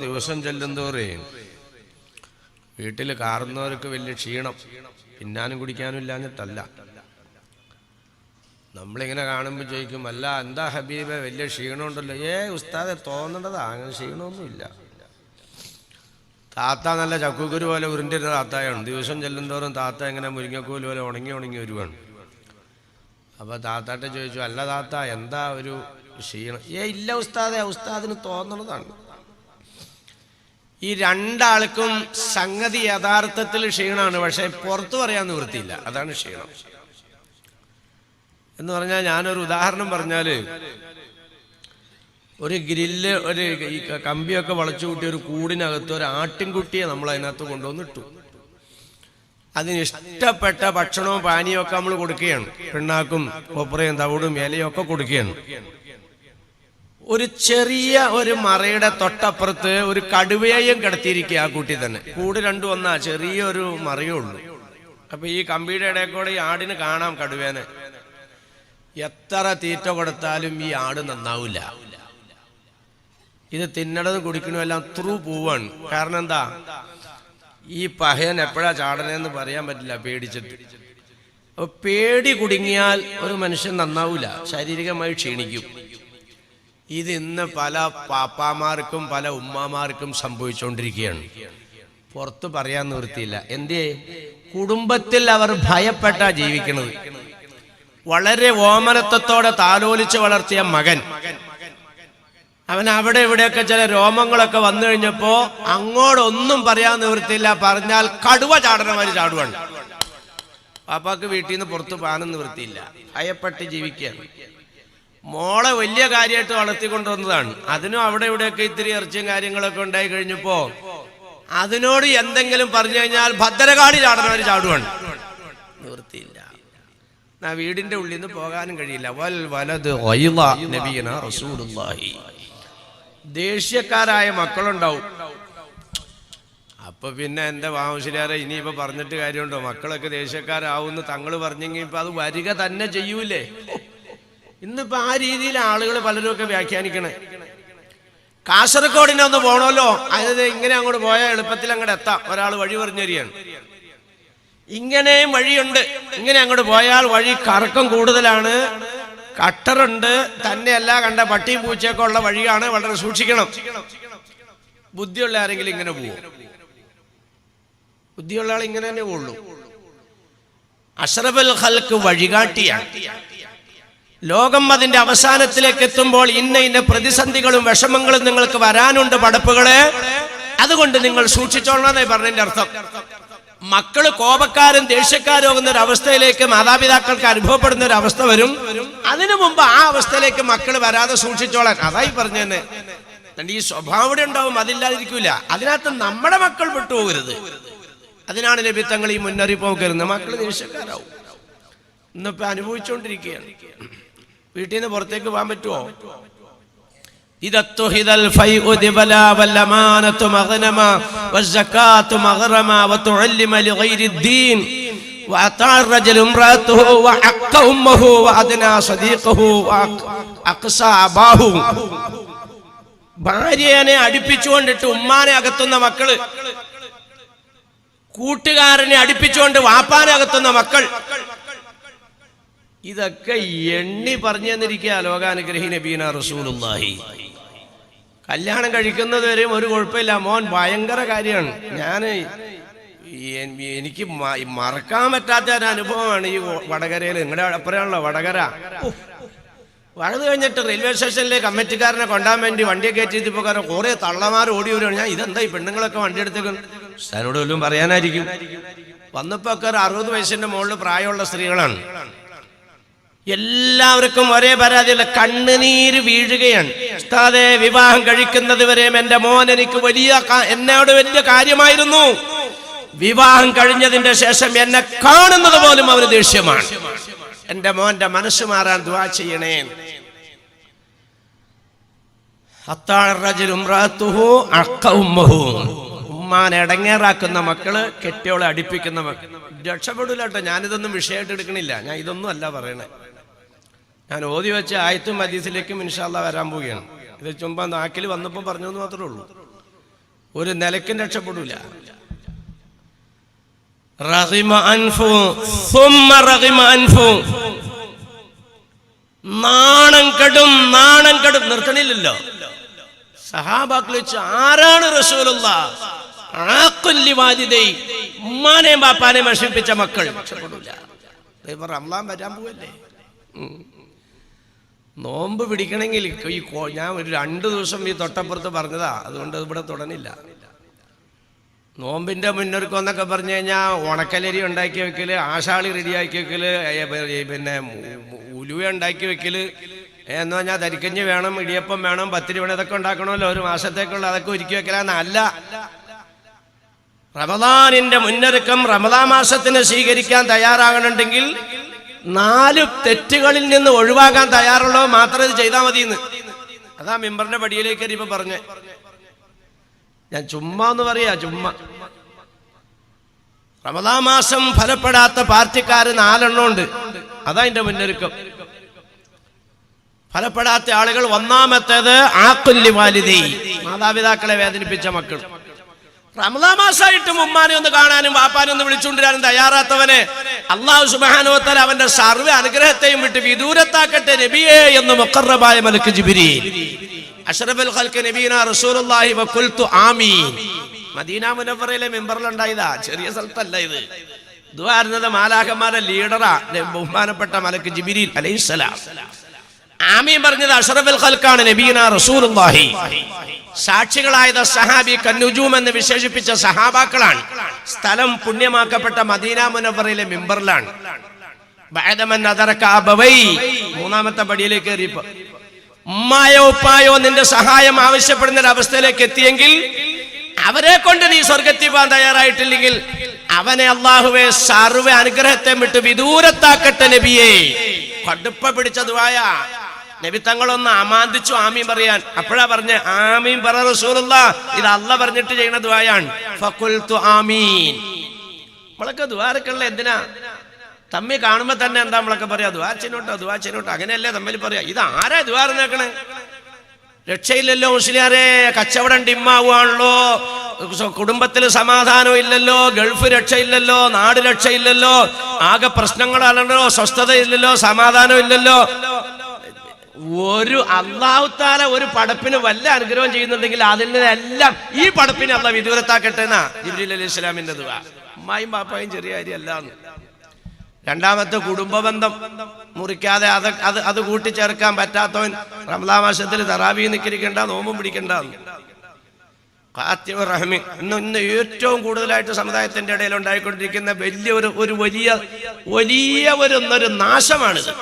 ദിവസം ചെല്ലുന്തോറേ വീട്ടിൽ കാറുന്നവർക്ക് വലിയ ക്ഷീണം, തിന്നാനും കുടിക്കാനും ഇല്ലാഞ്ഞിട്ടല്ല. നമ്മളിങ്ങനെ കാണുമ്പോൾ ചോദിക്കും, അല്ല എന്താ ഹബീബെ വലിയ ക്ഷീണമുണ്ടല്ലോ. ഉസ്താദെ തോന്നേണ്ടതാ, അങ്ങനെ ക്ഷീണമൊന്നുമില്ല. താത്ത നല്ല ചക്കുക്കുരു പോലെ ഉരുണ്ടിരുന്ന താത്തയാണ്. ദിവസം ചെല്ലുന്തോറും താത്ത ഇങ്ങനെ മുരിങ്ങക്കോല് പോലെ ഉണങ്ങി വരുവാണ്. അപ്പോൾ താത്താട്ടെ ചോദിച്ചു, അല്ല താത്ത എന്താ ഒരു ക്ഷീണം? ഇല്ല ഉസ്താദെ, ഉസ്താദിന് തോന്നണതാണ്. ഈ രണ്ടാൾക്കും സംഗതി യഥാർത്ഥത്തിൽ ക്ഷീണമാണ്, പക്ഷെ പുറത്തു പറയാൻ നിവൃത്തിയില്ല. അതാണ് ക്ഷീണം എന്ന് പറഞ്ഞാൽ, ഞാനൊരു ഉദാഹരണം പറഞ്ഞാൽ, ഒരു ഗ്രില്ല്, ഒരു കമ്പിയൊക്കെ വളച്ചു കൂട്ടി ഒരു കൂടിനകത്ത് ഒരു ആട്ടിൻകുട്ടിയെ നമ്മൾ അതിനകത്ത് കൊണ്ടുവന്നിട്ടു. അതിനിഷ്ടപ്പെട്ട ഭക്ഷണവും പാനീയവും ഒക്കെ നമ്മൾ കൊടുക്കുകയാണ്. പിണ്ണാക്കും കൊപ്പറയും തവിടും ഇലയും ഒക്കെ കൊടുക്കുകയാണ്. ഒരു ചെറിയ ഒരു മറയുടെ തൊട്ടപ്പുറത്ത് ഒരു കടുവയെയും കിടത്തിയിരിക്കുക. ആ കൂട്ടി തന്നെ കൂട് രണ്ടും ഒന്നാ, ചെറിയൊരു മറയേ ഉള്ളൂ. അപ്പൊ ഈ കമ്പിയുടെ ഇടയിൽ കൂടെ ഈ ആടിന് കാണാം കടുവേനെ. എത്ര തീറ്റ കൊടുത്താലും ഈ ആട് നന്നാവില്ല. ഇത് തിന്നണതും കുടിക്കണതും എല്ലാം ത്രൂ പോവാണ്. കാരണം എന്താ, ഈ പഹയൻ എപ്പോഴാ ചാടനെന്ന് പറയാൻ പറ്റില്ല, പേടിച്ചിട്ട്. അപ്പൊ പേടി കുടുങ്ങിയാൽ ഒരു മനുഷ്യൻ നന്നാവൂല, ശാരീരികമായി ക്ഷീണിക്കും. ഇത് ഇന്ന് പല പാപ്പാമാർക്കും പല ഉമ്മാമാർക്കും സംഭവിച്ചുകൊണ്ടിരിക്കുകയാണ്. പുറത്ത് പറയാൻ നിവൃത്തിയില്ല. എന്തേ? കുടുംബത്തിൽ അവർ ഭയപ്പെട്ടാ ജീവിക്കുന്നത്. വളരെ ഓമനത്വത്തോടെ താലോലിച്ച് വളർത്തിയ മകൻ, അവൻ അവിടെ ഇവിടെയൊക്കെ ചില രോമങ്ങളൊക്കെ വന്നു കഴിഞ്ഞപ്പോ അങ്ങോട്ടൊന്നും പറയാൻ നിവൃത്തിയില്ല. പറഞ്ഞാൽ കടുവ ചാടനമാര് ചാടുവാണ്. പാപ്പാക്ക് വീട്ടിൽ നിന്ന് പുറത്ത് പോകാനും നിവൃത്തിയില്ല, ഭയപ്പെട്ട് ജീവിക്കുകയാണ്. മോളെ വലിയ കാര്യമായിട്ട് വളർത്തിക്കൊണ്ടുവന്നതാണ്. അതിനും അവിടെ ഇവിടെയൊക്കെ ഇത്തിരി ഇറച്ചിയും കാര്യങ്ങളൊക്കെ ഉണ്ടായി കഴിഞ്ഞപ്പോ അതിനോട് എന്തെങ്കിലും പറഞ്ഞു കഴിഞ്ഞാൽ ഭദ്രകാളി ചാടനമാര് ചാടുവാണ്. നിവൃത്തിയില്ല. വീടിന്റെ ഉള്ളിൽ നിന്ന് പോകാനും കഴിയില്ല. വൽ വലത് നബിയന റസൂലുള്ളാഹി. ദേഷ്യക്കാരായ മക്കളുണ്ടാവും. അപ്പൊ പിന്നെ എന്റെ വാമശിലാരെ ഇനിയിപ്പോ പറഞ്ഞിട്ട് കാര്യമുണ്ടോ? മക്കളൊക്കെ ദേഷ്യക്കാരാവുമെന്ന് തങ്ങള് പറഞ്ഞെങ്കിൽ ഇപ്പൊ അത് വരിക തന്നെ ചെയ്യൂലേ. ഇന്നിപ്പോ ആ രീതിയിൽ ആളുകൾ പലരും ഒക്കെ വ്യാഖ്യാനിക്കണേ. കാസർഗോഡിനെ ഒന്ന് പോണല്ലോ, അതായത് ഇങ്ങനെ അങ്ങോട്ട് പോയാൽ എളുപ്പത്തിൽ അങ്ങോട്ട് എത്താം. ഒരാൾ വഴി പറഞ്ഞു തരികയാണ്. ഇങ്ങനെയും വഴിയുണ്ട്, ഇങ്ങനെ അങ്ങോട്ട് പോയാൽ വഴി കറക്കം കൂടുതലാണ്, കട്ടറുണ്ട്, തന്നെയല്ല കണ്ട പട്ടിയും പൂച്ചയൊക്കെ ഉള്ള വഴിയാണ്, വളരെ സൂക്ഷിക്കണം. ബുദ്ധിയുള്ള ആരെങ്കിലും ഇങ്ങനെ പോവും? ബുദ്ധിയുള്ള ആൾ ഇങ്ങനെ തന്നെ പോവുള്ളൂ. അഷ്റഫുൽ ഖൽഖ് വഴികാട്ടിയാണ്. ലോകം അതിന്റെ അവസാനത്തിലേക്ക് എത്തുമ്പോൾ ഇന്ന പ്രതിസന്ധികളും വിഷമങ്ങളും നിങ്ങൾക്ക് വരാനുണ്ട് പടപ്പുകളെ, അതുകൊണ്ട് നിങ്ങൾ സൂക്ഷിച്ചോളാന്നായി പറഞ്ഞതിന്റെ അർത്ഥം. മക്കള് കോപക്കാരും ദേഷ്യക്കാരും ആകുന്ന ഒരു അവസ്ഥയിലേക്ക് മാതാപിതാക്കൾക്ക് അനുഭവപ്പെടുന്ന ഒരു അവസ്ഥ വരും. അതിനു മുമ്പ് ആ അവസ്ഥയിലേക്ക് മക്കൾ വരാതെ സൂക്ഷിച്ചോളാൻ, അതായി പറഞ്ഞു തന്നെ. ഈ സ്വഭാവം ഇവിടെ ഉണ്ടാവും, അതില്ലാതിരിക്കൂല. അതിനകത്ത് നമ്മുടെ മക്കൾ വിട്ടുപോകരുത്. അതിനാണ് നബി തങ്ങൾ ഈ മുന്നറിയിപ്പ് നോക്കരുത്. മക്കൾ ദേഷ്യക്കാരാവും. ഇന്നിപ്പോ അനുഭവിച്ചുകൊണ്ടിരിക്കുകയാണ്. വീട്ടിൽ നിന്ന് പുറത്തേക്ക് പോകാൻ പറ്റുമോ? ഇദത്തുഹിദൽ ഫൈഉ ദിബലാ വല്ലമാനതു മഗ്നമാ വസ്സകാതു മഗ്റമാ വതുഅല്ലിമ ലിഗൈരിദ്ദീൻ വഅതാ റജുലു ഇംറഅതുഹു വഅഖ ഉമ്മഹു വഅദ്നാ സദീഖഹു വഅഖ്സാ അബാഹു. ഭാര്യനെ അടുപ്പിച്ചുകൊണ്ടിട്ട് ഉമ്മാനെ അകത്തുന്ന മക്കള്, കൂട്ടുകാരനെ അടുപ്പിച്ചുകൊണ്ട് വാപ്പാനെ അകത്തുന്ന മക്കൾ, ഇതൊക്കെ എണ്ണി പറഞ്ഞു തന്നിരിക്കുക ലോകാനുഗ്രഹി നബീന റസൂലുള്ളാഹി. കല്യാണം കഴിക്കുന്നത് വരെയും ഒരു കുഴപ്പമില്ല, മോൻ ഭയങ്കര കാര്യമാണ്. എനിക്ക് മറക്കാൻ പറ്റാത്ത ഒരു അനുഭവമാണ് ഈ വടകരയിൽ. നിങ്ങളുടെ അപ്പുറമാണല്ലോ വടകര. വഴുത് കഴിഞ്ഞിട്ട് റെയിൽവേ സ്റ്റേഷനിലെ കമ്മിറ്റിക്കാരനെ കൊണ്ടാൻ വേണ്ടി വണ്ടിയെ കയറ്റിയപ്പോ കുറെ തള്ളമാർ ഓടി വരുവാണ്. ഞാൻ ഇതെന്താ ഈ പെണ്ണുങ്ങളൊക്കെ വണ്ടി എടുത്തേക്കും, സാറിനോട് വല്ലതും പറയാനായിരിക്കും. വന്നപ്പോ ഒക്കെ ഒരു 60 വയസ്സിന്റെ മുകളിൽ പ്രായമുള്ള സ്ത്രീകളാണ്. എല്ലാവർക്കും ഒരേ പരാതിയല്ല, കണ്ണുനീര് വീഴുകയാണ്. ഉസ്താദേ, വിവാഹം കഴിക്കുന്നത് വരെയും എന്റെ മോൻ എനിക്ക് എന്നോട് വലിയ കാര്യമായിരുന്നു. വിവാഹം കഴിഞ്ഞതിന്റെ ശേഷം എന്നെ കാണുന്നത് പോലും അവര് ദേഷ്യമാണ്. എന്റെ മോന്റെ മനസ്സ് മാറാൻ ദുആ ചെയ്യണേ. ഉമ്മാനെ ഇടങ്ങേറാക്കുന്ന മക്കള്, കെട്ടിയോളെ അടുപ്പിക്കുന്ന മക്കൾ രക്ഷപ്പെടില്ല കേട്ടോ. ഞാനിതൊന്നും വിഷയമായിട്ട് എടുക്കണില്ല. ഞാൻ ഇതൊന്നും അല്ല പറയണേ. ഞാൻ ഓതി വെച്ച ആയത്തും ഹദീസിലേക്കും ഇൻഷാ അല്ലാഹ് വരാൻ പോവുകയാണ്. ഇത് ചുമ്പാ നാക്കിൽ വന്നപ്പോൾ പറഞ്ഞു എന്ന് മാത്രമേ ഉള്ളൂ. ഒരു നിലയ്ക്കും രക്ഷപ്പെടൂല. റഗിമ അൻഫു സുമ്മ റഗിമ അൻഫു, നാണം കെടും നിർത്തണില്ലല്ലോ. സഹാബാക്കൾ വെച്ച് ആരാണ് റസൂലുള്ളാഹ്? ആഖുൽ വാലിദൈ, ഉമ്മാനെയും ബാപ്പാനെയും നശിപ്പിച്ച മക്കൾ രക്ഷപ്പെടൂല. റമളാൻ വരാൻ പോവല്ലേ, നോമ്പ് പിടിക്കണമെങ്കിൽ ഈ ഞാൻ ഒരു 2 ദിവസം ഈ തൊട്ടപ്പുറത്ത് പറഞ്ഞതാ, അതുകൊണ്ട് ഇവിടെ തുടങ്ങില്ല. നോമ്പിന്റെ മുന്നൊരുക്കം എന്നൊക്കെ പറഞ്ഞു കഴിഞ്ഞാൽ ഉണക്കലരി ഉണ്ടാക്കി വെക്കല്, ആശാളി റെഡിയാക്കി വെക്കല്, പിന്നെ ഉലുവ ഉണ്ടാക്കി വെക്കല് എന്ന് പറഞ്ഞാൽ തരിക്കഞ്ഞ് വേണം, ഇടിയപ്പം വേണം, പത്തിരി വേണം, ഇതൊക്കെ ഉണ്ടാക്കണമല്ലോ ഒരു മാസത്തേക്കുള്ള. അതൊക്കെ ഒരുക്കി വെക്കലാന്നല്ല. റമദാനിന്റെ മുന്നൊരുക്കം, റമദാൻ മാസത്തിനെ സ്വീകരിക്കാൻ തയ്യാറാകണമെങ്കിൽ 4 തെറ്റുകളിൽ നിന്ന് ഒഴിവാക്കാൻ തയ്യാറുള്ളത് മാത്രം ഇത് ചെയ്താൽ മതിയെന്ന്. അതാ മിമ്പറിന്റെ പടിയിലേക്ക് ഇപ്പൊ പറഞ്ഞേ. ഞാൻ ചുമ്മാ എന്ന് പറയാ, ചുമ്മാ. റമദാൻ മാസം ഫലപ്പെടാത്ത പാർട്ടിക്കാര് 4 ഉണ്ട്. അതാ എന്റെ മുന്നൊരുക്കം. ഫലപ്പെടാത്ത ആളുകൾ, ഒന്നാമത്തേത് ആഖുൽ വാലിദൈ, മാതാപിതാക്കളെ വേദനിപ്പിച്ച മക്കൾ. റമദാൻ മാസമായിട്ടും ഉമ്മാനെ ഒന്ന് കാണാനും വാപ്പാനെ ഒന്ന് വിളിച്ചുകൊണ്ടിരാനും തയ്യാറാത്തവനെ അല്ലാഹു സുബ്ഹാനഹു വ തആല അവന്റെ സർവ്വ അനുഗ്രഹത്തെയും വിട്ട് വിദൂരത്താക്കട്ടെ നബിയേ എന്ന് മുഖറബായ മലക്ക് ജിബ്രീൽ അഷ്റഫുൽ ഖൽഖ് നബീനാ റസൂലുള്ളാഹി വഖുൽതു ആമീൻ. മദീന മുനവ്വറയിലെ മിമ്പറിലുണ്ടായതാ, ചെറിയ സ്ഥലത്തല്ല ഇത്. ദുആ ചെയ്യുന്നത് മാലാഖമാരുടെ ലീഡറാ ബഹുമാനപ്പെട്ട മലക്ക് ജിബ്രീൽ അലൈഹിസ്സലാം. ആമീൻ പറഞ്ഞത് അഷ്റഫുൽ ഖൽഖാണ് നബീനാ റസൂലുള്ളാഹി. സാക്ഷികളായത് സഹാബി കന്നുജൂം എന്ന് വിശേഷിപ്പിച്ച സഹാബാക്കളാണ്. സ്ഥലം പുണ്യമാക്കപ്പെട്ട മദീന മുനവ്വറയിലെ മിമ്പറിലാണ്. മൂന്നാമത്തെ പടിയിലേക്ക് കയറിയപ്പോ ഉമ്മായോ ഉപ്പായോ നിന്റെ സഹായം ആവശ്യപ്പെടുന്ന ഒരു അവസ്ഥയിലേക്ക് എത്തിയെങ്കിൽ, അവരെ കൊണ്ട് നീ സ്വർഗത്തിൽ പോകാൻ തയ്യാറായിട്ടില്ലെങ്കിൽ അവനെ അള്ളാഹുവെ സർവ്വ അനുഗ്രഹത്തെ വിട്ട് വിദൂരത്താക്കട്ടെ നബിയെ. കടുപ്പ പിടിച്ച ദുആയ നബി തങ്ങളൊന്ന് അമാന്തിച്ചു ആമീൻ പറയാൻ. അപ്പോഴാ പറഞ്ഞ ആമീൻ പറ റസൂലുള്ളാഹ്, ഇത് അല്ലാഹ് പറഞ്ഞിട്ട് ചെയ്യുന്ന ദുആയാണ്. ഫഖുൽതു ആമീൻ. നമ്മളൊക്കെ ദുആറക്കുള്ള എന്തിനാ? തമ്മി കാണുമ്പോ തന്നെ എന്താ നമ്മളൊക്കെ പറയാ, ദുആ ചെയ്യണോട്ടോ, അങ്ങനെയല്ലേ തമ്മിൽ പറയാ. ഇത് ആരാ ദുആ പറഞ്ഞേക്കണേ? രക്ഷയില്ലല്ലോ മുസ്ലിയാരെ, കച്ചവടം ഡിമ്മാവുകയാണല്ലോ, കുടുംബത്തിൽ സമാധാനം ഇല്ലല്ലോ, ഗൾഫ് രക്ഷയില്ലല്ലോ, നാട് രക്ഷയില്ലല്ലോ, ആകെ പ്രശ്നങ്ങളാണല്ലോ, സ്വസ്ഥതയില്ലല്ലോ, സമാധാനം ഇല്ലല്ലോ. ഒരു അല്ലാഹു തആല ഒരു പടപ്പിന് വല്ല അനുഗ്രഹം ചെയ്യുന്നുണ്ടെങ്കിൽ അതിൽ നിന്നെല്ലാം ഈ പടപ്പിനെ അല്ലാഹ് വിദൂരത്താക്കട്ടെ എന്നാ ജിബ്രീൽ അലൈഹിസ്സലാമിന്റെ ദുആ. ഉമ്മായും ബാപ്പായും ചെറിയ കാര്യമല്ല. രണ്ടാമത്തെ കുടുംബബന്ധം മുറിക്കാതെ അത് കൂട്ടിച്ചേർക്കാൻ പറ്റാത്തവൻ റമദാൻ മാസത്തിൽ തറാവീഹ് നിസ്കരിക്കണ്ട, നോമ്പും പിടിക്കണ്ട. റഹ്മി ഇന്ന് ഏറ്റവും കൂടുതലായിട്ട് സമുദായത്തിന്റെ ഇടയിൽ ഉണ്ടായിക്കൊണ്ടിരിക്കുന്ന വലിയ നാശമാണിത്.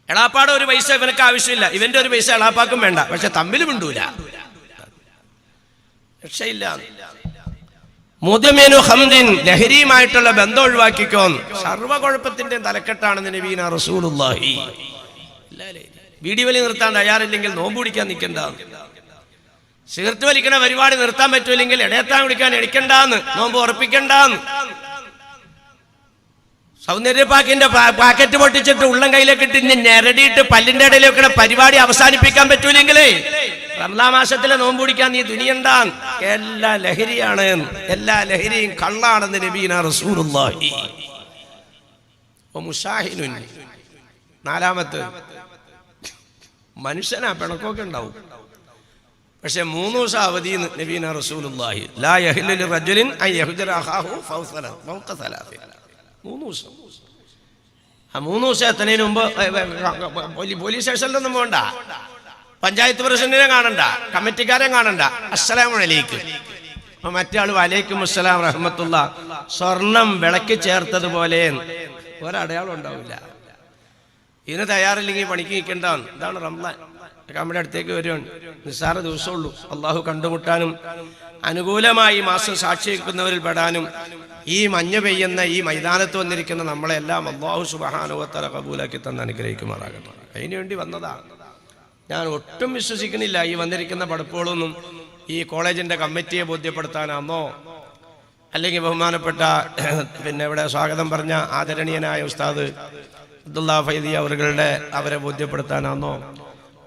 എളാപ്പാടെ ഒരു പൈസ ഇവനക്ക് ആവശ്യമില്ല, ഇവന്റെ ഒരു പൈസ എളാപ്പാക്കും വേണ്ട, പക്ഷെ തമ്മിൽ മിണ്ടൂല, രക്ഷയില്ല. മുദ്മിനു ഖംദിൻ, ലഹരിയുമായിട്ടുള്ള ബന്ധം ഒഴിവാക്കിക്കോ. സർവ്വ കുഴപ്പത്തിന്റെ തലക്കെട്ടാണെന്ന് നബീന റസൂലുള്ളാഹി. വീഡിയോ വലി നിർത്താൻ തയ്യാറില്ലെങ്കിൽ നോമ്പ് പിടിക്കാൻ നിൽക്കണ്ട. സിഗരറ്റ് വലിക്കണ പരിപാടി നിർത്താൻ പറ്റൂല്ലെങ്കിൽ ഇടയത്താൻ വിളിക്കാൻ എണിക്കണ്ടെന്ന്, നോമ്പ് ഉറപ്പിക്കണ്ടെന്ന്. സൗന്ദര്യപ്പാക്കിന്റെ പാക്കറ്റ് പൊട്ടിച്ചിട്ട് ഉള്ളം കയ്യിലേക്ക് ഇട്ട് ഞെരടിയിട്ട് പല്ലിന്റെ ഇടയിൽ വെക്കണ പരിപാടി അവസാനിപ്പിക്കാൻ പറ്റൂലെങ്കിലേ റമദാൻ മാസത്തിലെ നോമ്പ് പിടിക്കാൻ നീ തുനിയണ്ടാൻ. എല്ലാ ലഹരിയാണ്, എല്ലാ ലഹരിയും കള്ളാണെന്ന് നബീന റസൂലുള്ളാഹി. മുശാഹിനുൻ, നാലാമത്തെ മനുഷ്യനാ, പിണക്കൊക്കെ ഉണ്ടാവും, പക്ഷെ 3 ദിവസം അവധി നബീന റസൂലുള്ളാഹി. ലാ യഹില്ലു ലിറജുലിൻ അൻ യഹ്ജറ അഖാഹു ഫൗഖ 3 ദിവസം. ആ 3 ദിവസം എത്തുന്നതിന് മുമ്പ് പോലീസ് സ്റ്റേഷനിലൊന്നും പോകണ്ട, പഞ്ചായത്ത് പ്രസിഡന്റിനെ കാണണ്ട, കമ്മിറ്റിക്കാരെ കാണണ്ട, അസ്സലാമു അലൈക്കും. അപ്പൊ മറ്റേ ആള് വലൈക്കും അസ്സലാം റഹ്മത്തുള്ളാ. സ്വർണം വിളക്കി ചേർത്തതുപോലെ ഒരടയാളം ഉണ്ടാവില്ല. ഇതിന് തയ്യാറില്ലെങ്കിൽ പണിക്ക് നിൽക്കേണ്ടതാണ്. ഇതാണ് റംളാൻ. നമ്മുടെ അടുത്തേക്ക് വരുവാണ്, നിസ്സാര ദിവസമുള്ളൂ. അള്ളാഹു കണ്ടുമുട്ടാനും അനുകൂലമായി മാസം സാക്ഷി വയ്ക്കുന്നവരിൽ പെടാനും ഈ മഞ്ഞ് പെയ്യുന്ന ഈ മൈതാനത്ത് വന്നിരിക്കുന്ന നമ്മളെല്ലാം അല്ലാഹു സുബ്ഹാനഹു വ തആല കബൂലാക്കി തന്ന് അനുഗ്രഹിക്കുമാറാകട്ടെ. അതിനുവേണ്ടി വന്നതാണ്. ഞാൻ ഒട്ടും വിശ്വസിക്കുന്നില്ല ഈ വന്നിരിക്കുന്ന പടപ്പുകളൊന്നും ഈ കോളേജിന്റെ കമ്മിറ്റിയെ ബോധ്യപ്പെടുത്താനാണോ, അല്ലെങ്കിൽ ബഹുമാനപ്പെട്ട പിന്നെ ഇവിടെ സ്വാഗതം പറഞ്ഞ ആദരണീയനായ ഉസ്താദ് അബ്ദുള്ള ഫൈദി അവരെ ബോധ്യപ്പെടുത്താനാണോ,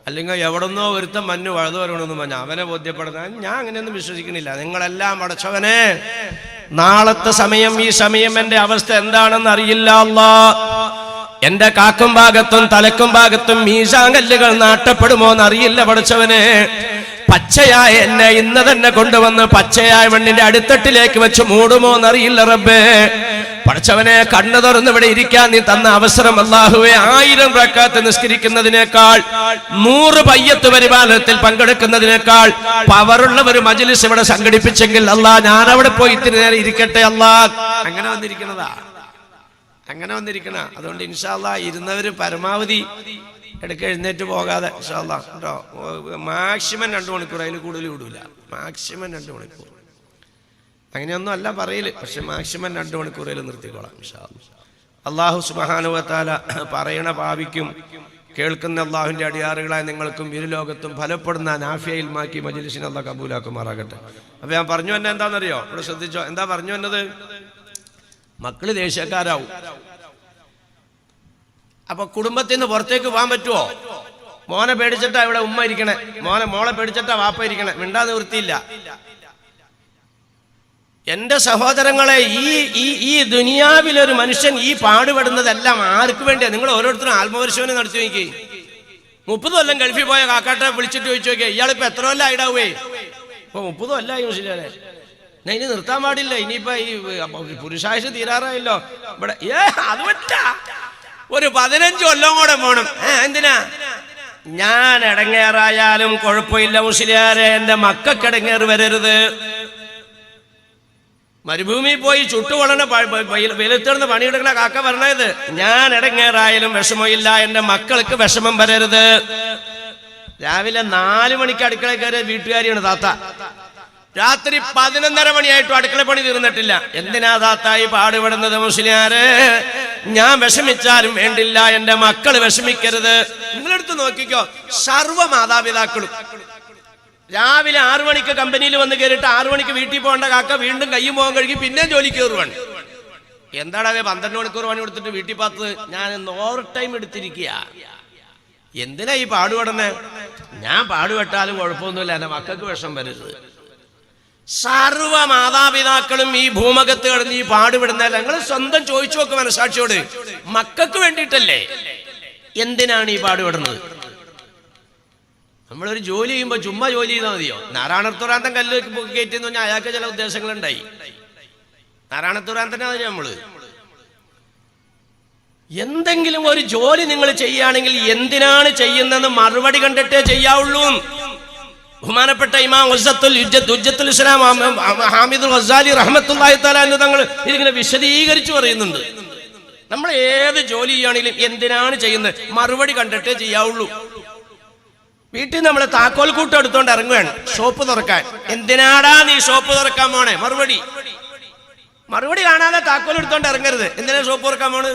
അല്ലെങ്കിൽ എവിടെന്നോ ഒരുത്തം മഞ്ഞ് വഴുതു വരണമെന്നും പറഞ്ഞ അവനെ ബോധ്യപ്പെടുത്താൻ ഞാൻ അങ്ങനെയൊന്നും വിശ്വസിക്കണില്ല. നിങ്ങളെല്ലാം അടച്ചവനെ, നാളത്തെ സമയം, ഈ സമയം എന്റെ അവസ്ഥ എന്താണെന്ന് അറിയില്ല അല്ലാ. എന്റെ കാക്കും ഭാഗത്തും തലക്കും ഭാഗത്തും മീസാങ്കല്ലുകൾ നാട്ടപ്പെടുമോ എന്നറിയില്ല പടച്ചവനെ. പച്ചയായ എന്നെ ഇന്ന് തന്നെ കൊണ്ടുവന്ന് പച്ചയായ മണ്ണിന്റെ അടിത്തട്ടിലേക്ക് വെച്ച് മൂടുമോ എന്നറിയില്ല റബ്ബേ. പടച്ചവനെ, കണ്ണു തുറന്ന് ഇവിടെ ഇരിക്കാൻ നീ തന്ന അവസരം അല്ലാഹുവേ, 1000 റക്അത്ത് നിസ്കരിക്കുന്നതിനേക്കാൾ 100 ബയ്യത്ത് പരിപാലനത്തിൽ പങ്കെടുക്കുന്നതിനേക്കാൾ പവറുള്ള ഒരു മജ്ലിസ് ഇവിടെ സംഘടിപ്പിച്ചെങ്കിൽ അല്ലാ, ഞാൻ അവിടെ പോയി ഇത്തിരി നേരം ഇരിക്കട്ടെ അല്ലാ. അങ്ങനെ വന്നിരിക്കണതാ, അങ്ങനെ വന്നിരിക്കണ. അതുകൊണ്ട് ഇൻഷാ അല്ലാ ഇരുന്നവര് പരമാവധി ഇടയ്ക്ക് എഴുന്നേറ്റ് പോകാതെ ഇൻഷാ അല്ലാ കേട്ടോ, മാക്സിമം 2 മണിക്കൂർ, അതിൽ കൂടുതൽ വിടൂല. മാക്സിമം 2 മണിക്കൂർ, അങ്ങനെയൊന്നും അല്ല പറയല്, പക്ഷെ മാക്സിമം 2 മണിക്കൂറിൽ നിർത്തിക്കോളാം ഇൻഷാ അല്ലാ. അല്ലാഹു സുബ്ഹാനഹു വ തആല പറയണ ഭാവിക്കും കേൾക്കുന്ന അള്ളാഹുവിന്റെ അടിയാറുകളായ നിങ്ങൾക്കും ഇരുലോകത്തും ഫലപ്പെടുന്ന നാഫിയ ഇൽമാക്കി മജ്ലിസിനെ അല്ലാഹ് കബൂലാക്കുമാറാകട്ടെ. അപ്പൊ ഞാൻ പറഞ്ഞു തന്നെ എന്താണെന്നറിയോ? ഇവിടെ ശ്രദ്ധിച്ചോ, എന്താ പറഞ്ഞു വന്നത്? മക്കള് ദേഷ്യക്കാരാവും. അപ്പൊ കുടുംബത്തിൽ നിന്ന് പുറത്തേക്ക് പോകാൻ പറ്റുമോ? മോനെ പേടിച്ചിട്ടാ ഇവിടെ ഉമ്മ ഇരിക്കണേ, മോളെ പേടിച്ചിട്ടാ വാപ്പ ഇരിക്കണേ, മിണ്ടാ നിവൃത്തിയില്ല. എന്റെ സഹോദരങ്ങളെ, ഈ ദുനിയാവിലൊരു മനുഷ്യൻ ഈ പാടുപെടുന്നതെല്ലാം ആർക്ക് വേണ്ടിയാ? നിങ്ങൾ ഓരോരുത്തരും ആത്മപരിശോധന നടത്തി നോക്കി. 30 കൊല്ലം ഗൾഫിൽ പോയ കാക്കാട്ടെ വിളിച്ചിട്ട് ചോദിച്ചു നോക്കിയാ, ഇയാളിപ്പോ എത്ര കൊല്ലം ആയിടാവേ? ഇപ്പൊ 30 കൊല്ലമായി മുസ്ലിയാരെ. ഇനി നിർത്താൻ പാടില്ല. ഇനിയിപ്പോ ഈ പുരുഷായുസ് തീരാറായല്ലോ ഇവിടെ. അത് പറ്റ ഒരു 15 കൊല്ലം കൂടെ പോണം. എന്തിനാ? ഞാൻ ഇടങ്ങേറായാലും കുഴപ്പമില്ല മുസ്ലിയാരെ, എന്റെ മക്കൾക്ക് ഇടങ്ങേറ് വരരുത്. മരുഭൂമി പോയി ചുട്ടുകൊള്ളണ വെളുത്തിടുന്ന പണിയെടുക്കണ കാക്ക പറഞ്ഞത്, ഞാൻ ഇടങ്ങേറായാലും വിഷമമില്ല, എന്റെ മക്കൾക്ക് വിഷമം വരരുത്. രാവിലെ 4 മണിക്ക് അടുക്കള കയറിയ വീട്ടുകാരിയാണ് താത്ത. രാത്രി 11:30 മണിയായിട്ടും അടുക്കള പണി തീർന്നിട്ടില്ല. എന്തിനാ താത്തായി പാടുപെടുന്നത് മുസ്ലിയാരെ? ഞാൻ വിഷമിച്ചാലും വേണ്ടില്ല, എന്റെ മക്കൾ വിഷമിക്കരുത്. നിങ്ങളെടുത്ത് നോക്കിക്കോ, സർവ്വ മാതാപിതാക്കളും രാവിലെ 6 മണിക്ക് കമ്പനിയിൽ വന്ന് കയറിയിട്ട് 6 മണിക്ക് വീട്ടിൽ പോകേണ്ട കാക്ക വീണ്ടും കയ്യും പോകാൻ കഴുകി പിന്നെ ജോലി കയറുവാണ്. എന്താണ് 12 മണിക്കൂർ പണി കൊടുത്തിട്ട് വീട്ടിൽ പാത്ത് ഞാൻ ഓവർ ടൈം എടുത്തിരിക്കുക. എന്തിനാ ഈ പാടുപെടണേ? ഞാൻ പാടുപെട്ടാലും കുഴപ്പമൊന്നുമില്ല, എന്റെ മക്കൾക്ക് വിഷം വരരുത്. സർവ മാതാപിതാക്കളും ഈ ഭൂമുഖത്ത് കിടന്ന് ഈ പാടുപെടുന്നതല്ല. നിങ്ങൾ സ്വന്തം ചോദിച്ചു നോക്ക് മനസാക്ഷിയോട്, മക്കൾക്ക് വേണ്ടിയിട്ടല്ലേ? എന്തിനാണ് ഈ പാടുപെടുന്നത്? നമ്മളൊരു ജോലി ചെയ്യുമ്പോൾ ചുമ്മാ ജോലി ചെയ്താൽ മതിയോ? നാരായണത്തുറാന്തൻ കല്ല് കയറ്റിന്ന് പറഞ്ഞാൽ അയാൾക്ക് ചില ഉദ്ദേശങ്ങളുണ്ടായി. നാരായണത്തുറാന്തനെ അതിന് നമ്മള് എന്തെങ്കിലും ഒരു ജോലി നിങ്ങൾ ചെയ്യുകയാണെങ്കിൽ എന്തിനാണ് ചെയ്യുന്നതെന്ന് മറുപടി കണ്ടിട്ടേ ചെയ്യാവുള്ളൂ. ബഹുമാനപ്പെട്ട ഇമാം ഹുജ്ജത്തുൽ ഇസ്ലാം ഹാമിദുൽ ഗസാലി റഹ്മത്തുള്ളാഹി തആല അൻഹു തങ്ങൾ ഇതിങ്ങനെ വിശദീകരിച്ചു പറയുന്നുണ്ട്. നമ്മൾ ഏത് ജോലി ചെയ്യുകയാണെങ്കിലും എന്തിനാണ് ചെയ്യുന്നത് മറുപടി കണ്ടിട്ടേ ചെയ്യാവുള്ളൂ. വീട്ടിൽ നമ്മൾ താക്കോൽ കൂട്ടം എടുത്തോണ്ട് ഇറങ്ങുകയാണ് ഷോപ്പ് തുറക്കാൻ. എന്തിനാടാ നീ ഷോപ്പ് തുറക്കാൻ പോണേ? മറുപടി കാണാതെ താക്കോൽ എടുത്തോണ്ട് ഇറങ്ങരുത്. എന്തിനാ ഷോപ്പ് തുറക്കാൻ പോണ്?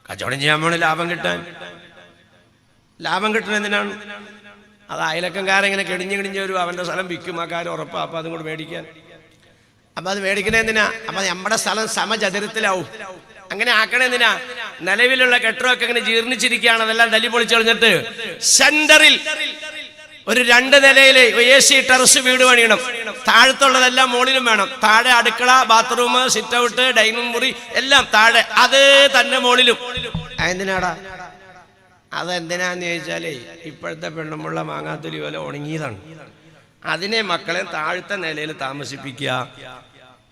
കച്ചവടം ചെയ്യാൻ പോണ്, ലാഭം കിട്ടാൻ. ലാഭം കിട്ടണ എന്തിനാണ്? അത് അയലക്കംകാരെങ്ങനെ കിടിഞ്ഞ് വരും, അവന്റെ സ്ഥലം വിൽക്കും, ആ കാര്യം ഉറപ്പാ. അപ്പൊ അതും കൂടെ മേടിക്കാൻ. അപ്പൊ അത് മേടിക്കണ എന്തിനാ? അപ്പൊ നമ്മുടെ സ്ഥലം സമചതുരത്തിലാവും. അങ്ങനെ ആക്കണ എന്തിനാ? നിലവിലുള്ള കെട്ടിടമൊക്കെ ഇങ്ങനെ ജീർണിച്ചിരിക്കുകയാണ്, അതെല്ലാം തല്ലി പൊളിച്ചു കളഞ്ഞിട്ട് സെന്ററിൽ ഒരു 2 നിലയില് AC ടെറസ് വീട് പണിയണം. താഴത്തുള്ളതെല്ലാം മുകളിലും വേണം. താഴെ അടുക്കള, ബാത്റൂം, സിറ്റ് ഔട്ട്, ഡൈനിങ് മുറി എല്ലാം താഴെ, അത് തന്നെ മുകളിലും. എന്തിനാടാ? അതെന്തിനാന്ന് ചോദിച്ചാലേ ഇപ്പോഴത്തെ പെണ്ണുമുള്ള മാങ്ങാത്തൊലി പോലെ ഉണങ്ങിയതാണ്. അതിനെ മക്കളെ താഴത്തെ നിലയിൽ താമസിപ്പിക്കുക.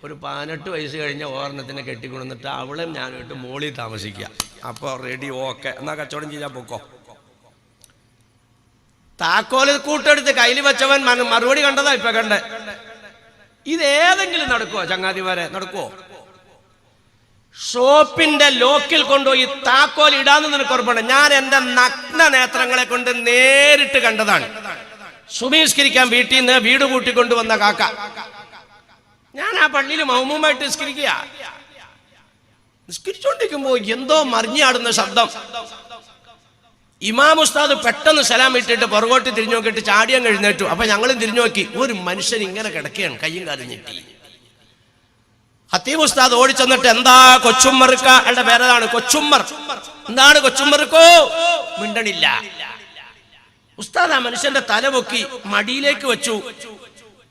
ഒരു 18 വയസ്സ് കഴിഞ്ഞ ഓർണത്തിനെ കെട്ടിക്കൊണ്ടിട്ട് അവളെ ഞാനായിട്ട് മോളിൽ താമസിക്കുക. അപ്പോൾ റെഡി, ഓക്കെ, എന്നാ കച്ചവടം ചെയ്യാൻ പൊക്കോ. താക്കോല് കൂട്ടെടുത്ത് കയ്യിൽ വെച്ചവൻ മറുപടി കണ്ടതാ ഇപ്പൊ കണ്ടേ. ഇതേതെങ്കിലും നടക്കുവോ ചങ്ങാതിമാരെ? നടക്കുവോ? ഷോപ്പിന്റെ ലോക്കിൽ കൊണ്ടുപോയി താക്കോൽ ഇടാന്ന് നിനക്ക് ഉറപ്പുണ്ട്. ഞാൻ എന്റെ നഗ്ന നേത്രങ്ങളെ കൊണ്ട് നേരിട്ട് കണ്ടതാണ്. സുബഹിസ്കരിക്കാൻ വീട്ടിൽ നിന്ന് വീട് കൂട്ടിക്കൊണ്ടുവന്ന കാക്ക. ഞാൻ ആ പള്ളിയിൽ മൗമുമായിട്ട് നിസ്കരിച്ചോണ്ടിരിക്കുമ്പോ എന്തോ മറിഞ്ഞാടുന്ന ശബ്ദം. ഇമാം ഉസ്താദ് പെട്ടെന്ന് സലാം ഇട്ടിട്ട് പുറകോട്ട് തിരിഞ്ഞു നോക്കിയിട്ട് ചാടിയാൻ കഴിഞ്ഞേറ്റു. അപ്പൊ ഞങ്ങളും തിരിഞ്ഞു നോക്കി, ഒരു മനുഷ്യൻ ഇങ്ങനെ കിടക്കുകയാണ്, കയ്യും കാലും ഞെട്ടി. ഹത്തീബ് ഉസ്താദ് ഓടിച്ചെന്നിട്ട്, എന്താ കൊച്ചുമ്മറുക്ക? അയാളുടെ പേരതാണ് കൊച്ചുമ്മർ. എന്താണ് കൊച്ചുമ്മറുക്കോ? മിണ്ടണില്ല. ഉസ്താദ് ആ മനുഷ്യന്റെ തല പൊക്കി മടിയിലേക്ക് വെച്ചു.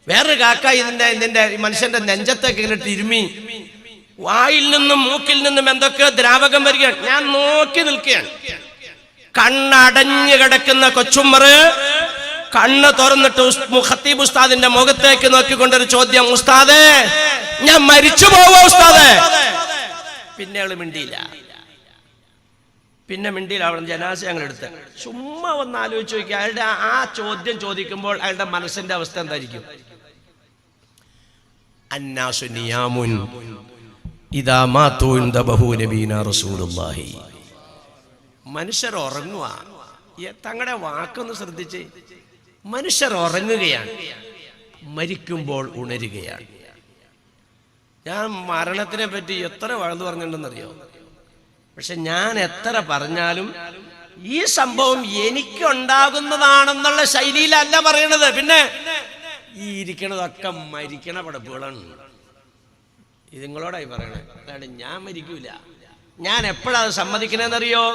വേറൊരു കാക്ക ഇതിന്റെ മനുഷ്യന്റെ നെഞ്ചത്തേക്ക് ഇങ്ങനെ തിരുമ്മി. വായിൽ നിന്നും മൂക്കിൽ നിന്നും എന്തൊക്കെ ദ്രാവകം വരികയാണ്. ഞാൻ നോക്കി നിൽക്കുകയാണ്. കണ്ണടഞ്ഞു കിടക്കുന്ന കൊച്ചുമ്മറ് കണ്ണ് തുറന്നിട്ട് ഖത്തീബ് ഉസ്താദിന്റെ മുഖത്തേക്ക് നോക്കിക്കൊണ്ടൊരു ചോദ്യം, ഉസ്താദേ ഞാൻ മരിച്ചു പോവോ ഉസ്താദേ? പിന്നെ അയാൾ മിണ്ടിയില്ല. അവിടെ ജനാസ ഞങ്ങൾ എടുത്ത് ചുമ്മാ ഒന്ന് ആലോചിച്ച് നോക്കി. അയാളുടെ ആ ചോദ്യം ചോദിക്കുമ്പോൾ അയാളുടെ മനസ്സിന്റെ അവസ്ഥ എന്തായിരിക്കും? അന്നാസു നിയാമുൻ ഇദാ മാതു ഇൻദ ബഹൂനബീന റസൂലുള്ളാഹി. മനുഷ്യർ ഉറങ്ങുക. തങ്ങളുടെ വാക്കൊന്ന് ശ്രദ്ധിച്ച്. മനുഷ്യർ ഉറങ്ങുകയാണ്, മരിക്കുമ്പോൾ ഉണരുകയാണ്. ഞാൻ മരണത്തിനെ പറ്റി എത്ര വഴുതു പറഞ്ഞിട്ടുണ്ടെന്നറിയോ? പക്ഷെ ഞാൻ എത്ര പറഞ്ഞാലും ഈ സംഭവം എനിക്കുണ്ടാകുന്നതാണെന്നുള്ള ശൈലിയിലല്ല പറയണത്. പിന്നെ ഈ ഇരിക്കണതൊക്കെ മരിക്കണ പടപ്പുകളാണ്. ഇത് നിങ്ങളോടായി പറയണേ, അല്ലാണ്ട് ഞാൻ മരിക്കൂല. ഞാൻ എപ്പോഴത് സമ്മതിക്കണെന്നറിയോ?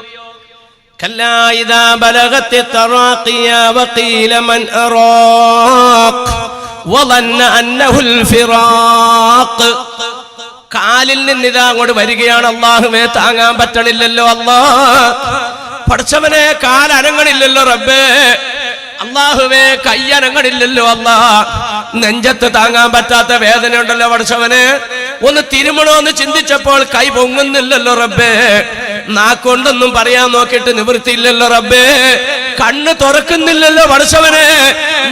കാലിൽ നിന്നിതാ അങ്ങോട്ട് വരികയാണ്. അല്ലാഹുവേ താങ്ങാൻ പറ്റണില്ലല്ലോ അല്ലാ. പടച്ചവനെ കാലനങ്ങളില്ലല്ലോ റബ്ബേ. അല്ലാഹുവേ കയ്യനങ്ങളില്ലല്ലോ അല്ലാ. നെഞ്ചത്ത് താങ്ങാൻ പറ്റാത്ത വേദന ഉണ്ടല്ലോ പടച്ചവനെ. ഒന്ന് തിരുമണോന്ന് ചിന്തിച്ചപ്പോൾ കൈ പൊങ്ങുന്നില്ലല്ലോ റബ്ബേ. നാക്കൊണ്ടൊന്നും പറയാൻ നോക്കിയിട്ട് നിവൃത്തിയില്ലല്ലോ റബ്ബേ. കണ്ണ് തുറക്കുന്നില്ലല്ലോ പടച്ചവനെ.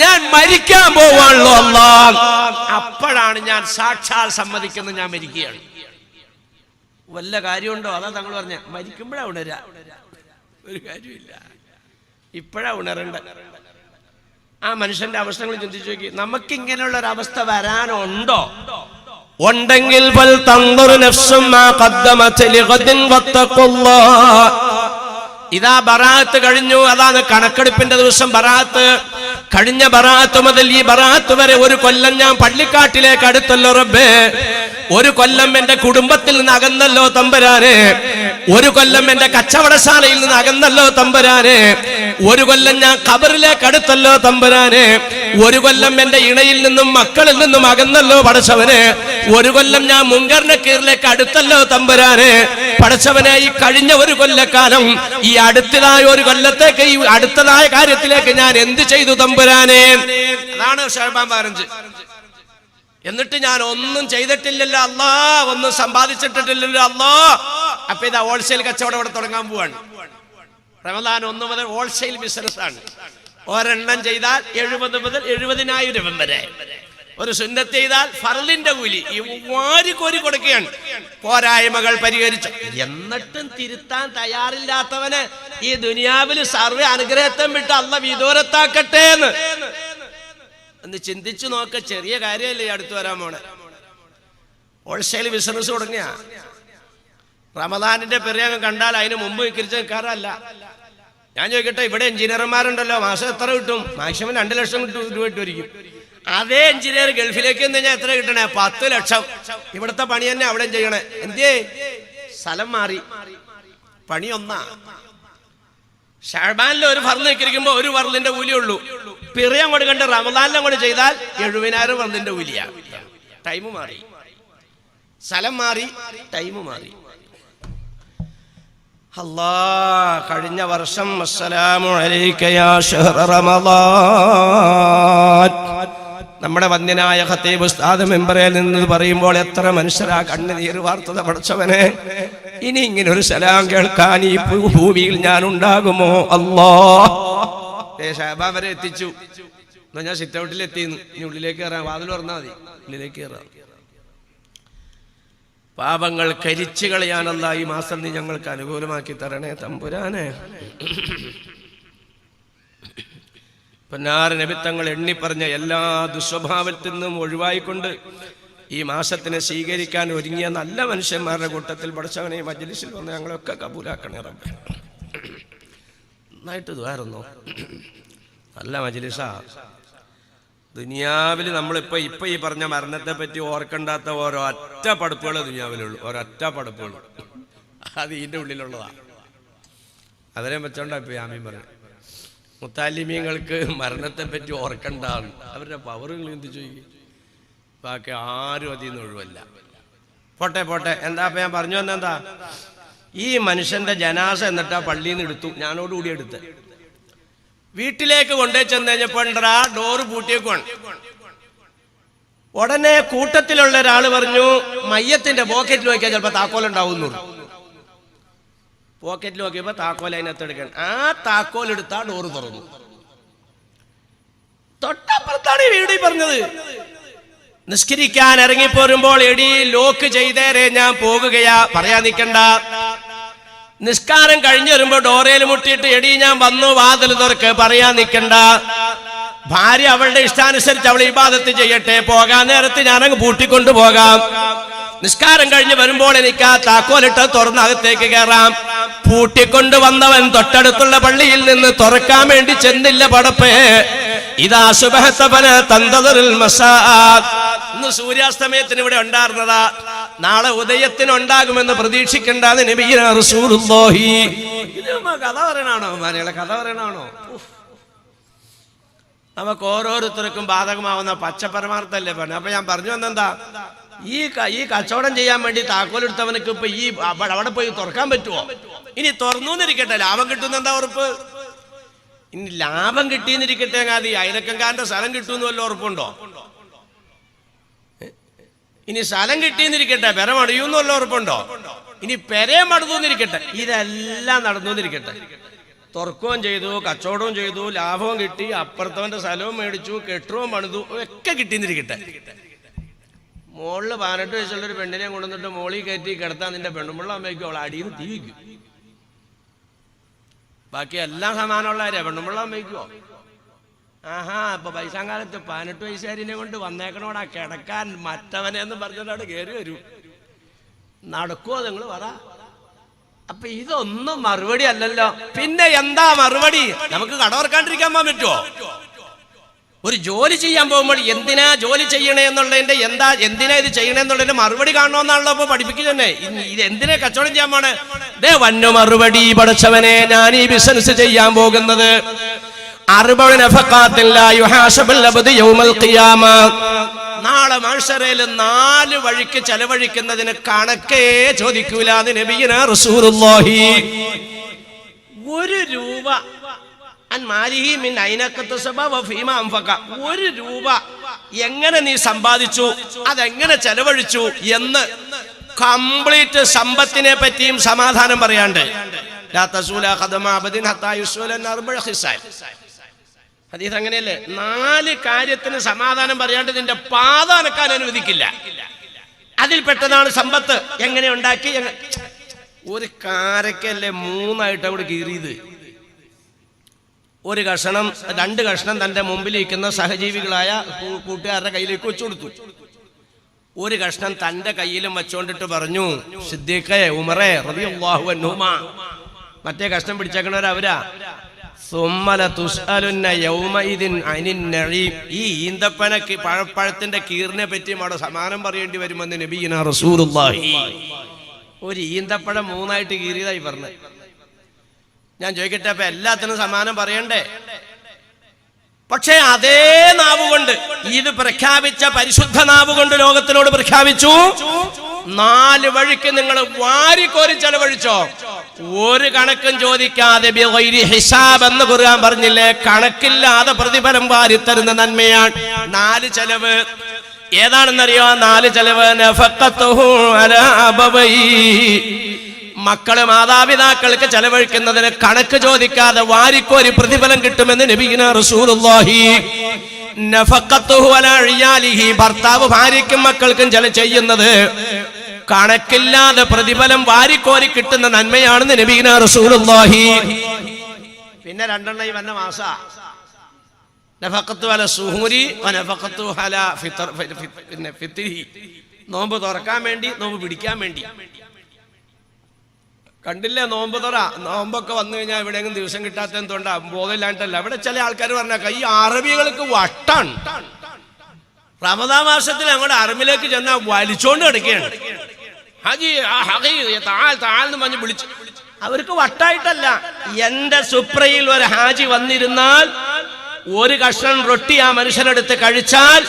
ഞാൻ മരിക്കാൻ പോവാണല്ലോ അല്ലാ. അപ്പോഴാണ് ഞാൻ സാക്ഷാൽ സമ്മതിക്കുന്നത്, ഞാൻ മരിക്കുകയാണ്. വല്ല കാര്യമുണ്ടോ? അതാ തങ്ങൾ പറഞ്ഞ മരിക്കുമ്പോഴാ ഉണരാ. ഒരു കാര്യമില്ല, ഇപ്പോഴാ ഉണരണ്ട. ആ മനുഷ്യന്റെ അവസ്ഥകൾ ചിന്തിച്ചു നോക്കി. നമുക്ക് ഇങ്ങനെയുള്ള ഒരു അവസ്ഥ വരാനുണ്ടോ? ഉണ്ടെങ്കിൽ ഇതാ ബറാഅത്ത് കഴിഞ്ഞു. അതാണ് കണക്കെടുപ്പിന്റെ ദിവസം ബറാഅത്ത്. കഴിഞ്ഞ ബറാഅത്ത് മുതൽ ഈ ബറാഅത്ത് വരെ ഒരു കൊല്ലം ഞാൻ പള്ളിക്കാട്ടിലേക്ക് അടുത്തല്ലോ റബ്ബേ. ഒരു കൊല്ലം എന്റെ കുടുംബത്തിൽ നിന്ന് അകന്നല്ലോ തമ്പുരാനെ. ഒരു കൊല്ലം എന്റെ കച്ചവടശാലയിൽ നിന്ന് അകന്നല്ലോ തമ്പുരാനെ. ഒരു കൊല്ലം ഞാൻ ഖബറിലേക്ക് അടുത്തല്ലോ തമ്പുരാനെ. ഒരു കൊല്ലം എന്റെ ഇണയിൽ നിന്നും മക്കളിൽ നിന്നും അകന്നല്ലോ പടച്ചവനെ. ഒരു കൊല്ലം ഞാൻ മുങ്കർ നക്കീറിലേക്ക് അടുത്തല്ലോ തമ്പുരാനെ. പടച്ചവനെ ഈ കഴിഞ്ഞ ഒരു കൊല്ലക്കാലം ഈ അടുത്തതായ ഒരു കൊല്ലത്തേക്ക് ഈ അടുത്തതായ കാര്യത്തിലേക്ക് ഞാൻ എന്ത് ചെയ്തു തമ്പുരാനെ? അതാണ് ഷഅബാൻ 15. എന്നിട്ട് ഞാൻ ഒന്നും ചെയ്തിട്ടില്ലല്ലോ അല്ലാ, ഒന്നും സമ്പാദിച്ചിട്ടില്ലല്ലോ അല്ലാ. അപ്പൊ ഇതാ ഹോൾസെയിൽ കച്ചവടം ഇവിടെ തുടങ്ങാൻ പോവാണ്. റമദാൻ 1 മുതൽ ഹോൾസെയിൽ ബിസിനസ് ആണ്. ഒരെണ്ണം ചെയ്താൽ 70 മുതൽ 70,000 വരെ. ഒരു സുന്നത്ത് ചെയ്താൽ ഫർളിന്റെ കൂലി ഈ വാരിക്കോരി കൊടുക്കുകയാണ്. പോരായ്മകൾ പരിഹരിച്ചു. എന്നിട്ടും തിരുത്താൻ തയ്യാറില്ലാത്തവന് ഈ ദുനിയാവിൽ സർവ്വ അനുഗ്രഹത്തെ വിട്ട് അള്ള വിദൂരത്താക്കട്ടെ എന്ന് ചിന്തിച്ചു നോക്ക. ചെറിയ കാര്യമല്ലേ അടുത്ത് വരാൻ പോണെ. ഹോൾസെയിൽ ബിസിനസ് തുടങ്ങിയ റമദാനിന്റെ പെരിയങ്ങ് കണ്ടാൽ അതിന് മുമ്പ് വിക്കരിച്ച് നിൽക്കാറല്ല. ഞാൻ ചോദിക്കട്ടെ, ഇവിടെ എഞ്ചിനീയർമാരുണ്ടല്ലോ, മാസം എത്ര കിട്ടും? മാക്സിമം 2 ലക്ഷം രൂപ കിട്ടുമായിരിക്കും. അതേ എഞ്ചിനീയർ ഗൾഫിലേക്ക് കഴിഞ്ഞാൽ എത്ര കിട്ടണേ? 10 ലക്ഷം. ഇവിടുത്തെ പണി തന്നെ അവിടെ ചെയ്യണേ. എന്തേ? സ്ഥലം മാറി, പണി ഒന്നാ. ഷഅബാനിൽ ഒരു ഫർള് നിൽക്കുമ്പോ ഒരു ഫർളിന്റെ കൂലി ഉള്ളൂ. പിറയം കൊടുക്കണ്ട റമദാനിലും കൂടെ ചെയ്താൽ 70,000 ഫർളിന്റെ കൂലിയാ. ടൈം മാറി, സ്ഥലം മാറി, ടൈം മാറി. അല്ലാ, കഴിഞ്ഞ വർഷം അസ്സലാമു അലൈക യാ ശഹ്റ റമദാൻ നമ്മുടെ വന്യനായ ഖത്തീബ് ഉസ്താദ് മെമ്പറിൽ നിന്ന് പറയുമ്പോൾ എത്ര മനുഷ്യരാ കണ്ണുനീർ വാർത്തത പടച്ചവനെ. ഇനി ഇങ്ങനെ ഒരു സലാം കേൾക്കാൻ ഈ ഭൂമിയിൽ ഞാൻ ഉണ്ടാകുമോ അല്ലാ? ഷഅബാൻ വരെ എത്തിച്ചു. എന്നാ ഞാൻ സിറ്റ് ഔട്ടിൽ എത്തിയിരുന്നു. ഇനി ഉള്ളിലേക്ക് കയറാം. വാതിൽ തുറന്നാൽ മതി, ഉള്ളിലേക്ക് കയറാം. പാപങ്ങൾ കരിച്ചു കളയാനല്ല ഈ മാസം നീ ഞങ്ങൾക്ക് അനുകൂലമാക്കി തരണേ തമ്പുരാനെ. പൊന്നാര നബി തങ്ങൾ എണ്ണിപ്പറഞ്ഞ എല്ലാ ദുസ്വഭാവത്തിൽ നിന്നും ഒഴിവായിക്കൊണ്ട് ഈ മാസത്തിനെ സ്വീകരിക്കാൻ ഒരുങ്ങിയ നല്ല മനുഷ്യന്മാരുടെ കൂട്ടത്തിൽ പടച്ചവനെ മജ്ലിസിൽ വന്ന് ഞങ്ങളൊക്കെ കബൂലാക്കണേ റബ്ബേ. നന്നായിട്ട് ദുആറുന്നു. നല്ല മജ്ലിസാ. ദുനിയാവിൽ നമ്മളിപ്പോ ഈ പറഞ്ഞ മരണത്തെ പറ്റി ഓർക്കണ്ടാത്ത ഒരൊറ്റ പടുപ്പുകൾ ദുനിയാവിലുള്ളൂ. ഒരൊറ്റ പടുപ്പുകൾ, അത് ഇതിന്റെ ഉള്ളിലുള്ളതാ. അതിനെ വെച്ചോണ്ടാ ഇപ്പൊ ആമീൻ പറഞ്ഞു. മുത്താലിമീങ്ങൾക്ക് മരണത്തെ പറ്റി ഓർക്കണ്ടാണ്, അവരുടെ പവറുകൾ എന്ത് ചെയ്യും? ബാക്കി ആരും അതിൽ നിന്ന് ഒഴിവല്ല. പോട്ടെ പോട്ടെ, എന്താ അപ്പം ഞാൻ പറഞ്ഞു വന്നെന്താ, ഈ മനുഷ്യന്റെ ജനാസ എന്നിട്ടാ പള്ളിയിൽ നിന്ന് എടുത്തു, ഞാനോടുകൂടി എടുത്ത് വീട്ടിലേക്ക് കൊണ്ടുപോയി ചെന്ന് കഴിഞ്ഞപ്പോൾ ഡോറ് പൂട്ടിയേക്കുവാണ്. ഉടനെ കൂട്ടത്തിലുള്ള ഒരാൾ പറഞ്ഞു, മയ്യത്തിന്റെ പോക്കറ്റിൽ നോക്കിയാൽ ചിലപ്പോൾ താക്കോലുണ്ടാവുന്നു. പോക്കറ്റിൽ നോക്കിയപ്പോൾ താക്കോൽ അതിനകത്ത് എടുക്കാൻ, ആ താക്കോൽ എടുത്താ ഡോറ് തുറന്നു. തൊട്ടപ്പുറത്താണ് ഈ വീഡിയോ പറഞ്ഞത്. നിസ്കരിക്കാൻ ഇറങ്ങിപ്പോരുമ്പോൾ എടി ലോക്ക് ചെയ്തേരെ ഞാൻ പോകുകയാ, പറയാൻ നിൽക്കണ്ട. നിസ്കാരം കഴിഞ്ഞു വരുമ്പോ ഡോറയിൽ മുട്ടിയിട്ട് എടി ഞാൻ വന്നു വാതിൽ തുറക്ക്, പറയാൻ നിൽക്കണ്ട. ഭാര്യ അവളുടെ ഇഷ്ടാനുസരിച്ച് അവൾ ഇബാദത്ത് ചെയ്യട്ടെ, പോകാൻ നേരത്ത് ഞാനങ്ങ് പൂട്ടിക്കൊണ്ടു പോകാം. നിസ്കാരം കഴിഞ്ഞ് വരുമ്പോൾ എനിക്ക് ആ താക്കോലിട്ട് തുറന്ന് അകത്തേക്ക് കയറാം. പൂട്ടിക്കൊണ്ടു വന്നവൻ തൊട്ടടുത്തുള്ള പള്ളിയിൽ നിന്ന് തുറക്കാൻ വേണ്ടി ചെന്നില്ല. പടപ്പേ, ഇതാ സുബഹത്തബന തന്തദറുൽ മസാഅത്ത്. ഇന്ന് സൂര്യാസ്തമയത്തിന് ഇവിടെ ഉണ്ടായിരുന്നതാ, നാളെ ഉദയത്തിന് ഉണ്ടാകുമെന്ന് പ്രതീക്ഷിക്കേണ്ടെന്ന് നബിയുനാ റസൂലുള്ളാഹി. ഇത് കഥ പറയണാണോ മാനികളെ, കഥ പറയണാണോ? നമുക്ക് ഓരോരുത്തർക്കും ബാധകമാവുന്ന പച്ചപരമാർത്ഥല്ലേ പറഞ്ഞു. അപ്പൊ ഞാൻ പറഞ്ഞു വന്നെന്താ, ഈ കച്ചവടം ചെയ്യാൻ വേണ്ടി താക്കോലെടുത്തവനക്ക് ഇപ്പൊ ഈ അവിടെ പോയി തുറക്കാൻ പറ്റുമോ? ഇനി തുറന്നുന്നിരിക്കട്ടെ, ലാഭം കിട്ടുന്നെന്താ ഉറപ്പ്? ഇനി ലാഭം കിട്ടിയെന്നിരിക്കട്ടെ, കാതി അയലക്കങ്കാരന്റെ സ്ഥലം കിട്ടുമെന്ന് വല്ല ഉറപ്പുണ്ടോ? ഇനി സ്ഥലം കിട്ടിയെന്നിരിക്കട്ടെ, പെര മടിയൂന്ന് വല്ല ഉറപ്പുണ്ടോ? ഇനി പെരയെ മടുത്തുന്നിരിക്കട്ടെ, ഇതെല്ലാം നടന്നുന്നിരിക്കട്ടെ. തുറക്കുകയും ചെയ്തു, കച്ചവടവും ചെയ്തു, ലാഭവും കിട്ടി, അപ്പുറത്തവന്റെ സ്ഥലവും മേടിച്ചു, കെട്ടുവും പണിതു, ഒക്കെ കിട്ടിയെന്നിരിക്കട്ടെ. മോളില് 18 വയസ്സുള്ളൊരു പെണ്ണിനെ കൊണ്ടുവന്നിട്ട് മോളിൽ കയറ്റി കിടത്താൻ നിന്റെ പെണ്ണുമുള്ള അമ്മയ്ക്കും അവൾ അടിയിൽ തീ വയ്ക്കും. ബാക്കി എല്ലാം സമാനമുള്ളവരെ പെണ്ണുമുള്ള അമ്മയ്ക്കുവോ? ആഹാ, ഇപ്പൊ പൈസാങ്കാലത്ത് 18 വയസ്സുകാരിനെ കൊണ്ട് വന്നേക്കണോടാ കിടക്കാൻ മറ്റവനെ എന്ന് പറഞ്ഞിട്ടാണ് കയറി വരൂ. നടക്കുവോ നിങ്ങൾ പറ? അപ്പൊ ഇതൊന്നും മറുപടി അല്ലല്ലോ. പിന്നെ എന്താ മറുപടി? നമുക്ക് കടവർക്കാണ്ടിരിക്കാൻ പറ്റുമോ? ഒരു ജോലി ചെയ്യാൻ പോകുമ്പോൾ എന്തിനാ ജോലി ചെയ്യണേ എന്നുള്ളതിന്റെ എന്തിനാ ഇത് ചെയ്യണേ എന്നുള്ളതിന്റെ മറുപടി കാണണമെന്നാണല്ലോ ഇപ്പൊ പഠിപ്പിക്കുന്നേ. ഇത് എന്തിനാ കച്ചവടം ചെയ്യാൻ പോണേ? ദേ വന്നു മറുപടി, പഠിച്ചവനെ ഞാൻ ഈ ബിസിനസ് ചെയ്യാൻ പോകുന്നത് നാളെ മഹ്ശറയിൽ 4 വഴിക്ക് ചെലവഴിക്കുന്നതിന് കണക്കേ ചോദിക്കൂല. നബിയുനാ റസൂലുള്ളാഹി. 1 രൂപ 1 രൂപ എങ്ങനെ നീ സമ്പാദിച്ചു, അതെങ്ങനെ ചെലവഴിച്ചു എന്ന് കംപ്ലീറ്റ് സമ്പത്തിനെ പറ്റിയും സമാധാനം പറയാണ്ട്. ഹദീസ് അങ്ങനെയല്ലേ? 4 കാര്യത്തിന് സമാധാനം പറയാണ്ട് നിന്റെ പാത അനക്കാൻ അനുവദിക്കില്ല. അതിൽപ്പെട്ടതാണ് സമ്പത്ത്. എങ്ങനെ ഉണ്ടാക്കി? ഒരു കാരക്കല്ലേ 3 അവിടെ കീറിയത്. 1 കഷണം 2 കഷണം തന്റെ മുമ്പിലിരിക്കുന്ന സഹജീവികളായ കൂട്ടുകാരുടെ കയ്യിലേക്ക് വെച്ചു കൊടുത്തു. 1 കഷണം തന്റെ കയ്യിലും വെച്ചോണ്ടിട്ട് പറഞ്ഞു, സിദ്ദീഖേ, ഉമറേ റളിയല്ലാഹു അൻഹുമാ. മറ്റേ കഷ്ണം പിടിച്ചേക്കണവരവരാ. ഈ ഈന്തപ്പനക്ക് പഴത്തിന്റെ കീറിനെ പറ്റിയും അവിടെ സമാനം പറയേണ്ടി വരുമെന്ന് നബിയുനാ റസൂലുള്ളാഹി. 1 ഈന്തപ്പഴം 3 കീറിയതായി പറഞ്ഞത്. ഞാൻ ചോദിക്കട്ടെ, അപ്പൊ എല്ലാത്തിനും സമാനം പറയണ്ടേ? പക്ഷേ അതേ നാവുകൊണ്ട്, ഇത് പ്രഖ്യാപിച്ച പരിശുദ്ധ നാവുകൊണ്ട് ലോകത്തിനോട് പ്രഖ്യാപിച്ചു, 4 വഴിക്ക് നിങ്ങൾ വാരിക്കോരി ചെലവഴിച്ചോ, ഒരു കണക്കും ചോദിക്കാതെ. ഹിസാബ് എന്ന് ഖുർആൻ പറഞ്ഞില്ലേ? കണക്കില്ലാതെ പ്രതിഫലം വാരിത്തരുന്ന നന്മയാണ് 4 ചെലവ്. ഏതാണെന്നറിയോ? 4 ചെലവ്. നഫഖത്തുഹു അലാ അബവൈ. മക്കള് മാതാപിതാക്കൾക്ക് ചെലവഴിക്കുന്നതിന് കണക്ക് ചോദിക്കാതെ വാരിക്കോരി പ്രതിഫലം കിട്ടുമെന്ന് നബിയുനാ റസൂലുള്ളാഹി. നഫഖത്തുഹു അലാ ഇയാലിഹി. ഭർത്താവ് ഭാര്യയ്ക്കും മക്കൾക്കും ചെയ്യുന്നത് കണക്കില്ലാതെ പ്രതിഫലം വാരിക്കോരി കിട്ടുന്ന നന്മയാണെന്ന് നബിയുനാ റസൂലുള്ളാഹി. പിന്നെ 2 വന്ന മാസ നഫഖത്തു അലാ സുഹൂരി വ നഫഖത്തു അലാ ഫിത്രി. നോമ്പ് തുറക്കാൻ വേണ്ടി, നോമ്പ് പിടിക്കാൻ വേണ്ടി. കണ്ടില്ലേ നോമ്പ് തുറ? നോമ്പൊക്കെ വന്നു കഴിഞ്ഞാൽ എവിടെയെങ്കിലും ദിവസം കിട്ടാത്ത എന്തുകൊണ്ടാ? ബോധമില്ലാണ്ടല്ല. ഇവിടെ ചില ആൾക്കാർ പറഞ്ഞ ഈ അറബികൾക്ക് വട്ടാണ്. റമദാൻ മാസത്തിൽ അങ്ങോട്ട് അറബിലേക്ക് ചെന്നാൽ വലിച്ചോണ്ട് കിടക്കുകയാണ്. ഹാജി താഴെന്ന് പറഞ്ഞ് വിളിച്ചു. അവർക്ക് വട്ടായിട്ടല്ല. എന്റെ സുപ്രയിൽ ഒരു ഹാജി വന്നിരുന്നാൽ ഒരു കഷ്ണം റൊട്ടി ആ മനുഷ്യനെടുത്ത് കഴിച്ചാൽ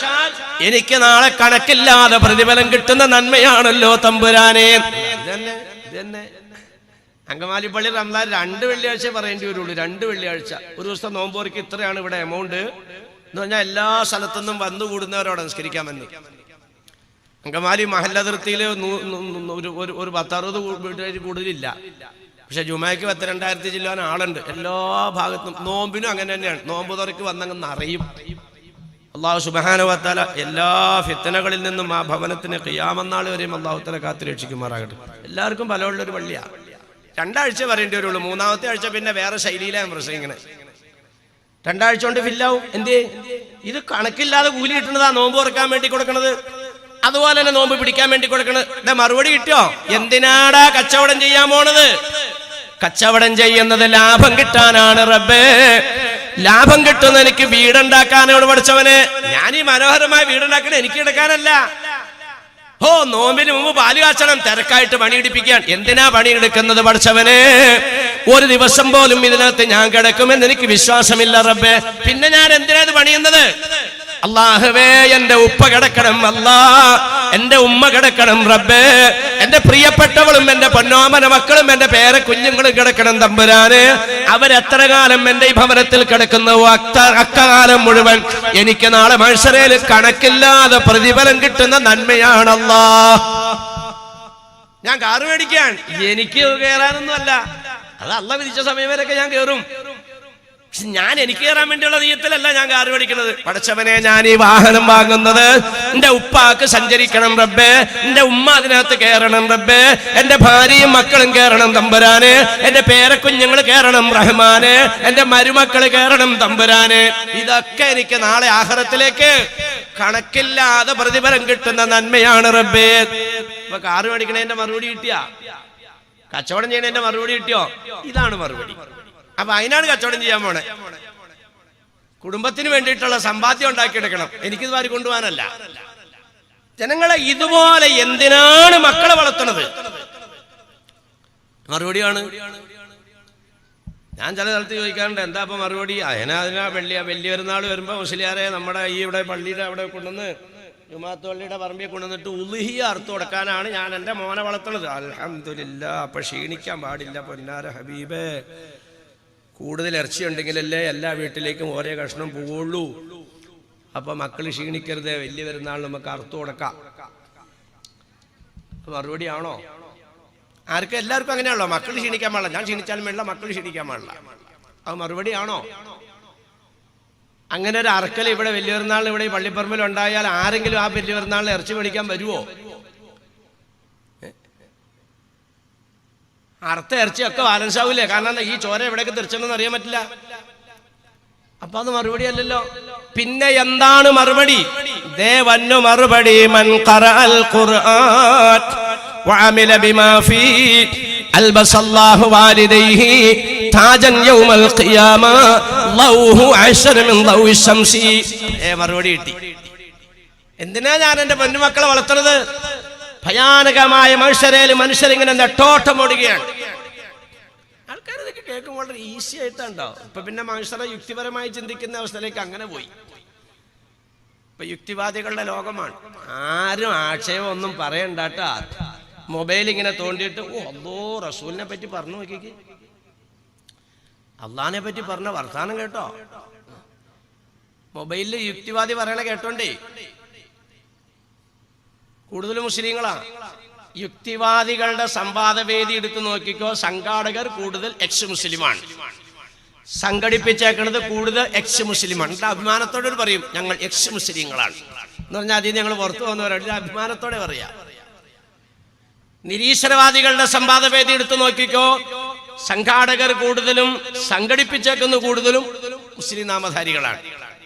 എനിക്ക് നാളെ കണക്കില്ലാതെ പ്രതിഫലം കിട്ടുന്ന നന്മയാണല്ലോ തമ്പുരാനെ. ഇതന്നെ അങ്കമാലി പള്ളി റംസാൻ 2 വെള്ളിയാഴ്ച പറയേണ്ടി വരുള്ളൂ. 2 വെള്ളിയാഴ്ച ഒരു ദിവസം നോമ്പോർക്ക് ഇത്രയാണ് ഇവിടെ എമൗണ്ട് എന്ന് പറഞ്ഞാൽ എല്ലാ സ്ഥലത്തുനിന്നും വന്നു കൂടുന്നവരോട് നമസ്കരിക്കാൻ വന്നു. അങ്കമാലി മഹല്ലതിർത്തിയിൽ ഒരു 10-60 വീട്ടുകാർ കൂടുതലില്ല. പക്ഷെ ജുമായ്ക്ക് 10,000 ചെല്ലുവാൻ ആളുണ്ട് എല്ലാ ഭാഗത്തും. നോമ്പിനും അങ്ങനെ തന്നെയാണ്. നോമ്പ് തുറക്ക് വന്നങ്ങ് നിറയും. അള്ളാഹു സുബ്ഹാനഹു വ തആല എല്ലാ ഫിത്നകളിൽ നിന്നും ആ ഭവനത്തിന് ഖിയാമത്ത് വരെയും അള്ളാഹു തആല കാത്തു രക്ഷിക്കുമാറാകട്ടെ. എല്ലാവർക്കും ബലമുള്ളൊരു പള്ളിയാണ്. 2 ആഴ്ച വരേണ്ടി വരുള്ളൂ. 3-ാമത്തെ ആഴ്ച പിന്നെ വേറെ ശൈലിയിലാണ് പ്രസംഗിക്കണേ. 2 ആഴ്ച കൊണ്ട് ഫില്ലാവും. എന്തേ? ഇത് കണക്കില്ലാതെ കൂലി കിട്ടുന്നതാ നോമ്പ് തുറക്കാൻ വേണ്ടി കൊടുക്കണത്, അതുപോലെ തന്നെ നോമ്പ് പിടിക്കാൻ വേണ്ടി കൊടുക്കണത്. മറുപടി കിട്ടിയോ? എന്തിനാടാ കച്ചവടം ചെയ്യാൻ പോണത്? കച്ചവടം ചെയ്യുന്നത് ലാഭം കിട്ടാനാണ് റബ്ബേ. ലാഭം കിട്ടുന്ന എനിക്ക് വീടുണ്ടാക്കാനോട് പഠിച്ചവന്. ഞാൻ ഈ മനോഹരമായ വീടുണ്ടാക്കണേ എനിക്ക് എടുക്കാനല്ല. നോമ്പിന് മുമ്പ് പാല് കാച്ചണം, തിരക്കായിട്ട് പണിയെടുപ്പിക്കാൻ. എന്തിനാ പണിയെടുക്കുന്നത് പഠിച്ചവന്? ഒരു ദിവസം പോലും ഇതിനകത്ത് ഞാൻ കിടക്കുമെന്ന് എനിക്ക് വിശ്വാസമില്ല റബ്ബേ. പിന്നെ ഞാൻ എന്തിനാ ഇത് പണിയുന്നത്? അല്ലാഹുവേ, എന്റെ ഉപ്പ കിടക്കണം, അല്ലാ എന്റെ ഉമ്മ കിടക്കണം റബ്ബേ. എന്റെ പ്രിയപ്പെട്ടവളും എന്റെ പൊന്നോമന മക്കളും എന്റെ പേര കുഞ്ഞുങ്ങളും കിടക്കണം തമ്പുരാനെ. അവരെത്ര കാലം എന്റെ ഈ ഭവനത്തിൽ കിടക്കുന്നു അക്കാലം മുഴുവൻ എനിക്ക് നാളെ മഹ്ശറയിൽ കണക്കില്ലാതെ പ്രതിഫലം കിട്ടുന്ന നന്മയാണല്ലാ. ഞാൻ കാറ് മേടിക്കാൻ, എനിക്ക് കയറാനൊന്നും അല്ല. അത് അള്ളാഹ് വിധിച്ച സമയം വരെയൊക്കെ ഞാൻ കയറും. ഞാൻ എനിക്ക് കയറാൻ വേണ്ടിയുള്ള നീയത്തിലല്ല ഞാൻ കാറ് മേടിക്കുന്നത്. പടച്ചവനെ, ഞാൻ ഈ വാഹനം വാങ്ങുന്നത് എന്റെ ഉപ്പാക്ക് സഞ്ചരിക്കണം റബ്ബേ, എന്റെ ഉമ്മ അതിനകത്ത് കയറണം റബ്ബേ, എന്റെ ഭാര്യയും മക്കളും കയറണം തമ്പുരാനെ, എന്റെ പേരക്കുഞ്ഞുങ്ങൾ കയറണം റഹ്മാനെ, എന്റെ മരുമക്കള് കയറണം തമ്പുരാനെ. ഇതൊക്കെ എനിക്ക് നാളെ ആഖിറത്തിലേക്ക് കണക്കില്ലാതെ പ്രതിഫലം കിട്ടുന്ന നന്മയാണ് റബ്ബേ. ഇപ്പൊ കാറ് മേടിക്കണേന്റെ മറുപടി കിട്ടിയാ? കച്ചവടം ചെയ്യണേന്റെ മറുപടി കിട്ടിയോ? ഇതാണ് മറുപടി. അപ്പൊ അതിനാണ് കച്ചവടം ചെയ്യാൻ പോണേ. കുടുംബത്തിന് വേണ്ടിയിട്ടുള്ള സമ്പാദ്യം ഉണ്ടാക്കിയെടുക്കണം, എനിക്കിത് വാരി കൊണ്ടുപോകാനല്ല. ജനങ്ങളെ ഇതുപോലെ എന്തിനാണ് മക്കളെ വളർത്തുന്നത്? മറുപടിയാണ്. ഞാൻ ചില സ്ഥലത്ത് ചോദിക്കാറുണ്ട്, എന്താ അപ്പൊ മറുപടി? അതിനാ വലിയ പെരുന്നാൾ വരുമ്പോ മുസ്ലിയാരെ നമ്മുടെ ഈ ഇവിടെ പള്ളിയുടെ അവിടെ കൊണ്ടുവന്ന് ജുമാഅത്ത് പള്ളിയുടെ പറമ്പിൽ കൊണ്ടുവന്നിട്ട് ഉളുഹിയ അറുത്ത് കൊടുക്കാനാണ് ഞാൻ എൻ്റെ മോനെ വളർത്തുന്നത്. അൽഹംദുലില്ലാ. അപ്പൊ ക്ഷീണിക്കാൻ പാടില്ല പൊന്നാര ഹബീബേ. കൂടുതൽ ഇറച്ചി ഉണ്ടെങ്കിലല്ലേ എല്ലാ വീട്ടിലേക്കും ഓരോ കഷ്ണം പോവുള്ളൂ. അപ്പൊ മക്കൾ ക്ഷീണിക്കരുത്, വലിയ പെരുന്നാൾ നമുക്ക് അറുത്തു കൊടുക്കാം. മറുപടിയാണോ? ആർക്കും എല്ലാവർക്കും അങ്ങനെയാണല്ലോ, മക്കൾ ക്ഷീണിക്കാൻ പാടില്ല. ഞാൻ ക്ഷീണിച്ചാലും വേണ്ട, മക്കൾ ക്ഷീണിക്കാൻ പാടില്ല. അത് മറുപടിയാണോ? അങ്ങനെ ഒരു അറക്കൽ ഇവിടെ വലിയ പെരുന്നാളിന് ഇവിടെ ഈ പള്ളിപ്പറമ്പിൽ ഉണ്ടായാൽ ആരെങ്കിലും ആ വലിയ പെരുന്നാളിന് ഇറച്ചി മേടിക്കാൻ വരുമോ? അറുത്ത ഇറച്ചിയൊക്കെ ബാലൻസ് ആവൂലേ? കാരണം ഈ ചോര എവിടെയൊക്കെ തെറിച്ചെന്ന് അറിയാൻ പറ്റില്ല. അപ്പൊ അത് മറുപടി അല്ലല്ലോ. പിന്നെ എന്താണ് മറുപടി? ദേവന്നു മറുപടി, മൻ ഖറഅൽ ഖുർആൻ വഅമില ബിമാ ഫീ അൽബസല്ലാഹു വാലിദൈഹി താജൻ യൗമൽ ഖിയാമ ലൗഹു അശ്റ മിൻ ലൗഇ ശംസി. മറുപടി കിട്ടി. എന്തിനാ ഞാൻ എൻ്റെ പൊന്നുമക്കളെ വളർത്തുന്നത്? ഭയാനകമായ മനുഷ്യരേൽ മനുഷ്യരിങ്ങനെ നെട്ടോട്ടം ഓടുകയാണ്. ആൾക്കാർ ഇതൊക്കെ കേൾക്കുമ്പോൾ വളരെ ഈസി ആയിട്ടുണ്ടാവും. ഇപ്പൊ പിന്നെ മനുഷ്യരെ യുക്തിപരമായി ചിന്തിക്കുന്ന അവസ്ഥയിലേക്ക് അങ്ങനെ പോയി. ഇപ്പൊ യുക്തിവാദികളുടെ ലോകമാണ്. ആരും ആക്ഷേപം ഒന്നും പറയണ്ടാട്ടാ. മൊബൈൽ ഇങ്ങനെ തോണ്ടിയിട്ട് അല്ലോ റസൂലിനെ പറ്റി പറഞ്ഞു നോക്കിക്ക്, അള്ളാഹിനെ പറ്റി പറഞ്ഞ വർത്താനം കേട്ടോ. മൊബൈലിൽ യുക്തിവാദി പറയണ കേട്ടോണ്ടേ കൂടുതൽ മുസ്ലിങ്ങളാ. യുക്തിവാദികളുടെ സംവാദവേദി എടുത്തു നോക്കിക്കോ, സംഘാടകർ കൂടുതൽ എക്സ് മുസ്ലിമാണ്, സംഘടിപ്പിച്ചേക്കുന്നത് കൂടുതൽ എക്സ് മുസ്ലിമാണ്. അഭിമാനത്തോടെ പറയും ഞങ്ങൾ എക്സ് മുസ്ലിങ്ങളാണ് എന്ന് പറഞ്ഞാൽ അതിന് ഞങ്ങൾ പുറത്തു വന്നവരോട് അഭിമാനത്തോടെ പറയാ. നിരീശ്വരവാദികളുടെ സംവാദവേദി എടുത്തു നോക്കിക്കോ, സംഘാടകർ കൂടുതലും സംഘടിപ്പിച്ചേക്കുന്ന കൂടുതലും മുസ്ലിം നാമധാരികളാണ്.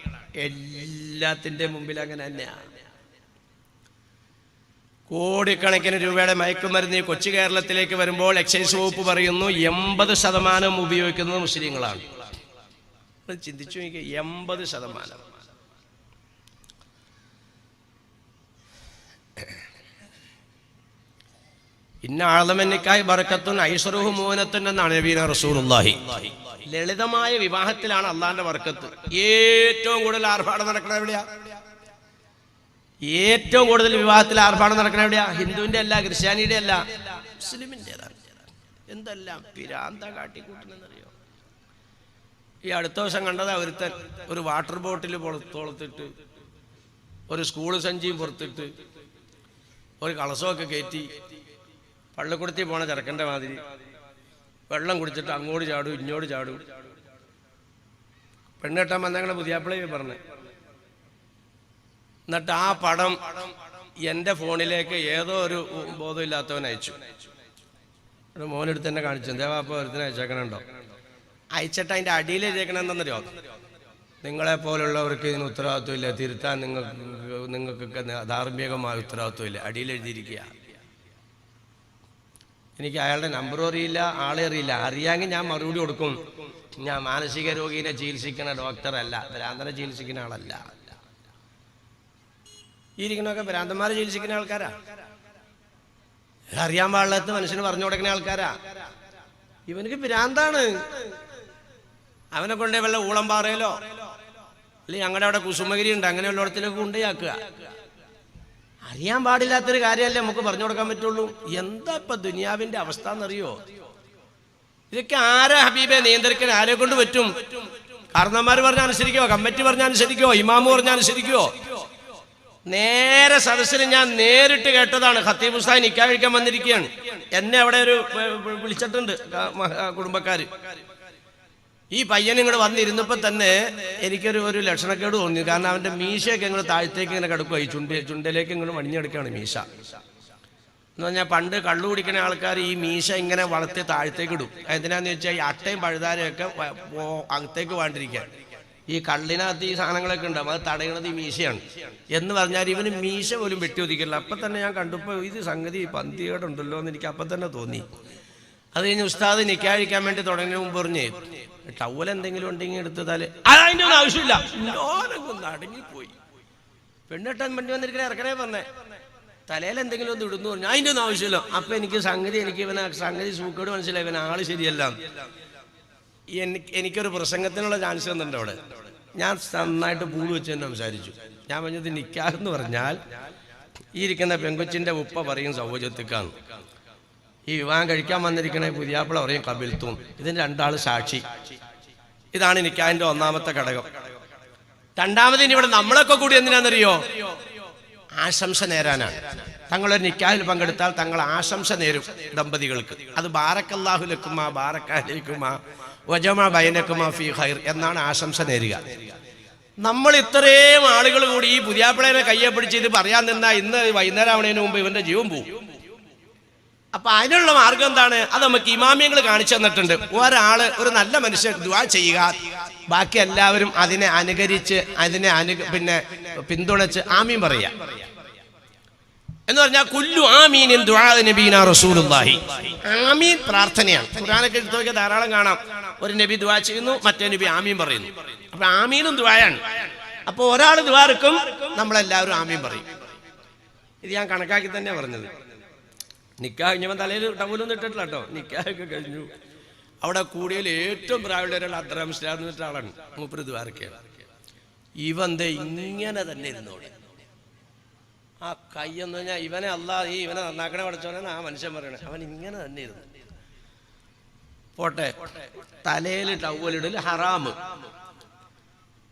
എല്ലാത്തിന്റെ മുമ്പിൽ അങ്ങനെ തന്നെയാണ്. കോടിക്കണക്കിന് രൂപയുടെ മയക്കുമരുന്ന് കൊച്ചു കേരളത്തിലേക്ക് വരുമ്പോൾ എക്സൈസ് വകുപ്പ് പറയുന്നു 80% ഉപയോഗിക്കുന്നത് മുസ്ലിങ്ങളാണ്. ചിന്തിച്ചു നോക്കിയ 80%. ഇന്ന ആളമന്നിക്കായി ബറക്കത്തുൻ ഐസറുഹു മൂനത്തുൻ എന്നാണ് നബീന റസൂലുള്ളാഹി. ലളിതമായ വിവാഹത്തിലാണ് അള്ളാന്റെ ബർക്കത്ത്. ഏറ്റവും കൂടുതൽ ആർഭാടം നടക്കണ എവിടെയാ? ഏറ്റവും കൂടുതൽ വിവാഹത്തിൽ ആർഭാടം നടക്കണ എവിടെയാ? ഹിന്ദുവിന്റെ അല്ല, ക്രിസ്ത്യാനിയുടെ അല്ല, മുസ്ലിമിൻ്റെതാണ്. എന്തെല്ലാം പിരാന്ത കാട്ടിക്കൂട്ടുന്നറിയോ? ഈ അടുത്ത ദിവസം കണ്ടതാ, ഒരുത്തൻ ഒരു വാട്ടർ ബോട്ടിൽ തോളത്തിട്ട് ഒരു സ്കൂൾ സഞ്ചിയും പുറത്തിട്ട് ഒരു കളസമൊക്കെ കയറ്റി പള്ളിക്കുടത്തിൽ പോണ ചെറുക്കൻ്റെ മാതിരി വെള്ളം കുടിച്ചിട്ട് അങ്ങോട്ട് ചാടും ഇങ്ങോട്ട് ചാടും. പെണ്ണെട്ടാൻ വന്നങ്ങളെ പുതിയാപ്പിളയെ പറഞ്ഞ്. എന്നിട്ട് ആ പടം എൻ്റെ ഫോണിലേക്ക് ഏതോ ഒരു ബോധമില്ലാത്തവൻ അയച്ചു. ഒരു മോനെടുത്ത് തന്നെ കാണിച്ചു. ദേവാ അപ്പോൾ ഒരുത്തിന് അയച്ചേക്കണുണ്ടോ? അയച്ചിട്ട് അതിൻ്റെ അടിയിൽ എഴുതിയേക്കണം എന്താണെന്നറിയോ? നിങ്ങളെപ്പോലുള്ളവർക്ക് ഇതിന് ഉത്തരവാദിത്വമില്ല, തിരുത്താൻ നിങ്ങൾക്കൊക്കെ ധാർമ്മികമായ ഉത്തരവാദിത്വമില്ല. അടിയിൽ എഴുതിയിരിക്കുക. എനിക്ക് അയാളുടെ നമ്പറും അറിയില്ല, ആളെ അറിയില്ല. അറിയാമെങ്കിൽ ഞാൻ മറുപടി കൊടുക്കും. ഞാൻ മാനസിക രോഗീനെ ചികിത്സിക്കുന്ന ഡോക്ടറല്ല, ഭ്രാന്തനെ ചികിത്സിക്കുന്ന ആളല്ല. ഈ ഇരിക്കണമൊക്കെ ഭ്രാന്തന്മാരെ ചികിത്സിക്കുന്ന ആൾക്കാരാ. അറിയാൻ പാടില്ലാത്ത മനുഷ്യന് പറഞ്ഞു കൊടുക്കുന്ന ആൾക്കാരാ. ഇവനക്ക് ഭ്രാന്താണ്. അവനെ കൊണ്ടേ വല്ല ഊളംപാറയിലോ അല്ലെങ്കിൽ ഞങ്ങളുടെ അവിടെ കുസുമഗിരി ഉണ്ട്, അങ്ങനെയുള്ളിടത്തിലേക്ക് കൊണ്ടുപോയാക്കുക. അറിയാൻ പാടില്ലാത്തൊരു കാര്യമല്ലേ നമുക്ക് പറഞ്ഞു കൊടുക്കാൻ പറ്റുള്ളൂ. എന്താ ഇപ്പൊ ദുനിയാവിന്റെ അവസ്ഥ എന്നറിയോ? ഇതൊക്കെ ആരാ ഹബീബെ നിയന്ത്രിക്കാൻ? ആരെ കൊണ്ട് പറ്റും? കാരണന്മാർ പറഞ്ഞാൽ അനുസരിക്കോ? കമ്മിറ്റി പറഞ്ഞാൽ അനുസരിക്കോ? ഇമാമ് പറഞ്ഞാൽ അനുസരിക്കോ? നേരെ സദസ്സിൽ ഞാൻ നേരിട്ട് കേട്ടതാണ്. ഖത്തീബ് ഉസ്താദ് നിക്കാഹ് കഴിക്കാൻ വന്നിരിക്കുകയാണ്. എന്നെ അവിടെ ഒരു വിളിച്ചിട്ടുണ്ട് കുടുംബക്കാര്. ഈ പയ്യൻ ഇങ്ങോട്ട് വന്നിരുന്നപ്പോൾ തന്നെ എനിക്കൊരു ലക്ഷണക്കേട് തോന്നി. കാരണം അവന്റെ മീശയൊക്കെ ഇങ്ങനെ താഴത്തേക്ക് ഇങ്ങനെ കിടക്കുവായി, ചുണ്ടലേക്ക് ഇങ്ങനെ മണിഞ്ഞെടുക്കുകയാണ് മീശ എന്ന് പറഞ്ഞാൽ. പണ്ട് കള്ളു കുടിക്കുന്ന ആൾക്കാർ ഈ മീശ ഇങ്ങനെ വളർത്തി താഴത്തേക്ക് ഇടും. എന്തിനാന്ന് വെച്ചാൽ ഈ അട്ടയും പഴുതാരയൊക്കെ അകത്തേക്ക് വേണ്ടിരിക്കാൻ. ഈ കള്ളിനകത്ത് ഈ സാധനങ്ങളൊക്കെ ഉണ്ടാവും, അത് തടയണത് ഈ മീശയാണ് എന്ന് പറഞ്ഞാൽ ഇവന് മീശ പോലും വെട്ടി ഒതുക്കില്ല. അപ്പം തന്നെ ഞാൻ കണ്ടപ്പോൾ ഇത് സംഗതി പന്തികേടുണ്ടല്ലോ എന്ന് എനിക്ക് അപ്പം തന്നെ തോന്നി. അത് കഴിഞ്ഞ് ഉസ്താദ് നിക്കാഹ് കഴിക്കാൻ വേണ്ടി തുടങ്ങിയ മുമ്പ് പറഞ്ഞേ, ടവൽ എന്തെങ്കിലും ഉണ്ടെങ്കിൽ എടുത്തതാല് അതിൻ്റെ ഒന്നും ആവശ്യമില്ല, അടങ്ങിപ്പോയി. പെണ്ണെട്ടാൻ വേണ്ടി വന്നിരിക്കണേ ഇറക്കണേ പറഞ്ഞേ, തലയിൽ എന്തെങ്കിലും ഒന്ന് ഇടുന്നു പറഞ്ഞു. അതിൻ്റെ ഒന്നും ആവശ്യമില്ല. അപ്പൊ എനിക്ക് ഇവനെ സംഗതി സൂക്കേട് മനസ്സിലായി, ഇവൻ ആള് ശരിയല്ല. എനിക്കൊരു പ്രസംഗത്തിനുള്ള ചാൻസ് തന്നിട്ടുണ്ട് അവിടെ. ഞാൻ നന്നായിട്ട് പൂള് വെച്ച് തന്നെ സംസാരിച്ചു. ഞാൻ പറഞ്ഞത് നിക്കാഹ് എന്ന് പറഞ്ഞാൽ ഈ ഇരിക്കുന്ന പെങ്കൊച്ചിന്റെ ഉപ്പ പറയും സൗജത്യക്കാന്ന്, ഈ വിവാഹം കഴിക്കാൻ വന്നിരിക്കണേ പുതിയാപ്പിള പറയും കബിൽത്തും. ഇതിന് രണ്ടാള് സാക്ഷി. ഇതാണ് നിക്കാഹിന്റെ ഒന്നാമത്തെ ഘടകം. രണ്ടാമതിന് ഇവിടെ നമ്മളൊക്കെ കൂടി എന്തിനാണെന്നറിയോ? ആശംസ നേരാനാണ്. തങ്ങളൊരു നിക്കാഹിൽ പങ്കെടുത്താൽ തങ്ങൾ ആശംസ നേരും ദമ്പതികൾക്ക്. അത് ബാറക്കല്ലാഹു ലക്കുമാ ബാറക്കലൈക്കുമാ വജമഅ ബൈനക്കുമാ ഫീ ഖൈർ എന്നാണ് ആശംസ നേരുക. നമ്മൾ ഇത്രയും ആളുകൾ കൂടി ഈ പുതിയാപ്പിളേനെ കയ്യെ പിടിച്ച് ഇത് പറയാൻ നിന്നാ ഇന്ന് വൈകുന്നേരം ആവണതിന് മുമ്പ് ഇവന്റെ ജീവൻ പോവും. അപ്പൊ അതിനുള്ള മാർഗം എന്താണ്? അത് നമുക്ക് ഇമാമിയങ്ങൾ കാണിച്ചു തന്നിട്ടുണ്ട്. ഒരാള് ഒരു നല്ല മനുഷ്യൻ ദുആ ചെയ്യുക, ബാക്കി എല്ലാവരും അതിനെ അനുകരിച്ച് പിന്നെ പിന്തുണച്ച് ആമീൻ പറയുക എന്ന് പറഞ്ഞാൽ കുല്ലു ആമീനിൻ ദുആ നബീനാ റസൂലുള്ളാഹി. ആമീൻ പ്രാർത്ഥനയാണ്. ഖുർആനൊക്കെ എടുത്ത് നോക്കിയാൽ ധാരാളം കാണാം. ഒരു നബി ദുആ ചെയ്യുന്നു, മറ്റേ നബി ആമീൻ പറയുന്നു. അപ്പൊ ആമീനും ദുആയാണ്. അപ്പൊ ഒരാൾ ദുആ എടുക്കും, നമ്മളെല്ലാവരും ആമീൻ പറയും. ഇത് ഞാൻ കണക്കാക്കി തന്നെ പറഞ്ഞത്. നിക്കാഹ് കഴിഞ്ഞപ്പോൾ തലയിൽ ടവലൊന്നും ഇട്ടിട്ടില്ല കേട്ടോ. നിക്കാഹൊക്കെ കഴിഞ്ഞു. അവിടെ കൂടിയതിൽ ഏറ്റവും പ്രായമുള്ള ഒരാൾ അബ്ദുറഹ്മാൻ മുസ്ലിയാർ എന്ന് വെച്ച ആളാണ്. മൂപ്പര് ദ്വാരക്കയാണ്. ഇവന്റെ ഇങ്ങനെ തന്നെ ഇരുന്നോടെ ആ കയ്യെന്ന് പറഞ്ഞാൽ ഇവനെ ഇവനെ നന്നാക്കണേ പഠിച്ചോനാണ് ആ മനുഷ്യൻ പറയണേ. അവൻ ഇങ്ങനെ തന്നെ ഇരുന്നു. പോട്ടെ, തലയിൽ ടവലിടൽ ഹറാമ്.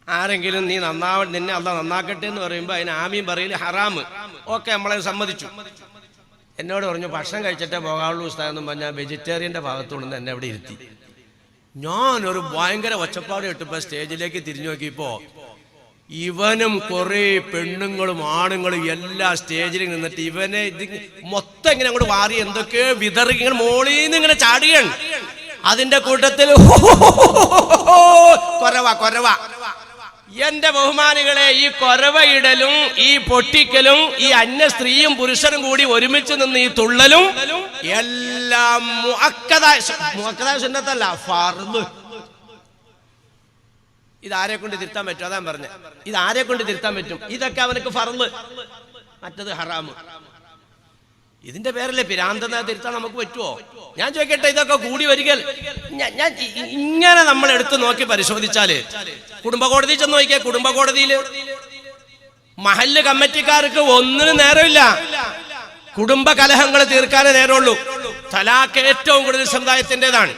ആരെങ്കിലും നിന്നെ അള്ളാഹ് നന്നാക്കട്ടെ എന്ന് പറയുമ്പോൾ അതിന് ആമീൻ പറയൽ ഹറാമ്. ഓക്കെ, നമ്മളെ സമ്മതിച്ചു. എന്നോട് പറഞ്ഞു ഭക്ഷണം കഴിച്ചിട്ടേ പോകാവുള്ളൂ ഉസ്താദെന്നും പറഞ്ഞാൽ വെജിറ്റേറിയൻ്റെ ഭാഗത്തുകൊണ്ട് എന്നെ അവിടെ ഇരുത്തി. ഞാനൊരു ഭയങ്കര ഒച്ചപ്പാട് ഇട്ടപ്പോൾ സ്റ്റേജിലേക്ക് തിരിഞ്ഞു നോക്കിയപ്പോൾ ഇവനും കുറെ പെണ്ണുങ്ങളും ആണുങ്ങളും എല്ലാ സ്റ്റേജിൽ നിന്നിട്ട് ഇവനെ ഇത് മൊത്തം ഇങ്ങനെ അങ്ങോട്ട് വാരി എന്തൊക്കെയോ വിതറി ഇങ്ങനെ മോളിൽ നിന്ന് ഇങ്ങനെ ചാടുകയാണ്. അതിന്റെ കൂട്ടത്തിൽ കൊരവ. എന്റെ ബഹുമാനികളെ, ഈ കൊരവയിടലും ഈ പൊട്ടിക്കലും ഈ അന്യ സ്ത്രീയും പുരുഷനും കൂടി ഒരുമിച്ച് നിന്ന് ഈ തുള്ളലും എല്ലാം മുഅക്കദായ സുന്നത്തല്ല, ഫർദ്. ഇതാരെ കൊണ്ട് തിരുത്താൻ പറ്റും? അതാ പറഞ്ഞത്. ഇതാരെ കൊണ്ട് തിരുത്താൻ പറ്റും? ഇതൊക്കെ അവനക്ക് ഫർദ്, മറ്റത് ഹറാമ്. ഇതിന്റെ പേരല്ലേ പിരാന്തെന്ന് തിരുത്താൻ നമുക്ക് പറ്റുമോ? ഞാൻ ചോദിക്കട്ടെ, ഇതൊക്കെ കൂടി വരിക ഞാൻ ഇങ്ങനെ നമ്മൾ എടുത്തു നോക്കി പരിശോധിച്ചാല് കുടുംബ കോടതി ചെന്ന് നോക്കിയാൽ കുടുംബ കോടതിയില് മഹല്ല് കമ്മിറ്റിക്കാർക്ക് ഒന്നിനും നേരമില്ല. കുടുംബ കലഹങ്ങൾ തീർക്കാനേ നേരമുള്ളൂ. തലാഖ് ഏറ്റവും കൂടുതൽ സമുദായത്തിൻ്റെതാണ്.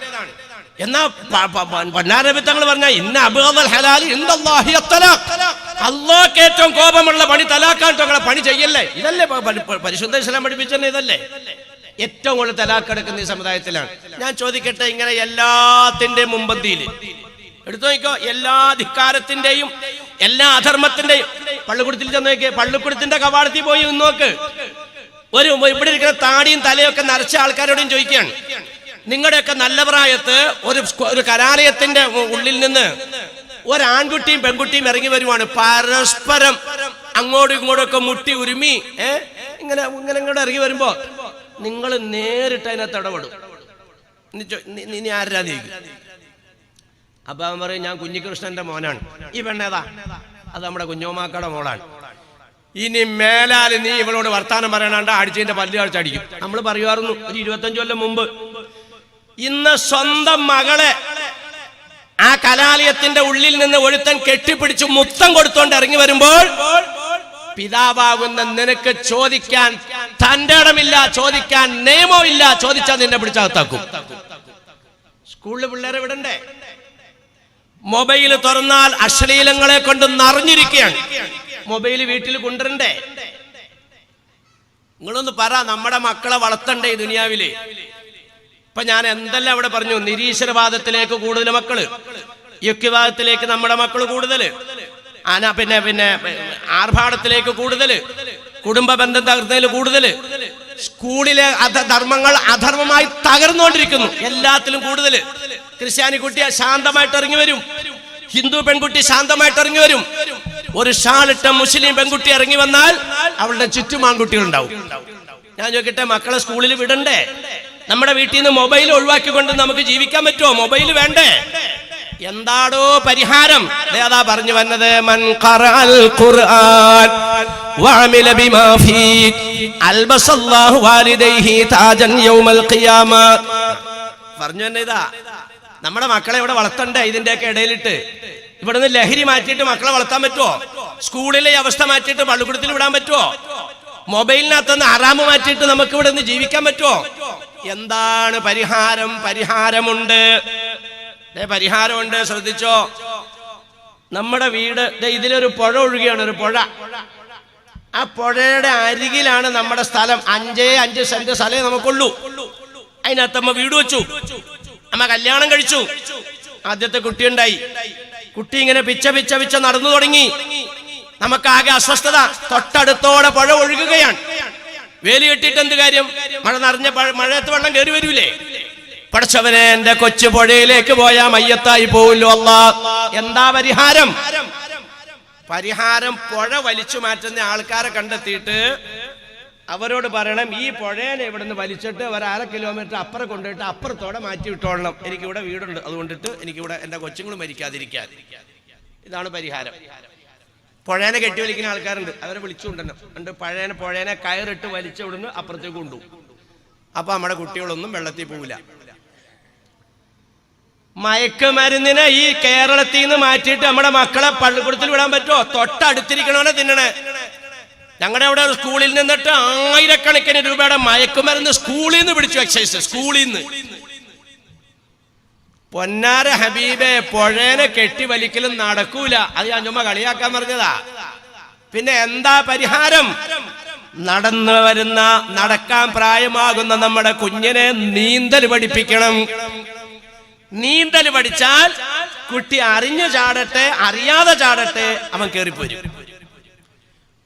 എന്നാ പൊന്നാരബിത്തങ്ങൾ പറഞ്ഞ ഇന്ന അബ്ഗദൽ ഹലാലി ഇൻദല്ലാഹി അത്തലാഖ്, അല്ലാഹുവിന് ഏറ്റവും കോപമുള്ള പണി തലാഖാണ്. നിങ്ങളെ പണി ചെയ്യല്ലേ? ഇതല്ലേ പരിശുദ്ധ ഇസ്ലാം പഠിപ്പിച്ചത്? ഇതല്ലേ ഏറ്റവും കൂടുതൽ തലാഖ് എടുക്കുന്ന ഈ സമുദായത്തിലാണ്. ഞാൻ ചോദിക്കട്ടെ, ഇങ്ങനെ എല്ലാത്തിന്റെയും മുമ്പന്തിയിൽ എടുത്തു നോക്കോ, എല്ലാ ധിക്കാരത്തിന്റെയും എല്ലാ അധർമ്മത്തിന്റെയും പള്ളിക്കൂടത്തിൽ ചെന്ന് നോക്കിയേ, പള്ളിക്കൂടത്തിന്റെ കവാടത്തിൽ പോയി നോക്ക്. ഇവിടെ ഇരിക്കുന്ന താടിയും തലയൊക്കെ നരച്ച ആൾക്കാരോടും ചോദിക്കുകയാണ്, നിങ്ങളുടെയൊക്കെ നല്ല പ്രായത്ത് ഒരു കലാലയത്തിന്റെ ഉള്ളിൽ നിന്ന് ഒരാൺകുട്ടിയും പെൺകുട്ടിയും ഇറങ്ങി വരുവാണ്, പരസ്പരം അങ്ങോട്ടും ഇങ്ങോട്ടും ഒക്കെ മുട്ടി ഉരുമി ഇങ്ങനെ ഇങ്ങോട്ട് ഇറങ്ങി വരുമ്പോ നിങ്ങൾ നേരിട്ട് അതിനകത്ത് ഇടപെടും. ഇനി ആരാ നീക്കും? അപ്പൊ അവൻ പറയും, ഞാൻ കുഞ്ഞികൃഷ്ണന്റെ മോനാണ്. ഈ പെണ്ണേതാ? അത് നമ്മുടെ കുഞ്ഞോമാക്കയുടെ മോളാണ്. ഇനി മേലാൽ നീ ഇവളോട് വർത്താനം പറയണാണ്ട് അടിച്ചതിന്റെ പല്ല് അടിച്ചടിക്കും. നമ്മൾ പറയുമായിരുന്നു ഒരു 25 കൊല്ലം മുമ്പ്. ഇന്ന് സ്വന്തം മകളെ ആ കലാലയത്തിന്റെ ഉള്ളിൽ നിന്ന് ഒരുത്തൻ കെട്ടിപ്പിടിച്ച് മുത്തം കൊടുത്തോണ്ട് ഇറങ്ങി വരുമ്പോൾ പിതാവാകുന്ന നിനക്ക് ചോദിക്കാൻ തന്റെ ഇടമില്ല, ചോദിക്കാൻ നിയമമില്ല. ചോദിച്ചാൽ നിന്നെ പിടിച്ചകത്താക്കും. സ്കൂളിൽ പിള്ളേരെ വിടണ്ടേ? മൊബൈൽ തുറന്നാൽ അശ്ലീലങ്ങളെ കൊണ്ട് നിറഞ്ഞിരിക്കുകയാണ്. മൊബൈൽ വീട്ടിൽ കൊണ്ടുവരണ്ടേ? നിങ്ങളൊന്ന് പറ, നമ്മുടെ മക്കളെ വളർത്തണ്ടേ ഈ ദുനിയാവില്? ഇപ്പൊ ഞാൻ എന്തെല്ലാം അവിടെ പറഞ്ഞു. നിരീശ്വരവാദത്തിലേക്ക് കൂടുതൽ മക്കള്, യുക്തിവാദത്തിലേക്ക് നമ്മുടെ മക്കള് കൂടുതൽ, പിന്നെ ആർഭാടത്തിലേക്ക് കൂടുതൽ, കുടുംബ ബന്ധം തകർന്നതിൽ കൂടുതൽ, സ്കൂളിലെ ധർമ്മങ്ങൾ അധർമ്മമായി തകർന്നുകൊണ്ടിരിക്കുന്നു. എല്ലാത്തിലും കൂടുതൽ. ക്രിസ്ത്യാനി കുട്ടി ശാന്തമായിട്ട് ഇറങ്ങി വരും, ഹിന്ദു പെൺകുട്ടി ശാന്തമായിട്ട് ഇറങ്ങി വരും. ഒരു ഷാളിട്ട മുസ്ലിം പെൺകുട്ടി ഇറങ്ങി വന്നാൽ അവളുടെ ചുറ്റും ആൺകുട്ടികൾ ഉണ്ടാവും. ഞാൻ ചോദിക്കട്ടെ, മക്കളെ സ്കൂളിൽ വിടണ്ടേ? നമ്മുടെ വീട്ടിൽ നിന്ന് മൊബൈൽ ഒഴിവാക്കിക്കൊണ്ട് നമുക്ക് ജീവിക്കാൻ പറ്റുമോ? മൊബൈൽ വേണ്ടേ? എന്താടോ പരിഹാരം? അതാ പറഞ്ഞു വന്നത്, മൻ ഖറഅൽ ഖുർആൻ വഅമില ബിമാ ഫീ അൽബസല്ലാഹു വാലിദൈഹി താജൻ യൗമൽ ഖിയാമ. പറഞ്ഞു തന്നെ ഇതാ, നമ്മുടെ മക്കളെ ഇവിടെ വളർത്തണ്ടേ? ഇതിന്റെയൊക്കെ ഇടയിലിട്ട് ഇവിടുന്ന് ലഹരി മാറ്റിയിട്ട് മക്കളെ വളർത്താൻ പറ്റുമോ? സ്കൂളിലെ അവസ്ഥ മാറ്റിയിട്ട് പള്ളിക്കൂടത്തിൽ വിടാൻ പറ്റുമോ? മൊബൈലിനകത്തുനിന്ന് ഹറാമ് മാറ്റിയിട്ട് നമുക്ക് ഇവിടെ നിന്ന് ജീവിക്കാൻ പറ്റുമോ? എന്താണ് പരിഹാരം? പരിഹാരമുണ്ട്, പരിഹാരമുണ്ട്. ശ്രദ്ധിച്ചോ, നമ്മുടെ വീട് ഇതിലൊരു പുഴ ഒഴുകിയാണ്, ഒരു പുഴ. ആ പുഴയുടെ അരികിലാണ് നമ്മുടെ സ്ഥലം. 5 സെന്റ് സ്ഥലമേ നമുക്കുള്ളൂ. അതിനകത്ത് അമ്മ വീട് വെച്ചു, അമ്മ കല്യാണം കഴിച്ചു, ആദ്യത്തെ കുട്ടിയുണ്ടായി. കുട്ടി ഇങ്ങനെ പിച്ച നടന്നു തുടങ്ങി. നമുക്കാകെ അസ്വസ്ഥത. തൊട്ടടുത്തോടെ പുഴ ഒഴുകുകയാണ്. വേലി കെട്ടിയിട്ട് എന്ത് കാര്യം? മഴ നിറഞ്ഞ മഴയത്ത് വെള്ളം കയറി വരൂലേ? പടച്ചവനെ, എന്റെ കൊച്ചു പുഴയിലേക്ക് പോയാ മയ്യത്തായി പോവില്ലോ അല്ലാ. എന്താ പരിഹാരം? പരിഹാരം പുഴ വലിച്ചു മാറ്റുന്ന ആൾക്കാരെ കണ്ടെത്തിയിട്ട് അവരോട് പറയണം, ഈ പുഴേനെ ഇവിടുന്ന് വലിച്ചിട്ട് ഒരു 1/2 കിലോമീറ്റർ അപ്പുറം കൊണ്ടുപോയിട്ട് അപ്പുറത്തോടെ മാറ്റി വിട്ടോളണം. എനിക്കിവിടെ വീടുണ്ട്, അതുകൊണ്ടിട്ട് എനിക്കിവിടെ എൻ്റെ കൊച്ചുങ്ങൾ മരിക്കാതിരിക്കാൻ. ഇതാണ് പരിഹാരം. പുഴേനെ കെട്ടി വലിക്കുന്ന ആൾക്കാരുണ്ട്, അവരെ വിളിച്ചുകൊണ്ടല്ലോ. ഉണ്ട് പുഴേനെ കയറിട്ട് വലിച്ചു വിടുന്നു, അപ്പുറത്തേക്ക് കൊണ്ടുപോകും. അപ്പൊ നമ്മുടെ കുട്ടികളൊന്നും വെള്ളത്തിൽ പോവില്ല. മയക്കുമരുന്നിനെ ഈ കേരളത്തിൽ നിന്ന് മാറ്റിയിട്ട് നമ്മുടെ മക്കളെ പള്ളിക്കൂടത്തിൽ വിടാൻ പറ്റുമോ? തൊട്ടടുത്തിരിക്കണോനെ തിന്നണേ. ഞങ്ങളുടെ അവിടെ സ്കൂളിൽ നിന്നിട്ട് 1000 രൂപയുടെ മയക്കുമരുന്ന് സ്കൂളിൽ നിന്ന് പിടിച്ചു. എക്സൈസ് സ്കൂളിൽ നിന്ന്. പൊന്നാര ഹബീബെ, പുഴേനെ കെട്ടി വലിക്കലും നടക്കൂല. അത് ഞാൻ ചുമ്മാ കളിയാക്കാൻ പറഞ്ഞതാ. പിന്നെ എന്താ പരിഹാരം? നടന്നു വരുന്ന, നടക്കാൻ പ്രായമാകുന്ന നമ്മുടെ കുഞ്ഞിനെ നീന്തൽ പഠിപ്പിക്കണം. നീന്തൽ പഠിച്ചാൽ കുട്ടി അറിഞ്ഞു ചാടട്ടെ, അറിയാതെ ചാടട്ടെ, അവൻ കയറിപ്പോരും.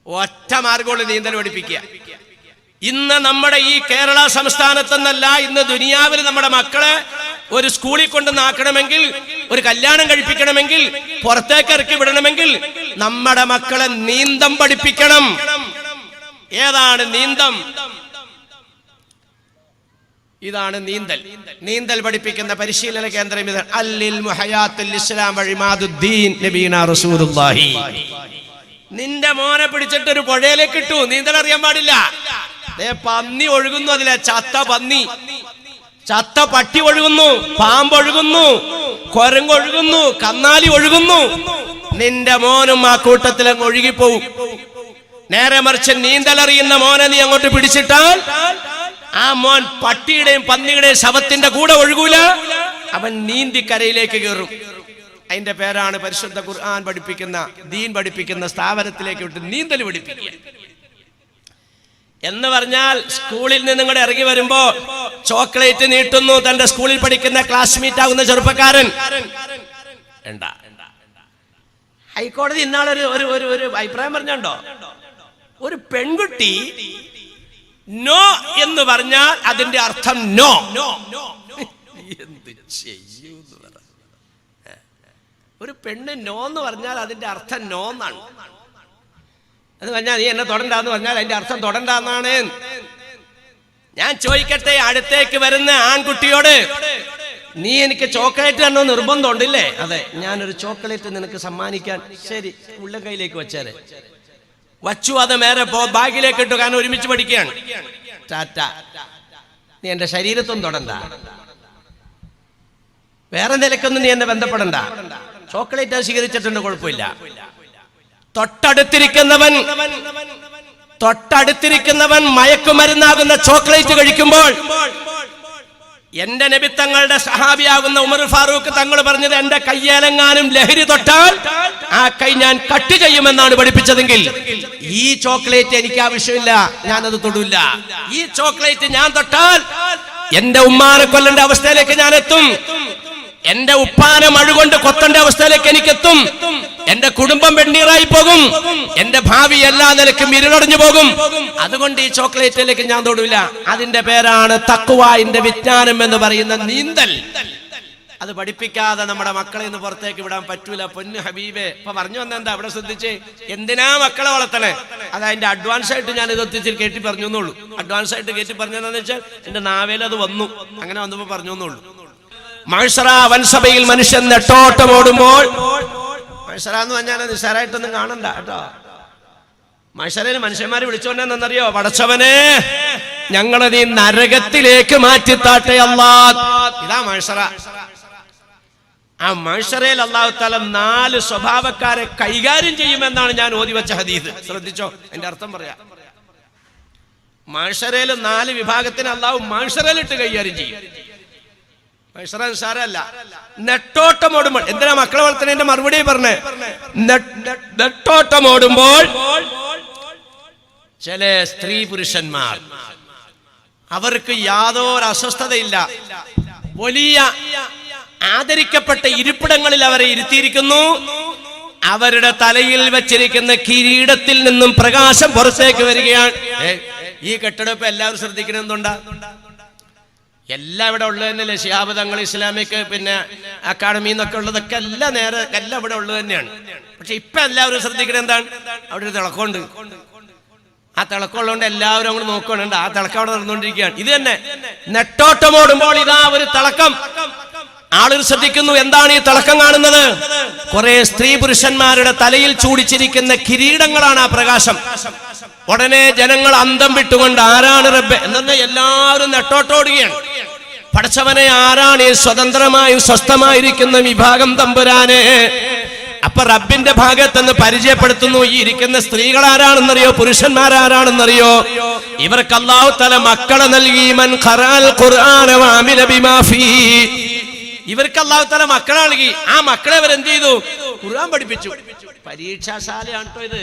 ഒറ്റ മാർഗമുള്ള നീന്തൽ പഠിപ്പിക്കുക. ഇന്ന് നമ്മുടെ ഈ കേരള സംസ്ഥാനത്തെന്നല്ല, ഇന്ന് ദുനിയാവിൽ നമ്മുടെ മക്കളെ ഒരു സ്കൂളിൽ കൊണ്ടുവന്നാക്കണമെങ്കിൽ, ഒരു കല്യാണം കഴിപ്പിക്കണമെങ്കിൽ, പുറത്തേക്ക് ഇറക്കി വിടണമെങ്കിൽ നമ്മുടെ മക്കളെ നീന്തം പഠിപ്പിക്കണം. ഏതാണ് നീന്തം? ഇതാണ് നീന്തൽ. നീന്തൽ പഠിപ്പിക്കുന്ന പരിശീലന കേന്ദ്രം ഇതാണ്. അല്ലിൽ മുഹയാത്തുൽ ഇസ്ലാം വഇമാദുദ്ദീൻ നബീന റസൂലുള്ളാഹി. നിന്റെ മോനെ പിടിച്ചിട്ട് ഒരു പുഴയിലേക്ക് ഇട്ടു, നീന്തൽ അറിയാൻ പാടില്ല. പന്നി ഒഴുകുന്നു, അതിലെ ചത്ത പന്നി, ചത്ത പട്ടി ഒഴുകുന്നു, പാമ്പൊഴുകുന്നു, കുരങ്ങൊഴുകുന്നു, കന്നാലി ഒഴുകുന്നു. നിന്റെ മോനും ആ കൂട്ടത്തിലങ്ങ് ഒഴുകിപ്പോവും. നേരെ മറിച്ച് നീന്തലറിയുന്ന മോനെ നീ അങ്ങോട്ട് പിടിച്ചിട്ടാൽ ആ മോൻ പട്ടിയുടെയും പന്നിയുടെയും ശവത്തിന്റെ കൂടെ ഒഴുകൂല, അവൻ നീന്തി കരയിലേക്ക് കയറും. അതിന്റെ പേരാണ് പരിശുദ്ധ ഖുർആൻ പഠിപ്പിക്കുന്ന, ദീൻ പഠിപ്പിക്കുന്ന സ്ഥാപനത്തിലേക്ക് വിട്ട് നീന്തൽ പഠിപ്പിക്കുക എന്ന് പറഞ്ഞാൽ. സ്കൂളിൽ നിന്ന് ഇങ്ങോട്ട് ഇറങ്ങി വരുമ്പോ ചോക്ലേറ്റ് നീട്ടുന്നു തന്റെ സ്കൂളിൽ പഠിക്കുന്ന ക്ലാസ്മേറ്റ് ആകുന്ന ചെറുപ്പക്കാരൻ. ഹൈക്കോടതി ഇന്നാളൊരു ഒരു അഭിപ്രായം പറഞ്ഞോ, ഒരു പെൺകുട്ടി നോ എന്ന് പറഞ്ഞാൽ അതിന്റെ അർത്ഥം നോ. എന്ത് ചെയ്യൂന്ന് പറ. ഒരു പെണ്ണ് നോ എന്ന് പറഞ്ഞാൽ അതിന്റെ അർത്ഥം നോ എന്നാണ്. എന്ന് പറഞ്ഞാൽ നീ എന്നെ തൊടണ്ടാന്ന് പറഞ്ഞാൽ അതിന്റെ അർത്ഥം തൊടണ്ടാന്നാണ്. ഞാൻ ചോദിക്കട്ടെ, അടുത്തേക്ക് വരുന്ന ആൺകുട്ടിയോട് നീ എനിക്ക് ചോക്ലേറ്റ് തന്നോ നിർബന്ധം ഉണ്ടില്ലേ? അതെ, ഞാനൊരു ചോക്ലേറ്റ് നിനക്ക് സമ്മാനിക്കാൻ. ശരി, ഉള്ള കയ്യിലേക്ക് വെച്ചേരെ. വച്ചു, അത് മേരെ ബാഗിലേക്ക് ഇട്ടു. കാരണം ഒരുമിച്ച് പഠിക്കുകയാണ്. ടാറ്റ, നീ എന്റെ ശരീരത്തൊന്നും തൊടണ്ട, വേറെ നിലക്കൊന്നും നീ എന്നെ ബന്ധപ്പെടണ്ട. ചോക്ലേറ്റ് സ്വീകരിച്ചിട്ടുണ്ട്, കുഴപ്പമില്ല. തൊട്ടടുത്തിരിക്കുന്നവൻ മയക്കുമരുന്നാകുന്ന ചോക്ലേറ്റ് കഴിക്കുമ്പോൾ എന്റെ നബി തങ്ങളുടെ സഹാബിയാകുന്ന ഉമർ ഫാറൂഖ് തങ്ങൾ പറഞ്ഞത്, എന്റെ കയ്യേലെങ്ങാനും ലഹരി തൊട്ടാൽ ആ കൈ ഞാൻ കട്ട് ചെയ്യുമെന്നാണ് പഠിപ്പിച്ചതെങ്കിൽ ഈ ചോക്ലേറ്റ് എനിക്ക് ആവശ്യമില്ല, ഞാനത് തൊടില്ല. ഈ ചോക്ലേറ്റ് ഞാൻ തൊട്ടാൽ എന്റെ ഉമ്മാനെ കൊല്ലേണ്ട അവസ്ഥയിലേക്ക് ഞാൻ എത്തും, എന്റെ ഉപ്പാനെ മഴുകൊണ്ട് കൊത്തേണ്ട അവസ്ഥയിലേക്ക് എനിക്കെത്തും, എന്റെ കുടുംബം വെണ്ണീറായി പോകും, എന്റെ ഭാവി എല്ലാ നിലയ്ക്കും ഇരുളടഞ്ഞു പോകും. അതുകൊണ്ട് ഈ ചോക്ലേറ്റിലേക്ക് ഞാൻ തൊടില്ല. അതിന്റെ പേരാണ് തഖ്വാന്റെ വിജ്ഞാനം എന്ന് പറയുന്ന നീന്തൽ. അത് പഠിപ്പിക്കാതെ നമ്മുടെ മക്കളെ ഇന്ന് പുറത്തേക്ക് വിടാൻ പറ്റൂല. പൊന്നു ഹബീബേ, ഇപ്പൊ പറഞ്ഞു വന്നെന്താ അവിടെ ശ്രദ്ധിച്ച്, എന്തിനാ മക്കളെ വളർത്തണേ? അത് അതിന്റെ അഡ്വാൻസ് ആയിട്ട് ഞാൻ ഇതൊത്തിരി കേട്ടി പറഞ്ഞു എന്നുള്ളൂ. അഡ്വാൻസ് ആയിട്ട് കേട്ടി പറഞ്ഞതെന്ന് വെച്ചാൽ എന്റെ നാവേൽ അത് വന്നു, അങ്ങനെ വന്നപ്പോ പറഞ്ഞു എന്നുള്ളൂ. മഹ്ശറ വൻസഭയിൽ മനുഷ്യൻ നെട്ടോട്ടം ഓടുമ്പോൾ, മഹ്ശറ എന്ന് പറഞ്ഞാൽ നിസ്സാരമായിട്ടൊന്നും കാണണ്ട കേട്ടോ. മഹ്ശറയിൽ മനുഷ്യന്മാരെ വിളിച്ചുകൊണ്ടെന്നറിയോ? പടച്ചവനെ, ഞങ്ങളെ നീ നരകത്തിലേക്ക് മാറ്റിത്താട്ടെ അല്ലാഹ്. ഇതാ മഹ്ശറ. ആ മഹ്ശറയിൽ അല്ലാഹു തആല 4 സ്വഭാവക്കാരെ കൈകാര്യം ചെയ്യുമെന്നാണ് ഞാൻ ഓതി വെച്ച ഹദീസ്. ശ്രദ്ധിച്ചോ, എന്റെ അർത്ഥം പറയാം. മഹ്ശറയിൽ 4 വിഭാഗത്തിന് അല്ലാഹു മഹ്ശറയിലിട്ട് കൈകാര്യം ചെയ്യും. സാരല്ല, നെട്ടോട്ടമോടുമ്പോൾ. എന്തിനാ മക്കളെ വളർത്തുന്നതിന്റെ മറുപടി പറഞ്ഞേ? നെട്ടോട്ടമോടുമ്പോൾ ചില സ്ത്രീ പുരുഷന്മാർ, അവർക്ക് യാതൊരു അസ്വസ്ഥതയില്ല, വലിയ ആദരിക്കപ്പെട്ട ഇരിപ്പിടങ്ങളിൽ അവരെ ഇരുത്തിയിരിക്കുന്നു. അവരുടെ തലയിൽ വെച്ചിരിക്കുന്ന കിരീടത്തിൽ നിന്നും പ്രകാശം പുറത്തേക്ക് വരികയാണ്. ഈ കെട്ടിടപ്പ് എല്ലാവരും ശ്രദ്ധിക്കണമെന്നുണ്ടാ? എല്ലാം ഇവിടെ ഉള്ളത് തന്നെയല്ലേ? ശിഹാബ് തങ്ങൾ, ഇസ്ലാമിക് പിന്നെ അക്കാഡമി എന്നൊക്കെ ഉള്ളതൊക്കെ എല്ലാം ഇവിടെ ഉള്ളത് തന്നെയാണ്. പക്ഷെ ഇപ്പൊ എല്ലാവരും ശ്രദ്ധിക്കണത് എന്താണ്? അവിടെ ഒരു തിളക്കമുണ്ട്. ആ തിളക്കമുള്ളതുകൊണ്ട് എല്ലാവരും അങ്ങോട്ട് നോക്കുന്നുണ്ട്. ആ തിളക്കം അവിടെ നടന്നുകൊണ്ടിരിക്കുകയാണ്. ഇത് തന്നെ നെട്ടോട്ടമോടുമ്പോൾ ഇതാ ഒരു തിളക്കം. ആളുകൾ ശ്രദ്ധിക്കുന്നു. എന്താണ് ഈ തിളക്കം കാണുന്നത്? കുറെ സ്ത്രീ പുരുഷന്മാരുടെ തലയിൽ ചൂടിച്ചിരിക്കുന്ന കിരീടങ്ങളാണ് ആ പ്രകാശം. ഉടനെ ജനങ്ങൾ അന്തം വിട്ടുകൊണ്ട് ആരാണ് റബ്ബേ എന്ന് എല്ലാവരും നെട്ടോട്ടോടുകയാണ്. പടച്ചവനെ, ആരാണ് ഈ സ്വതന്ത്രമായും സ്വസ്ഥമായിരിക്കുന്ന വിഭാഗം തമ്പുരാനെ? അപ്പൊ റബ്ബിന്റെ ഭാഗത്തെന്ന് പരിചയപ്പെടുത്തുന്നു. ഈ ഇരിക്കുന്ന സ്ത്രീകൾ ആരാണെന്നറിയോ? പുരുഷന്മാരാരാണെന്നറിയോ? ഇവർക്ക് അല്ലാഹു തആല മക്കളെ നൽകി. മൻ ഖറഅൽ ഖുർആന വഅമില ബിമാ ഫീഹി. ഇവർക്ക് അല്ലാഹു തആല മക്കളെ നൽകി. ആ മക്കളെ ഇവരെന്ത് ചെയ്തു? ഖുർആൻ പഠിപ്പിച്ചു. പരീക്ഷാശാലയാണ് കേട്ടോ ഇത്,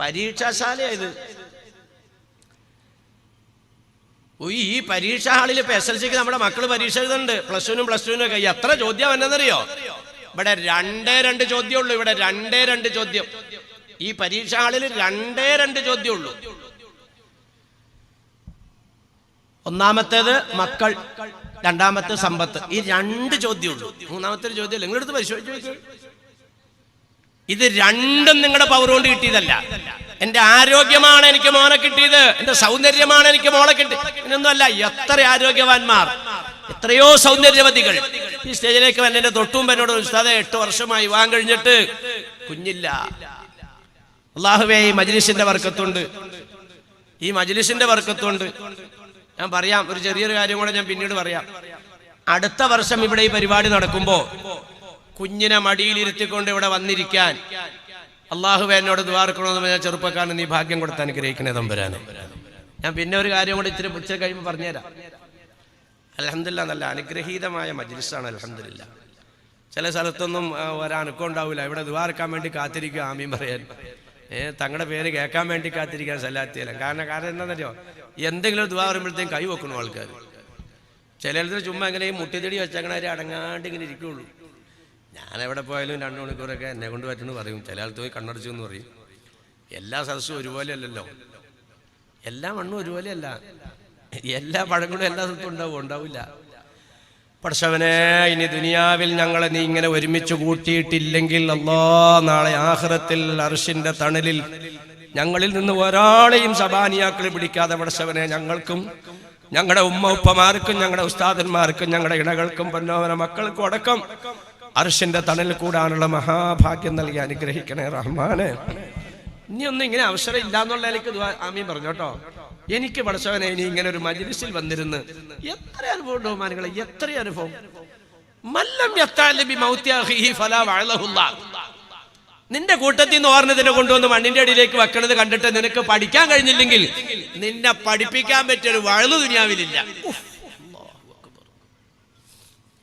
പരീക്ഷാശാലയായത്. ഈ പരീക്ഷാ ഹാളിൽ ഇപ്പൊ SLCക്ക് നമ്മുടെ മക്കള് പരീക്ഷ എഴുതുന്നുണ്ട്. +1 നും +2 ഒക്കെ. എത്ര ചോദ്യം എന്നറിയോ? ഇവിടെ 2 ചോദ്യം ഉള്ളൂ. ഇവിടെ 2 ചോദ്യം. ഈ പരീക്ഷാ ഹാളിൽ 2 ചോദ്യം ഉള്ളൂ. ഒന്നാമത്തേത് മക്കൾ, രണ്ടാമത്തെ സമ്പത്ത്. ഈ 2 ചോദ്യം ഉള്ളൂ. മൂന്നാമത്തെ ചോദ്യം നിങ്ങളെടുത്ത് പരിശോധിച്ചു. ഇത് 2 നിങ്ങളുടെ പവർ കൊണ്ട് കിട്ടിയതല്ല. എന്റെ ആരോഗ്യമാണ് എനിക്ക് മോനെ കിട്ടിയത്, എന്റെ സൗന്ദര്യമാണ് എനിക്ക് മോളെ കിട്ടിയത്, ഇതൊന്നുമല്ല. എത്ര ആരോഗ്യവാന്മാർ, എത്രയോ സൗന്ദര്യവതികൾ ഈ സ്റ്റേജിലേക്ക് വന്ന് എന്റെ തൊട്ടും എന്നോട് ഉസ്താദേ 8 വർഷമായി വിവാഹം കഴിഞ്ഞിട്ട് കുഞ്ഞില്ല. അല്ലാഹുവേ, ഈ മജ്ലിസിന്റെ ബർക്കത്തുണ്ട് ഈ മജ്ലിസിന്റെ ബർക്കത്തുണ്ട്. ഞാൻ പറയാം, ഒരു ചെറിയൊരു കാര്യം കൂടെ ഞാൻ പിന്നീട് പറയാം. അടുത്ത വർഷം ഇവിടെ ഈ പരിപാടി നടക്കുമ്പോ കുഞ്ഞിനെ മടിയിലിരുത്തിക്കൊണ്ട് ഇവിടെ വന്നിരിക്കാൻ അള്ളാഹുവേ എന്നോട് ദുആ ചെയ്യണമെന്ന് പറഞ്ഞാൽ ചെറുപ്പക്കാരന് നീ ഭാഗ്യം കൊടുത്ത് അനുഗ്രഹിക്കണേ തമ്പുരാനെ. ഞാൻ പിന്നെ ഒരു കാര്യം കൂടെ ഇത്തിരി ഉച്ച കഴിയുമ്പോൾ പറഞ്ഞുതരാം. അൽഹംദുലില്ലാഹ് നല്ല അനുഗ്രഹീതമായ മജ്ലിസാണ്. അൽഹംദുലില്ലാഹ് ചില സ്ഥലത്തൊന്നും ഒരനക്കം ഉണ്ടാവില്ല. ഇവിടെ ദുആ ചെയ്യാൻ വേണ്ടി കാത്തിരിക്കുക, ആമീൻ പറയാൻ, തങ്ങളുടെ പേര് കേൾക്കാൻ വേണ്ടി കാത്തിരിക്കാൻ സലാത്തിയല്ല. കാരണം എന്താണെന്നറിയോ, എന്തെങ്കിലും ഒരു ദുആ പറയുമ്പോഴത്തേക്കും കൈ വെക്കണം ആൾക്കാർ. ചിലരുടെ ചുമ്മാ എങ്ങനെ ഈ മുട്ടിച്ചെടി വെച്ചേക്കണവരെ അടങ്ങാണ്ട് ഇങ്ങനെ ഇരിക്കുള്ളൂ. ഞാൻ എവിടെ പോയാലും 2 മണിക്കൂറൊക്കെ എന്നെ കൊണ്ട് പറ്റുന്നു പറയും. ചില ആൾക്ക് പോയി കണ്ണടച്ചു എന്ന് പറയും. എല്ലാ സദസ്സും ഒരുപോലെ അല്ലല്ലോ, എല്ലാ മണ്ണും ഒരുപോലെയല്ല, എല്ലാ പഴങ്ങളും എല്ലാ സ്ഥലത്തും ഉണ്ടാവില്ല. പടച്ചവനെ, ഇനി ദുനിയാവിൽ ഞങ്ങളെ നീ ഇങ്ങനെ ഒരുമിച്ച് കൂട്ടിയിട്ടില്ലെങ്കിൽ അല്ലാഹ് നാളെ ആഖിറത്തിൽ അർശിന്റെ തണലിൽ ഞങ്ങളിൽ നിന്ന് ഒരാളെയും സബാനിയാക്കൾ പിടിക്കാതെ പടച്ചവനെ ഞങ്ങൾക്കും ഞങ്ങളുടെ ഉമ്മ ഉപ്പമാർക്കും ഞങ്ങളുടെ ഉസ്താദന്മാർക്കും ഞങ്ങളുടെ ഇണകൾക്കും പൊന്നോമന മക്കൾക്കും അടക്കം അർശിന്റെ തണലിൽ കൂടാനുള്ള മഹാഭാഗ്യം നൽകി അനുഗ്രഹിക്കണേ റഹ്മാനെ. ഇനിയൊന്നും ഇങ്ങനെ അവസരം ഇല്ലാന്നുള്ള എനിക്ക് ആമീൻ പറഞ്ഞു കേട്ടോ. എനിക്ക് പടച്ചവനെ ഇനി ഇങ്ങനെ ഒരു മജ്ലിസിൽ വന്നിരുന്ന് എത്ര അനുഭവം ഉണ്ടോ മാനുകളെ, എത്ര അനുഭവം. നിന്റെ കൂട്ടത്തിൽ നിന്ന് ഓർണതിനെ കൊണ്ടുവന്ന് മണ്ണിന്റെ അടിയിലേക്ക് വെക്കണത് കണ്ടിട്ട് നിനക്ക് പഠിക്കാൻ കഴിഞ്ഞില്ലെങ്കിൽ നിന്നെ പഠിപ്പിക്കാൻ പറ്റിയൊരു വഴല് ദുനിയാവിലില്ല.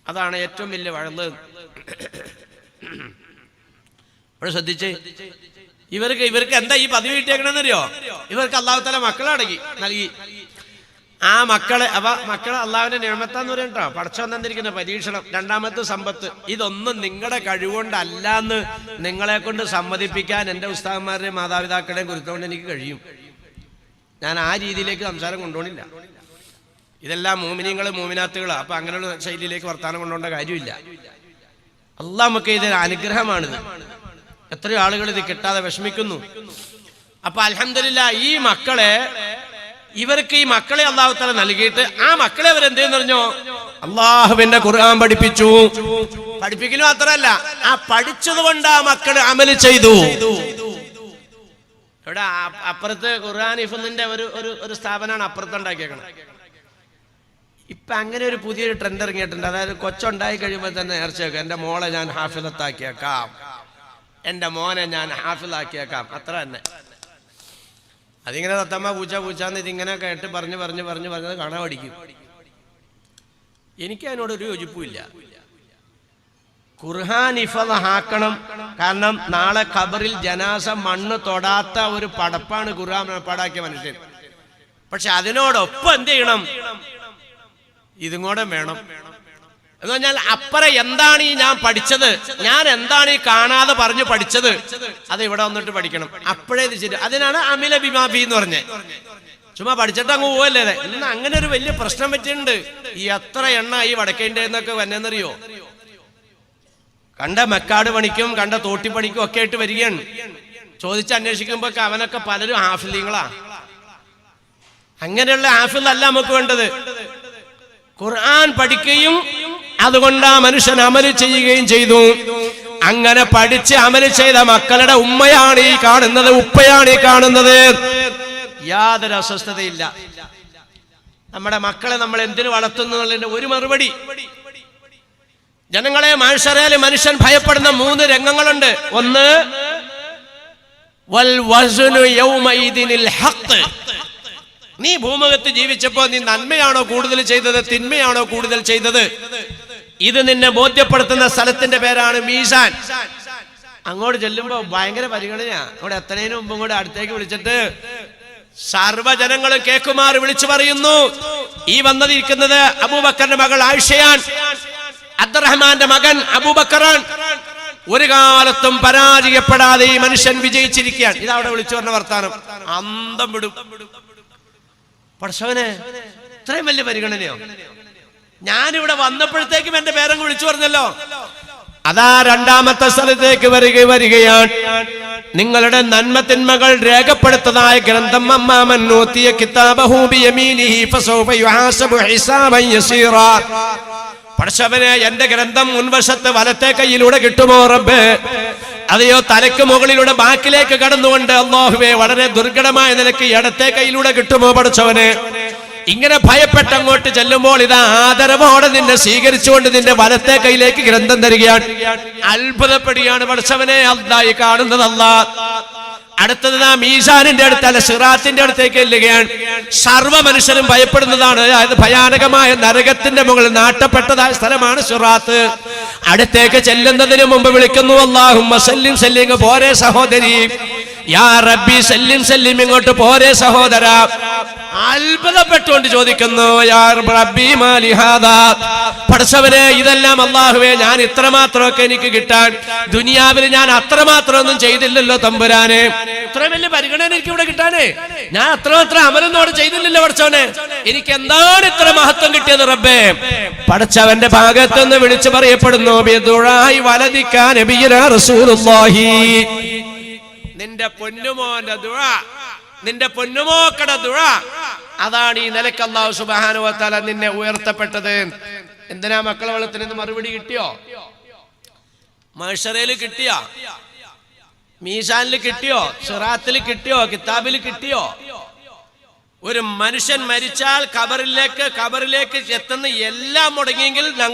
അതാണ് ഏറ്റവും വലിയ വഴല്. അവിടെ ശ്രദ്ധിച്ചേ, ഇവർക്ക് എന്താ ഈ പദവി കിട്ടിയേക്കണെന്നറിയോ? ഇവർക്ക് അല്ലാഹു തആല മക്കളെ നൽകി. ആ മക്കളെ അള്ളാഹുവിന്റെ നിഅമത്താന്ന് പറയട്ടോ. പടച്ചോൻ തന്നിരിക്കുന്ന പരീക്ഷണം, രണ്ടാമത്തെ സമ്പത്ത്. ഇതൊന്നും നിങ്ങളുടെ കഴിവുകൊണ്ടല്ലാന്ന് നിങ്ങളെ കൊണ്ട് സമ്മതിപ്പിക്കാൻ എൻ്റെ ഉസ്താദന്മാരുടെയും മാതാപിതാക്കളുടെയും കുരുത്തോണ്ട് എനിക്ക് കഴിയും. ഞാൻ ആ രീതിയിലേക്ക് സംസാരം കൊണ്ടുപോണില്ല. ഇതെല്ലാം മോമിനിയങ്ങള് മോമിനാത്തുകളാ. അപ്പൊ അങ്ങനെയുള്ള ശൈലിയിലേക്ക് വർത്താനം കൊണ്ടുപോകേണ്ട കാര്യമില്ല. അള്ളാഹ് നമുക്ക് ഇതൊരു അനുഗ്രഹമാണിത്. എത്രയോ ആളുകൾ ഇത് കിട്ടാതെ വിഷമിക്കുന്നു. അപ്പൊ അൽഹംദുലില്ലാഹ് ഇവർക്ക് ഈ മക്കളെ അല്ലാഹു തആല നൽകിയിട്ട് ആ മക്കളെ അവരെന്തെന്ന് പറഞ്ഞോ, അള്ളാഹുവിന്റെ ഖുർആൻ പഠിപ്പിക്കലും മാത്രമല്ല, ആ പഠിച്ചത് കൊണ്ട് ആ മക്കള് അമല് ചെയ്തു. ഇവിടെ അപ്പുറത്ത് ഖുർആൻ ഹിഫ്ളിന്റെ ഒരു സ്ഥാപനമാണ് അപ്പുറത്ത് ഉണ്ടാക്കിയേക്കണം. ഇപ്പൊ അങ്ങനെ ഒരു പുതിയൊരു ട്രെൻഡ് ഇറങ്ങിയിട്ടുണ്ട്. അതായത് കൊച്ചുണ്ടായി കഴിയുമ്പോൾ തന്നെ നേർച്ചയൊക്കെ എൻ്റെ മോളെ ഞാൻ ഹാഫിളത്താക്കിയേക്കാം, എൻ്റെ മോനെ ഞാൻ ഹാഫിളാക്കിയേക്കാം, അത്ര തന്നെ. അതിങ്ങനെ തത്തമ്മ പൂച്ചാന്ന് ഇതിങ്ങനെ കേട്ട് പറഞ്ഞത് കാണാൻ പഠിക്കും. എനിക്ക് അതിനോടൊരു യോജിപ്പുമില്ല. ഖുർആൻ ഹിഫ്ള് ആക്കണം. കാരണം നാളെ ഖബറിൽ ജനാസ മണ്ണ് തൊടാത്ത ഒരു പടപ്പാണ് ഖുർആൻ പാടാക്കിയ മനുഷ്യൻ. പക്ഷെ അതിനോടൊപ്പം എന്ത് ചെയ്യണം? ഇതും കൂടെ വേണം. എന്ന് പറഞ്ഞാൽ അപ്പുറം എന്താണ് ഈ ഞാൻ പഠിച്ചത്, ഞാൻ എന്താണ് ഈ കാണാതെ പറഞ്ഞു പഠിച്ചത്, അത് ഇവിടെ വന്നിട്ട് പഠിക്കണം. അപ്പോഴേ ഇത് ശരി. അതിനാണ് അമില ബിമാബി എന്ന് പറഞ്ഞത്. ചുമ്മാ പഠിച്ചിട്ട് അങ്ങ് പോവല്ലേ. ഇന്ന് അങ്ങനെ ഒരു വലിയ പ്രശ്നം പറ്റിയിട്ടുണ്ട്. ഈ എത്ര എണ്ണ ഈ വടക്കേണ്ടതെന്നൊക്കെ വന്നെന്നറിയോ? കണ്ട മെക്കാട് പണിക്കും കണ്ട തോട്ടിപ്പണിക്കും ഒക്കെ ആയിട്ട് വരികയാണ്. ചോദിച്ച് അന്വേഷിക്കുമ്പോ അവനൊക്കെ പലരും ഹാഫിലിങ്ങളാ. അങ്ങനെയുള്ള ഹാഫിലല്ല നമുക്ക് വേണ്ടത്. ഖുർആൻ പഠിക്കുകയും അതുകൊണ്ട് ആ മനുഷ്യൻ അമല് ചെയ്യുകയും ചെയ്തു. അങ്ങനെ പഠിച്ച് അമല് ചെയ്ത മക്കളുടെ ഉമ്മയാണ് ഈ കാണുന്നത്, ഉപ്പയാണ് ഈ കാണുന്നത്. യാതൊരു അസ്വസ്ഥതയില്ല. നമ്മുടെ മക്കളെ നമ്മൾ എന്തിനു വളർത്തുന്നു എന്നുള്ളതിന്റെ ഒരു മറുപടി. ജനങ്ങളെ, മനുഷ്യരെ മനുഷ്യൻ ഭയപ്പെടുന്ന 3 രംഗങ്ങളുണ്ട്. ഒന്ന്, വൽ വസ്നു യൗമഇദിനിൽ ഹഖ്. നീ ഭൂമുഖത്ത് ജീവിച്ചപ്പോ നീ നന്മയാണോ കൂടുതൽ ചെയ്തത്, തിന്മയാണോ കൂടുതൽ ചെയ്തത്? ഇത് നിന്നെ ബോധ്യപ്പെടുത്തുന്ന സ്ഥലത്തിന്റെ പേരാണ് മീസാൻ. അങ്ങോട്ട് ചെല്ലുമ്പോ ഭയങ്കര പരിഗണനയാ. അവിടെ എത്രയും മുമ്പും കൂടെ അടുത്തേക്ക് വിളിച്ചിട്ട് സർവ്വജനങ്ങളും കേക്കുമാർ വിളിച്ചു പറയുന്നു, ഈ വന്നതിരിക്കുന്നത് അബൂബക്കറിന്റെ മകൾ ആയിഷയാൻ, അബ്ദുറഹ്മാന്റെ മകൻ അബൂബക്കറാൻ. ഒരു കാലത്തും പരാജയപ്പെടാതെ ഈ മനുഷ്യൻ വിജയിച്ചിരിക്കുകയാണ്. ഇതവിടെ വിളിച്ചു പറഞ്ഞ വർത്താനം അന്തം വിടും. പടച്ചവനെ, ഇത്രയും വലിയ പരിഗണനയോ? ഞാനിവിടെ വന്നപ്പോഴത്തേക്കും എന്റെ പേരങ്ങ് വിളിച്ചു പറഞ്ഞല്ലോ. അതാ രണ്ടാമത്തെ സ്ഥലത്തേക്ക് വരികയാണ്. നിങ്ങളുടെ നന്മ തിന്മകൾ രേഖപ്പെടുത്തതായ ഗ്രന്ഥം. അമ്മാമൻ ഊതിയ കിതാബഹു ബിയമീനിഹി ഫസൗഫ യുഹാസബു ഹിസാബൻ യസീറാ. പടച്ചവനെ, എന്റെ ഗ്രന്ഥം മുൻവശത്ത് വലത്തെ കൈയിലൂടെ കിട്ടുമോ റബ്ബേ? അതെയോ തലക്ക് മുകളിലൂടെ ബാക്കിലേക്ക് കടന്നുകൊണ്ട് അല്ലാഹുവേ വളരെ ദുർഘടമായ നിലയ്ക്ക് ഇടത്തെ കൈയിലൂടെ കിട്ടുമോ പടച്ചവനെ? ഇങ്ങനെ ഭയപ്പെട്ടങ്ങോട്ട് ചെല്ലുമ്പോൾ ഇതാ ആദരവോടെ നിന്നെ സ്വീകരിച്ചുകൊണ്ട് നിന്റെ വലത്തെ കൈയിലേക്ക് ഗ്രന്ഥം തരികയാണ്. അത്ഭുതപ്പെടുകയാണ് പടച്ചവനെ അല്ലാഹ് കാണുന്നത്. അല്ലാഹ് അടുത്തത് നാം മീസാനിന്റെ അടുത്തല്ല സിറാത്തിന്റെ അടുത്തേക്ക് ചെല്ലുകയാണ്. സർവ്വ മനുഷ്യരും ഭയപ്പെടുന്നതാണ്. അതായത് ഭയാനകമായ നരകത്തിന്റെ മുകളിൽ നാട്ടപ്പെട്ടതായ സ്ഥലമാണ് സിറാത്ത്. അടുത്തേക്ക് ചെല്ലുന്നതിന് മുമ്പ് വിളിക്കുന്നു അല്ലാഹുമ്മ സല്ലിം സല്ലിം, പോരെ സഹോദരി. യാ റബ്ബി സല്ലിം സല്ലിം, ഇങ്ങോട്ട് പോരെ സഹോദര. അത്ഭുതപ്പെട്ടുകൊണ്ട് ചോദിക്കുന്നു യാ റബ്ബി മാലി ഹാദാ, പടച്ചവനെ ഇതെല്ലാം അല്ലാഹുവേ ഞാൻ ഇത്രമാത്രമൊക്കെ എനിക്ക് കിട്ടാൻ ദുനിയാവിൽ ഞാൻ അത്രമാത്രം ഒന്നും ചെയ്തില്ലല്ലോ തമ്പുരാനെ. ഇത്ര വലിയ പരിഗണന എനിക്ക് ഇവിടെ കിട്ടാനേ ഞാൻ അത്രമാത്രം അമലൊന്നും ചെയ്തില്ലല്ലോ പടച്ചവനെ. എനിക്ക് എന്താണ് ഇത്ര മഹത്വം കിട്ടിയത് റബ്ബേ? പടച്ചവന്റെ ഭാഗത്തുനിന്ന് വിളിച്ചു പറയപ്പെടുന്നു ബിദുആഇ വലദിക നബിയുനാ റസൂലുള്ളാഹി, നിന്റെ പൊന്നുമോന്റെ ദുആ, നിന്റെ പൊന്നുമോക്കടെ ദുആ, അതാണ് ഈ നിലയ്ക്ക് അല്ലാഹു സുബ്ഹാനഹു വ തആല നിന്നെ ഉയർത്തപ്പെട്ടത്. എന്തിനാ മക്കളെ വളർത്തുന്നത്? മറുപടി കിട്ടിയോ? മഹ്ശറയിൽ കിട്ടിയോ? മീസാനിൽ കിട്ടിയോ? സിറാത്തിൽ കിട്ടിയോ? കിതാബിൽ കിട്ടിയോ? ഒരു മനുഷ്യൻ മരിച്ചാൽ കബറിലേക്ക് എത്തുന്ന എല്ലാം മുടങ്ങിയെങ്കിൽ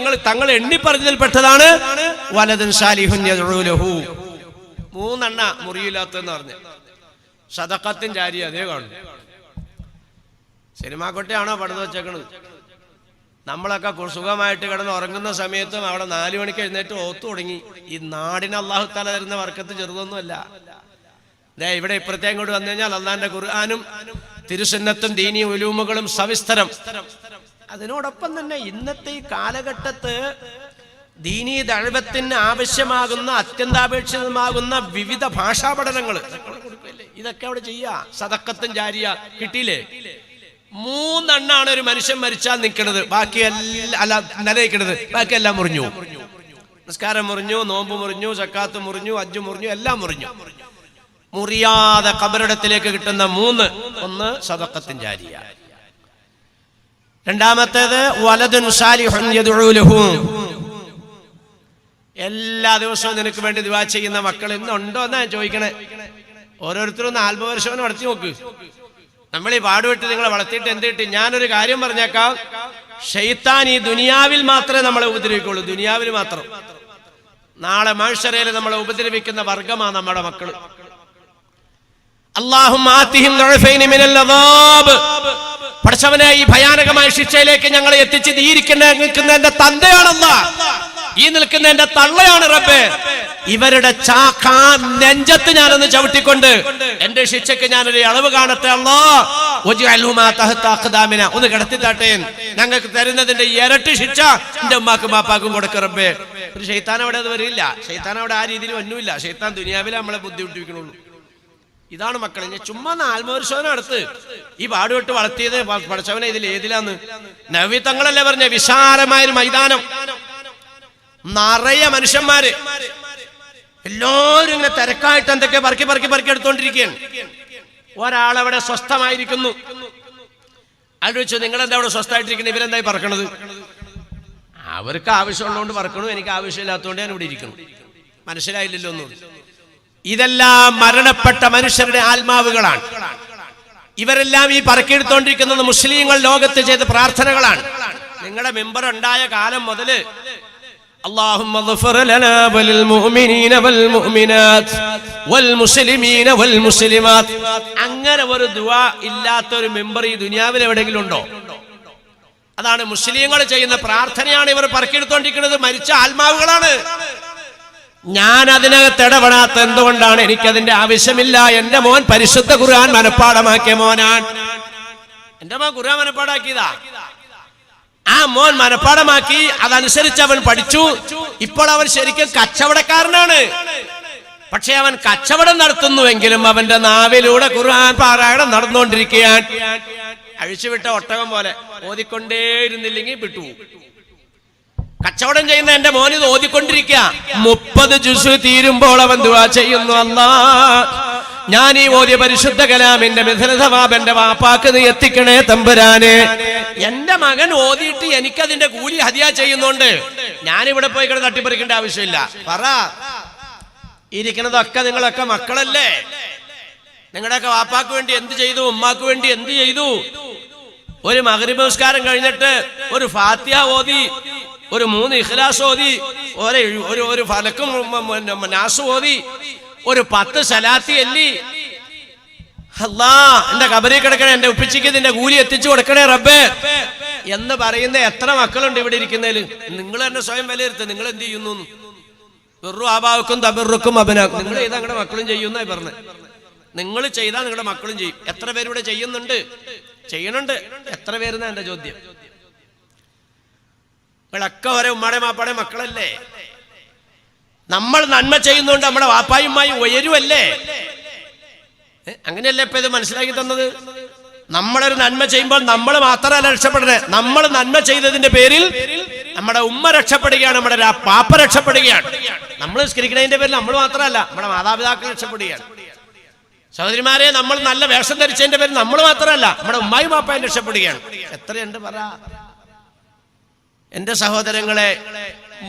തങ്ങൾ എണ്ണി പറഞ്ഞതിൽപ്പെട്ടതാണ് വലദുൻ സാലിഹുൻ യദ്ഉ ലഹു. 3 എണ്ണ മുറിയില്ലാത്തെന്ന് പറഞ്ഞു. സദഖത്തുൻ ജാരിയ അതേ കാണും. സിനിമാക്കൊട്ടയാണോ പണിത് വെച്ചേക്കണത്? നമ്മളൊക്കെ സുഖമായിട്ട് കിടന്ന് ഉറങ്ങുന്ന സമയത്തും അവിടെ 4 മണിക്ക് എഴുന്നേറ്റ് ഓത്തു തുടങ്ങി. ഈ നാടിന് അല്ലാഹു തആല തരുന്ന ബർക്കത്ത് ചെറുതൊന്നുമല്ല. ഇവിടെ ഇപ്പുറത്തേം കൊണ്ട് വന്നു കഴിഞ്ഞാൽ അല്ലാഹുവിന്റെ ഖുർആനും തിരുസുന്നത്തും ദീനി ഉലൂമുകളും സവിസ്തരം. അതിനോടൊപ്പം തന്നെ ഇന്നത്തെ ഈ കാലഘട്ടത്ത് ദീനീ ദഅവത്തിന് ആവശ്യമാകുന്ന അത്യന്താപേക്ഷിതമാകുന്ന വിവിധ ഭാഷാ പഠനങ്ങൾ ഇതൊക്കെ അവിടെ ചെയ്യാ. സദഖത്തുൻ ജാരിയ കിട്ടിയില്ലേ? 3 എണ്ണാണ് ഒരു മനുഷ്യൻ മരിച്ചാൽ നിൽക്കുന്നത്. ബാക്കിയെല്ലാം നിലനിൽക്കുന്നത്, ബാക്കിയെല്ലാം മുറിഞ്ഞു. നിസ്കാരം മുറിഞ്ഞു, നോമ്പ് മുറിഞ്ഞു, സക്കാത്ത് മുറിഞ്ഞു, ഹജ്ജ് മുറിഞ്ഞു, എല്ലാം മുറിഞ്ഞു. മുറിയാതെ ഖബറിടത്തിലേക്ക് കിട്ടുന്ന 3: ഒന്ന് സദഖത്തുൻ ജാരിയ, രണ്ടാമത്തേത് വലദുൻ സാലിഹുൻ യദ്ഉ ലഹു. എല്ലാ ദിവസവും നിനക്ക് വേണ്ടി ദുആ ചെയ്യുന്ന മക്കൾ ഇന്നുണ്ടോ എന്നാ ചോദിക്കണേ. ഓരോരുത്തരും ഒന്ന് ആത്മപരിശോധന നടത്തി നോക്ക്. നമ്മൾ ഈ പാടുവിട്ട് നിങ്ങളെ വളർത്തിയിട്ട് എന്ത് കിട്ടി? ഞാനൊരു കാര്യം പറഞ്ഞേക്കാം, ശൈത്താൻ ഈ ദുനിയാവിൽ മാത്രമേ നമ്മളെ ഉപദ്രവിക്കുള്ളൂ, ദുനിയാവിൽ മാത്രം. നാളെ മഹ്ശറയിൽ നമ്മളെ ഉപദ്രവിക്കുന്ന വർഗമാണ് നമ്മുടെ മക്കള്. അല്ലാഹുമ്മ ആതിഹിം ദുഅഫൈനി മിനൽ അദാബ്, പടച്ചവനെ ഈ ഭയാനകമായ ശിക്ഷയിലേക്ക് ഞങ്ങളെ എത്തിച്ച് നിൽക്കുന്ന എന്റെ തന്തയാണ് അല്ലാഹ്, ഈ നിൽക്കുന്ന എന്റെ തള്ളയാണ് റബ്ബേ. ഇവരുടെ നെഞ്ചത്ത് ഞാനൊന്ന് ചവിട്ടിക്കൊണ്ട് എന്റെ ശിക്ഷയ്ക്ക് ഞാനൊരു അളവ് കാണട്ടെ അല്ലാഹ്. ഒന്ന് കിടത്തിത്താട്ടെ, ഞങ്ങൾക്ക് തരുന്നതിന്റെ ഇരട്ടി ശിക്ഷ എന്റെ ഉമ്മാക്കും ബാപ്പാക്കും കൊടുക്ക റബ്ബേ. ഒരു ശൈത്താൻ അവിടെ അത് വരില്ല. ശൈത്താൻ അവിടെ ആ രീതിയിൽ ഒന്നുമില്ല. ശൈത്താൻ ദുനിയാവിലെ നമ്മളെ ബുദ്ധിമുട്ടിപ്പിക്കണുള്ളൂ. ഇതാണ് മക്കളെ. ഞാൻ ചുമ്മാ ആത്മപരിശോധന അടുത്ത് ഈ പാടുവിട്ട് വളർത്തിയത് പഠിച്ചവനെ ഇതിൽ ഏതിലാന്ന് നബി തങ്ങളല്ലേ പറഞ്ഞ വിശാലമായൊരു മൈതാനം, നിറയെ മനുഷ്യന്മാര്, എല്ലാവരും ഇങ്ങനെ തിരക്കായിട്ട് എന്തൊക്കെ പറക്കി എടുത്തോണ്ടിരിക്കുകയാണ്. ഒരാളവിടെ സ്വസ്ഥമായിരിക്കുന്നു. ആലോചിച്ചു, നിങ്ങളെന്താ അവിടെ സ്വസ്ഥമായിട്ടിരിക്കുന്നത്? ഇവരെന്തായി പറക്കണത്? അവർക്ക് ആവശ്യമുള്ളതുകൊണ്ട് പറക്കണു, എനിക്ക് ആവശ്യമില്ലാത്തതുകൊണ്ട് ഞാൻ ഇവിടെ ഇരിക്കണം. മനസ്സിലായില്ലല്ലോ ഒന്നും. ഇതെല്ലാം മരണപ്പെട്ട മനുഷ്യരുടെ ആത്മാവുകളാണ്. ഇവരെല്ലാം ഈ പറക്കിയെടുത്തോണ്ടിരിക്കുന്നത് മുസ്ലിങ്ങൾ ലോകത്ത് ചെയ്ത പ്രാർത്ഥനകളാണ്. നിങ്ങളുടെ മെമ്പർ ഉണ്ടായ കാലം മുതല് اللهم اغفر لنا وللمؤمنين والمؤمنات والمسلمين والمسلمات. അങ്ങനെ ഒരു ദുആ ഇല്ലാത്ത ഒരു മെമ്പർ ഈ ദുനിയാവിൽ എവിടെയെങ്കിലും ഉണ്ടോ? അതാണ് മുസ്ലിങ്ങൾ ചെയ്യുന്ന പ്രാർത്ഥനയാണ് ഇവർ പറക്കിയെടുത്തോണ്ടിരിക്കുന്നത്. മരിച്ച ആത്മാവുകളാണ്. ഞാൻ അതിനകത്ത് ഇടപെടാത്ത എന്തുകൊണ്ടാണ്? എനിക്കതിന്റെ ആവശ്യമില്ല. എന്റെ മോൻ പരിശുദ്ധ ഖുർആൻ മനപ്പാഠമാക്കിയ മോനാണ്. എന്റെ മോൻ ഖുർആൻ മനപ്പാടാക്കിയതാ. ആ മോൻ മനപ്പാഠമാക്കി, അതനുസരിച്ച് അവൻ പഠിച്ചു. ഇപ്പോൾ അവൻ ശരിക്കും കച്ചവടക്കാരനാണ്. പക്ഷെ അവൻ കച്ചവടം നടത്തുന്നുവെങ്കിലും അവന്റെ നാവിലൂടെ ഖുർആൻ പാരായണം നടന്നുകൊണ്ടിരിക്കുകയാണ്. അഴിച്ചുവിട്ട ഒട്ടകം പോലെ ഓതിക്കൊണ്ടേയിരുന്നില്ലെങ്കിൽ വിട്ടുപോകും. കച്ചവടം ചെയ്യുന്ന എന്റെ മോൻ ഇത് ഓതിക്കൊണ്ടിരിക്കുക. 30 ജുസ് തീരുമ്പോൾ അവൻ ദുആ ചെയ്യുന്നു, അല്ലാഹ് ഞാൻ ഈ ഓതിയ പരിശുദ്ധ കലാമിന്റെ മിഥുനസവാബ് എന്റെ വാപ്പാക്ക് നീ എത്തിക്കണേ തമ്പുരാനെ. എന്റെ മകൻ ഓതിയിട്ട് എനിക്കതിന്റെ കൂലി ഹദിയ ചെയ്യുന്നുണ്ട്. ഞാനിവിടെ പോയി കിടന്ന് തട്ടിപ്പറിക്കേണ്ട ആവശ്യമില്ല. പറ, ഇരിക്കുന്നതൊക്കെ നിങ്ങളൊക്കെ മക്കളല്ലേ? നിങ്ങളുടെയൊക്കെ വാപ്പാക്ക് വേണ്ടി എന്ത് ചെയ്തു, ഉമ്മാക്ക് വേണ്ടി എന്ത് ചെയ്തു? ഒരു മഗ്രിബ് നമസ്കാരം കഴിഞ്ഞിട്ട് ഒരു ഫാത്തിഹ ഓതി, ഒരു 3 ഇഖ്ലാസ് ഓതി, ഒരു ഫലക്കും നാസ് ഓതി, ഒരു 10 സലാത്തി എല്ലി, അല്ലാ എന്റെ കബറിൽ കിടക്കണേ, എന്റെ ഉപ്പിച്ചിക്ക് ഇതിന്റെ കൂലി എത്തിച്ചു കൊടുക്കണേ റബ്ബേ എന്ന് പറയുന്ന എത്ര മക്കളുണ്ട് ഇവിടെ ഇരിക്കുന്നതിൽ? നിങ്ങൾ തന്നെ സ്വയം വിലയിരുത്തുക. നിങ്ങൾ എന്ത് ചെയ്യുന്നു? വെറും ആബാവുക്കും തബറുക്കും അബനാക്കും. നിങ്ങൾ ചെയ്താൽ നിങ്ങളുടെ മക്കളും ചെയ്യുന്നായി പറഞ്ഞത്. നിങ്ങൾ ചെയ്താൽ നിങ്ങളുടെ മക്കളും ചെയ്യും. എത്ര പേരിവിടെ ചെയ്യുന്നുണ്ട്? ചെയ്യണുണ്ട്. എത്ര പേരെന്നാ എന്റെ ചോദ്യം. നിങ്ങളൊക്കെ ഒരേ ഉമ്മാടെ മാപ്പാടെ മക്കളല്ലേ? നമ്മൾ നന്മ ചെയ്യുന്നതുകൊണ്ട് നമ്മുടെ വാപ്പായുമായി ഉയരുമല്ലേ? അങ്ങനെയല്ലേ ഇപ്പൊ ഇത് മനസ്സിലാക്കി തന്നത്? നമ്മളൊരു നന്മ ചെയ്യുമ്പോൾ നമ്മൾ മാത്രമല്ല രക്ഷപ്പെടണേ, നമ്മൾ നന്മ ചെയ്തതിന്റെ പേരിൽ നമ്മുടെ ഉമ്മ രക്ഷപ്പെടുകയാണ്, നമ്മുടെ പാപ്പ രക്ഷപ്പെടുകയാണ്. നമ്മൾ നിസ്കരിക്കുന്നതിന്റെ പേരിൽ നമ്മൾ മാത്രമല്ല, നമ്മുടെ മാതാപിതാക്കൾ രക്ഷപ്പെടുകയാണ്. സഹോദരിമാരെ, നമ്മൾ നല്ല വേഷം ധരിച്ചതിന്റെ പേരിൽ നമ്മൾ മാത്രമല്ല, നമ്മുടെ ഉമ്മായും പാപ്പായും രക്ഷപ്പെടുകയാണ്. എത്രയുണ്ട് പറ. എന്റെ സഹോദരങ്ങളെ,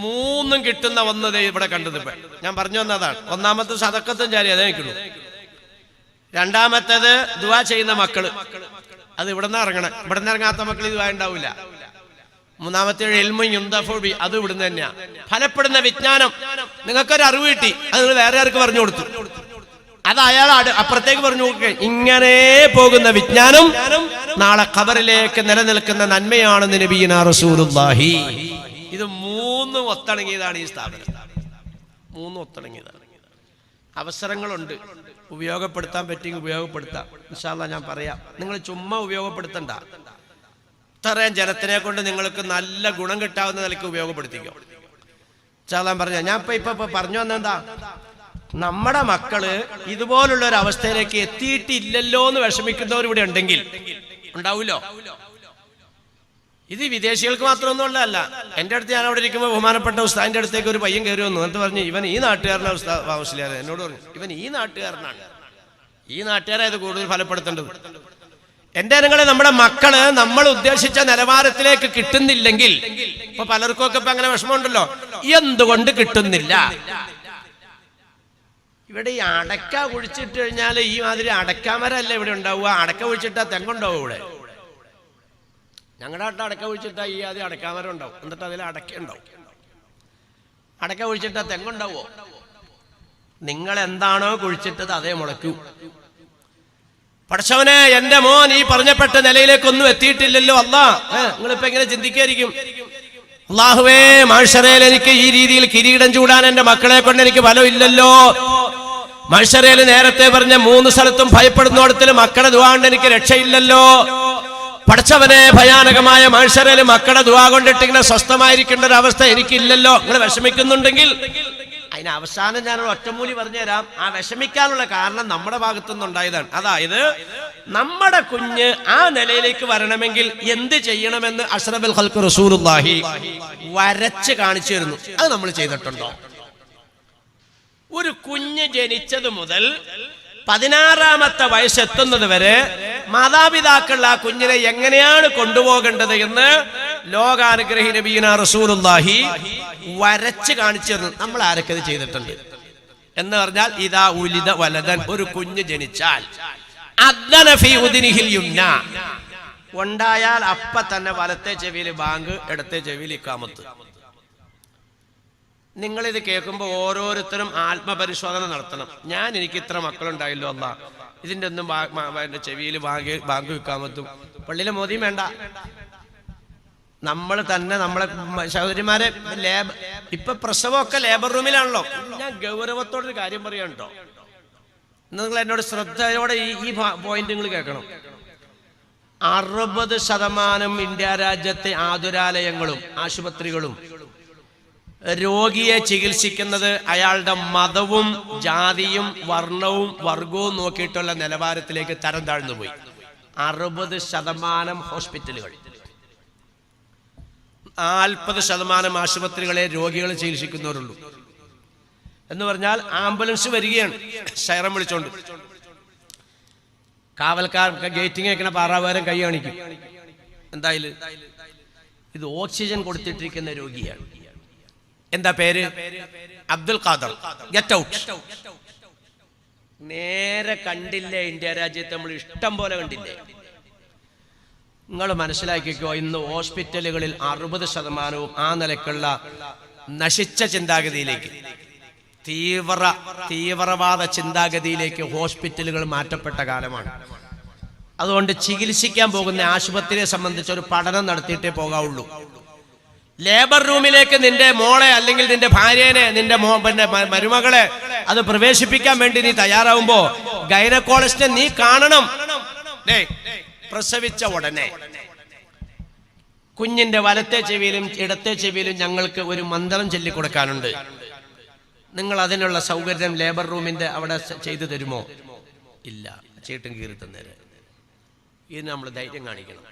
3 കിട്ടുന്ന ഒന്നത് ഇവിടെ കണ്ടത്. ഇപ്പൊ ഞാൻ പറഞ്ഞു വന്നതാണ്. ഒന്നാമത്തെ സദഖത്തും ജാരിയ, അതേ നിൽക്കുന്നു. രണ്ടാമത്തേത് ദുആ ചെയ്യുന്ന മക്കള്, അത് ഇവിടുന്ന് ഇറങ്ങണം. ഇവിടുന്ന് ഇറങ്ങാത്ത മക്കൾ ദുആ ഉണ്ടാവില്ല. മൂന്നാമത്തെ ഇൽമു യുൻദഫു ബി, അത് ഇവിടുന്ന് തന്നെയാ. ഫലപ്പെടുന്ന വിജ്ഞാനം, നിങ്ങൾക്കൊരു അറിവ് കിട്ടി, അത് നിങ്ങൾ വേറെ ആർക്ക് പറഞ്ഞു കൊടുത്തു, അത് അയാൾ അപ്പുറത്തേക്ക് പറഞ്ഞു കൊടുക്കുക. ഇങ്ങനെ പോകുന്ന വിജ്ഞാനം നാളെ ഖബറിലേക്ക് നിലനിൽക്കുന്ന നന്മയാണെന്ന് നബിയുനാ റസൂലുള്ളാഹി. ഇത് 3 ഒത്തിണങ്ങിയതാണ് ഈ സ്ഥാപനം. 3 ഒത്തിണങ്ങിയതാണ്. അവസരങ്ങളുണ്ട്, ഉപയോഗപ്പെടുത്താൻ പറ്റിയെങ്കിൽ ഉപയോഗപ്പെടുത്താം. ഇൻഷാ അല്ലാഹ് ഞാൻ പറയാം. നിങ്ങൾ ചുമ്മാ ഉപയോഗപ്പെടുത്തണ്ട. ഇത്രയും ജനത്തിനെ കൊണ്ട് നിങ്ങൾക്ക് നല്ല ഗുണം കിട്ടാവുന്ന നിലയ്ക്ക് ഉപയോഗപ്പെടുത്തിക്കോ. ഇൻഷാ അല്ലാഹ് പറഞ്ഞ ഞാൻ ഇപ്പൊ പറഞ്ഞു വന്നെന്താ, നമ്മുടെ മക്കള് ഇതുപോലുള്ള ഒരു അവസ്ഥയിലേക്ക് എത്തിയിട്ടില്ലല്ലോ എന്ന് വിഷമിക്കുന്നവർ ഇവിടെ ഉണ്ടെങ്കിൽ ഉണ്ടാവൂലോ. ഇത് വിദേശികൾക്ക് മാത്രമൊന്നും ഉള്ളതല്ല. എൻ്റെ അടുത്ത് ഞാൻ അവിടെ ഇരിക്കുമ്പോൾ ബഹുമാനപ്പെട്ട ഉസ്താദിന്റെ അടുത്തേക്ക് ഒരു പയ്യൻ കയറി വന്നു. എന്നിട്ട് പറഞ്ഞു, ഇവൻ ഈ നാട്ടുകാരനാണ് ഉസ്താദ് വാവസിലാരെ. എന്നോട് പറഞ്ഞു, ഇവൻ ഈ നാട്ടുകാരനാണ്. ഈ നാട്ടുകാരെ ഇത് കൂടുതൽ ഫലപ്പെടുത്തേണ്ടത്. എന്റെ ജനങ്ങളെ, നമ്മുടെ മക്കള് നമ്മൾ ഉദ്ദേശിച്ച നിലവാരത്തിലേക്ക് കിട്ടുന്നില്ലെങ്കിൽ, ഇപ്പൊ പലർക്കും ഒക്കെ ഇപ്പൊ അങ്ങനെ വിഷമമുണ്ടല്ലോ, എന്തുകൊണ്ട് കിട്ടുന്നില്ല? ഇവിടെ ഈ അടക്ക കുഴിച്ചിട്ട് കഴിഞ്ഞാൽ ഈ മാതിരി അടക്കാമരല്ല ഇവിടെ ഉണ്ടാവുക. അടക്ക കുഴിച്ചിട്ടാ തെങ്ങുണ്ടാവും ഇവിടെ. ഞങ്ങളുടെ നാട്ടിൽ അടക്ക കുഴിച്ചിട്ടാ ഈ ആദ്യം അടക്കാമരം ഉണ്ടാവും, എന്നിട്ട് അതിൽ അടക്ക ഉണ്ടാവും. അടക്ക കുഴിച്ചിട്ടാ തെങ്ങുണ്ടാവോ? നിങ്ങൾ എന്താണോ കുഴിച്ചിട്ടത് അതേ മുളയ്ക്കൂ. പടച്ചവനെ, എന്റെ മോൻ ഈ പറഞ്ഞപ്പെട്ട നിലയിലേക്കൊന്നും എത്തിയിട്ടില്ലല്ലോ അല്ലാ. നിങ്ങളിപ്പോ എങ്ങനെ ചിന്തിക്കായിരിക്കും? അല്ലാഹുവേ, മഹ്ശറയിൽ എനിക്ക് ഈ രീതിയിൽ കിരീടം ചൂടാൻ എന്റെ മക്കളെ കൊണ്ട് എനിക്ക് ഫലമില്ലല്ലോ. മഹ്ശറയിൽ നേരത്തെ പറഞ്ഞ 3 സ്ഥലത്തും ഭയപ്പെടുന്നിടത്തിൽ മക്കളുടെ ദുആ കൊണ്ട് എനിക്ക് രക്ഷയില്ലല്ലോ. പടച്ചവനെ, ഭയാനകമായ മഹ്ശറയിൽ മക്കളുടെ ദുആ കൊണ്ടിട്ട് ഇങ്ങനെ സ്വസ്ഥമായിരിക്കേണ്ട ഒരു അവസ്ഥ എനിക്കില്ലല്ലോ. നിങ്ങൾ വിഷമിക്കുന്നുണ്ടെങ്കിൽ അതിന് അവസാനം ഞാനൊരു ഒറ്റമൂലി പറഞ്ഞുതരാം. ആ വിഷമിക്കാനുള്ള കാരണം നമ്മുടെ ഭാഗത്തുനിന്നുണ്ടായതാണ്. അതായത് നമ്മുടെ കുഞ്ഞ് ആ നിലയിലേക്ക് വരണമെങ്കിൽ എന്ത് ചെയ്യണമെന്ന് അഷ്റഫുൽ ഖൽഖ് റസൂലുള്ളാഹി വരച്ച് കാണിച്ചു തരുന്നു. അത് നമ്മൾ ചെയ്തിട്ടുണ്ടോ? ഒരു കുഞ്ഞ് ജനിച്ചത് മുതൽ 16ാമത്തെ വയസ്സെത്തുന്നത് വരെ മാതാപിതാക്കൾ ആ കുഞ്ഞിനെ എങ്ങനെയാണ് കൊണ്ടുപോകേണ്ടത് എന്ന് ലോകാനുഗ്രഹി നബിയുനാ റസൂലുള്ളാഹി വരച്ച് കാണിച്ചു തരുന്നു. നമ്മൾ ആരൊക്കെ ഇത് ചെയ്തിട്ടുണ്ട് എന്ന് പറഞ്ഞാൽ, ഇദാ ഉലിദ വലദൻ, ഒരു കുഞ്ഞ് ജനിച്ചാൽ അദ്ദന ഫീ ഉദ്നിഹിൽ യുംന, ഉണ്ടായാൽ അപ്പ തന്നെ വലത്തെ ചെവിയിൽ ബാങ്ക്, ഇടത്തെ ചെവിയിൽ ഇഖാമത്ത്. നിങ്ങളിത് കേൾക്കുമ്പോൾ ഓരോരുത്തരും ആത്മപരിശോധന നടത്തണം. എനിക്ക് ഇത്ര മക്കളുണ്ടായല്ലോ അല്ലാ, ഇതിൻ്റെ ഒന്നും എൻ്റെ ചെവിയിൽ ബാങ്ക് ഇഖാമത്തും പള്ളിയിലെ മോദിയും വേണ്ട. നമ്മൾ തന്നെ നമ്മളെ സഹോദരിമാരെ, ഇപ്പൊ പ്രസവമൊക്കെ ലേബർ റൂമിലാണല്ലോ. ഞാൻ ഗൗരവത്തോടൊരു കാര്യം പറയാം കേട്ടോ. നിങ്ങൾ എന്നോട് ശ്രദ്ധയോടെ ഈ പോയിന്റ് നിങ്ങൾ കേൾക്കണം. 60% ഇന്ത്യ രാജ്യത്തെ ആതുരാലയങ്ങളും ആശുപത്രികളും രോഗിയെ ചികിത്സിക്കുന്നത് അയാളുടെ മതവും ജാതിയും വർണ്ണവും വർഗവും നോക്കിയിട്ടുള്ള നിലവാരത്തിലേക്ക് തരം താഴ്ന്നു പോയി. 60% ഹോസ്പിറ്റലുകൾ, 40% ആശുപത്രികളെ രോഗികളെ ചികിത്സിക്കുന്നവരുള്ളൂ. എന്ന് പറഞ്ഞാൽ ആംബുലൻസ് വരികയാണ് സൈറൻ വിളിച്ചോണ്ട്, കാവൽക്കാർ ഗേറ്റിംഗ് വെക്കണ പാറാവാരം കൈ കാണിക്കും. എന്തായാലും ഇത് ഓക്സിജൻ കൊടുത്തിട്ടിരിക്കുന്ന രോഗിയാണ്. എന്താ പേര്? അബ്ദുൽ ഖാദർ. Get out. നേരെ കണ്ടില്ലേ? ഇന്ത്യ രാജ്യത്ത് നമ്മൾ ഇഷ്ടം പോലെ കണ്ടില്ലേ? നിങ്ങൾ മനസ്സിലാക്കിക്കോ, ഇന്ന് ഹോസ്പിറ്റലുകളിൽ 60% ആ നിലക്കുള്ള നശിച്ച ചിന്താഗതിയിലേക്ക്, തീവ്രവാദ ചിന്താഗതിയിലേക്ക് ഹോസ്പിറ്റലുകൾ മാറ്റപ്പെട്ട കാലമാണ്. അതുകൊണ്ട് ചികിത്സിക്കാൻ പോകുന്ന ആശുപത്രിയെ സംബന്ധിച്ച് ഒരു പഠനം നടത്തിയിട്ടേ പോകാവുള്ളൂ. ലേബർ റൂമിലേക്ക് നിന്റെ മോളെ അല്ലെങ്കിൽ നിന്റെ ഭാര്യനെ, നിന്റെ മരുമകളെ അത് പ്രവേശിപ്പിക്കാൻ വേണ്ടി നീ തയ്യാറാവുമ്പോ ഗൈനക്കോളജിസ്റ്റിനെ നീ കാണണം. പ്രസവിച്ച ഉടനെ കുഞ്ഞിന്റെ വലത്തെ ചെവിയിലും ഇടത്തെ ചെവിയിലും ഞങ്ങൾക്ക് ഒരു മന്ത്രം ചൊല്ലിക്കൊടുക്കാനുണ്ട്. നിങ്ങൾ അതിനുള്ള സൗകര്യം ലേബർ റൂമിന്റെ അവിടെ ചെയ്തു തരുമോ? ഇല്ല, ചീട്ടും കീറി തന്നേരെ. ഇത് നമ്മൾ ധൈര്യം കാണിക്കണം.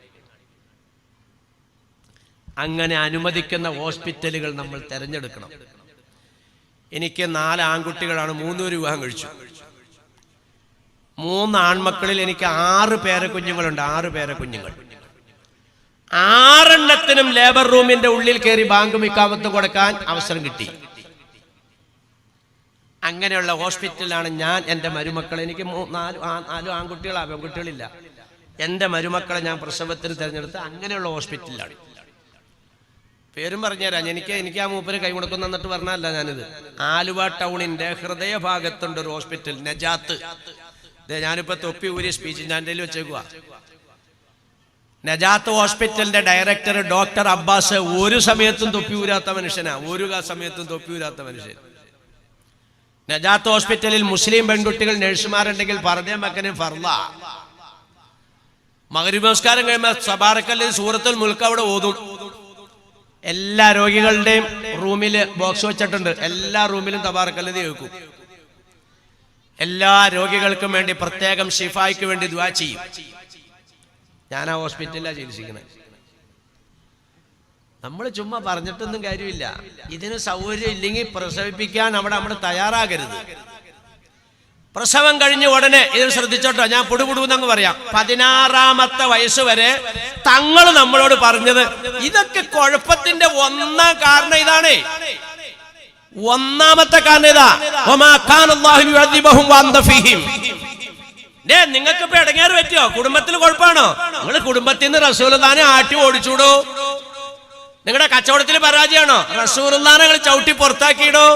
അങ്ങനെ അനുവദിക്കുന്ന ഹോസ്പിറ്റലുകൾ നമ്മൾ തിരഞ്ഞെടുക്കണം. എനിക്ക് 4 ആൺകുട്ടികളാണ്, 3 വിവാഹം കഴിച്ചു. 3 ആൺമക്കളിൽ എനിക്ക് 6 പേരക്കുഞ്ഞുങ്ങളുണ്ട്. 6 പേരക്കുഞ്ഞുങ്ങൾ. 6 ലേബർ റൂമിന്റെ ഉള്ളിൽ കയറി ബാങ്കും ഇഖാമത്തും കൊടുക്കാൻ അവസരം കിട്ടി. അങ്ങനെയുള്ള ഹോസ്പിറ്റലാണ് ഞാൻ എൻ്റെ മരുമക്കളെ, എനിക്ക് 4 ആൺകുട്ടികളാണ്, പെൺകുട്ടികളില്ല. എൻ്റെ മരുമക്കളെ ഞാൻ പ്രസവത്തിന് തിരഞ്ഞെടുത്ത് അങ്ങനെയുള്ള ഹോസ്പിറ്റലിലാണ്. പേരും പറഞ്ഞുതരാം. എനിക്ക് ആ മൂപ്പര് കൈ കൊടുക്കുന്ന എന്നിട്ട് പറഞ്ഞല്ല ഞാനിത്. ആലുവ ടൗണിന്റെ ഹൃദയഭാഗത്തുണ്ട് ഒരു ഹോസ്പിറ്റൽ, നജാത്ത്. ഞാനിപ്പോ തൊപ്പി ഊരി സ്പീച്ച് ഞാൻ വെച്ചേക്കുക. നജാത്ത് ഹോസ്പിറ്റലിന്റെ ഡയറക്ടർ ഡോക്ടർ അബ്ബാസ് ഒരു സമയത്തും തൊപ്പി ഊരാത്ത മനുഷ്യനാ. ഒരു സമയത്തും തൊപ്പി ഊരാത്ത മനുഷ്യൻ. നജാത്ത് ഹോസ്പിറ്റലിൽ മുസ്ലിം പെൺകുട്ടികൾ നഴ്സുമാരുണ്ടെങ്കിൽ പർദ്ദയും വെക്കലും ഫർളാ. മഗ്‌രിബ് നമസ്കാരം കഴിയുമ്പോൾ തബാറക്കൽ സൂറത്തുൽ മുൽക്ക് അവിടെ ഓതും. എല്ലാ രോഗികളുടെയും റൂമില് ബോക്സ് വെച്ചിട്ടുണ്ട്. എല്ലാ റൂമിലും തബാറക്കൽ കേൾക്കും. എല്ലാ രോഗികൾക്കും വേണ്ടി പ്രത്യേകം ഷിഫായ്ക്ക് വേണ്ടി ദുആ ചെയ്യും. ഞാൻ ആ ഹോസ്പിറ്റലിലാണ് ചികിത്സിക്കുന്നത്. നമ്മൾ ചുമ്മാ പറഞ്ഞിട്ടൊന്നും കാര്യമില്ല. ഇതിന് സൗകര്യം ഇല്ലെങ്കിൽ പ്രസവിപ്പിക്കാൻ അവിടെ നമ്മൾ തയ്യാറാകരുത്. പ്രസവം കഴിഞ്ഞ ഉടനെ ഇത് ശ്രദ്ധിച്ചോട്ടോ, ഞാൻ പുടുപുടുന്നങ്ങ് പറയാം. 16ാമത്തെ വയസ്സ് വരെ തങ്ങൾ നമ്മളോട് പറഞ്ഞത് ഇതൊക്കെ കുഴപ്പത്തിന്റെ ഒന്നാം കാരണം ഇതാണ്. ഒന്നാമത്തെ കാരണം ഇതാ, നിങ്ങൾക്ക് ഇപ്പൊ ഇടങ്ങേറ് പറ്റിയോ? കുടുംബത്തിൽ കുഴപ്പമാണോ? നിങ്ങൾ കുടുംബത്തിൽ നിന്ന് റസൂലുള്ളാഹിനെ ആട്ടി ഓടിച്ചൂടോ? നിങ്ങളുടെ കച്ചവടത്തിൽ പരാജയമാണോ? റസൂലുള്ളാഹിനെ നിങ്ങൾ ചവിട്ടി പുറത്താക്കിയിടോ?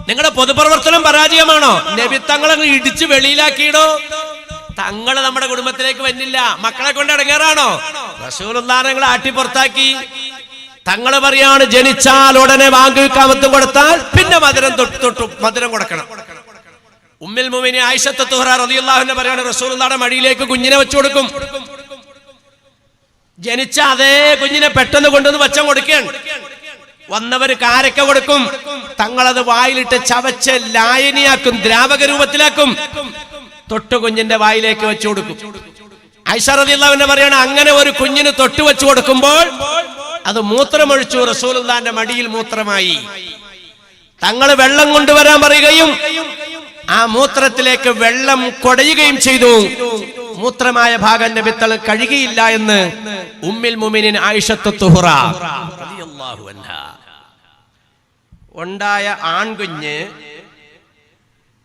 നിങ്ങളുടെ പൊതുപ്രവർത്തനം പരാജയമാണോ? നബി തങ്ങളെ ഇടിച്ച് വെളിയിലാക്കിയിടോ? തങ്ങൾ നമ്മുടെ കുടുംബത്തിലേക്ക് വരുന്നില്ല. മക്കളെ കൊണ്ട് ഇടങ്ങേറാണോ? റസൂലുള്ളാഹിനെ നിങ്ങൾ ആട്ടി പുറത്താക്കി. തങ്ങൾ പറയാണ്, ജനിച്ചാൽ ഉടനെ ബാങ്ക് ഇഖാമത്ത് കൊടുത്താൽ പിന്നെ മധുരം കൊടുക്കണം. ഉമ്മുൽ മുഅ്മിനീൻ ആയിഷ തുഹ്റ റളിയല്ലാഹു അൻഹ പറയാണ്, റസൂലുള്ളാഹിയുടെ മടിയിലേക്ക് കുഞ്ഞിനെ വെച്ചു കൊടുക്കും. ജനിച്ച അതേ കുഞ്ഞിനെ പെട്ടെന്ന് കൊണ്ടുവന്ന് വച്ചം കൊടുക്കുകയാണ്. വന്നവര് കാരക്ക കൊടുക്കും. തങ്ങളത് വായിലിട്ട് ചവച്ച് ലായനിയാക്കും, ദ്രാവക രൂപത്തിലാക്കും. തൊട്ടു കുഞ്ഞിന്റെ വായിലേക്ക് വെച്ചു കൊടുക്കും. ആയിഷ റളിയല്ലാഹു അൻഹ പറയാണ്, അങ്ങനെ ഒരു കുഞ്ഞിന് തൊട്ടു വെച്ചു കൊടുക്കുമ്പോൾ അത് മൂത്രമൊഴിച്ചു. റസൂലുള്ളാഹിന്റെ മടിയിൽ മൂത്രമായി. തങ്ങൾ വെള്ളം കൊണ്ടുവരാൻ പറയുകയും ആ മൂത്രത്തിലേക്ക് വെള്ളം കൊടയുകയും ചെയ്തു. മൂത്രമായ ഭാഗം നബി തങ്ങൾ കഴുകിയില്ല എന്ന് ഉമ്മുൽ മുഅ്മിനീൻ ആയിഷ തുഹ്റ റളിയല്ലാഹു അൻഹ. ഉണ്ടായ ആൺകുഞ്ഞ്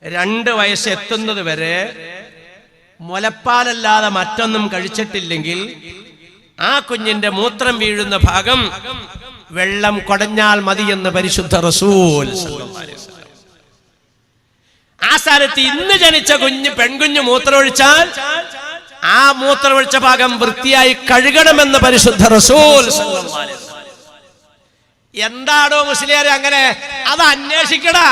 2 വയസ്സ് എത്തുന്നത് വരെ മുലപ്പാലല്ലാതെ മറ്റൊന്നും കഴിച്ചിട്ടില്ലെങ്കിൽ ആ കുഞ്ഞിന്റെ മൂത്രം വീഴുന്ന ഭാഗം വെള്ളം കൊടഞ്ഞാൽ മതിയെന്ന് പരിശുദ്ധ റസൂൽ സല്ലല്ലാഹു അലൈഹി വസല്ലം. ആ സ്ഥാനത്ത് ഇന്ന് ജനിച്ച പെൺകുഞ്ഞ് മൂത്രമൊഴിച്ചാൽ ആ മൂത്രമൊഴിച്ച ഭാഗം വൃത്തിയായി കഴുകണമെന്ന് പരിശുദ്ധ റസൂൽ സല്ലല്ലാഹു അലൈഹി വസല്ലം. എന്താണോ മുസ്ലിയാരെ അങ്ങനെ? അത് അന്വേഷിക്കടാ.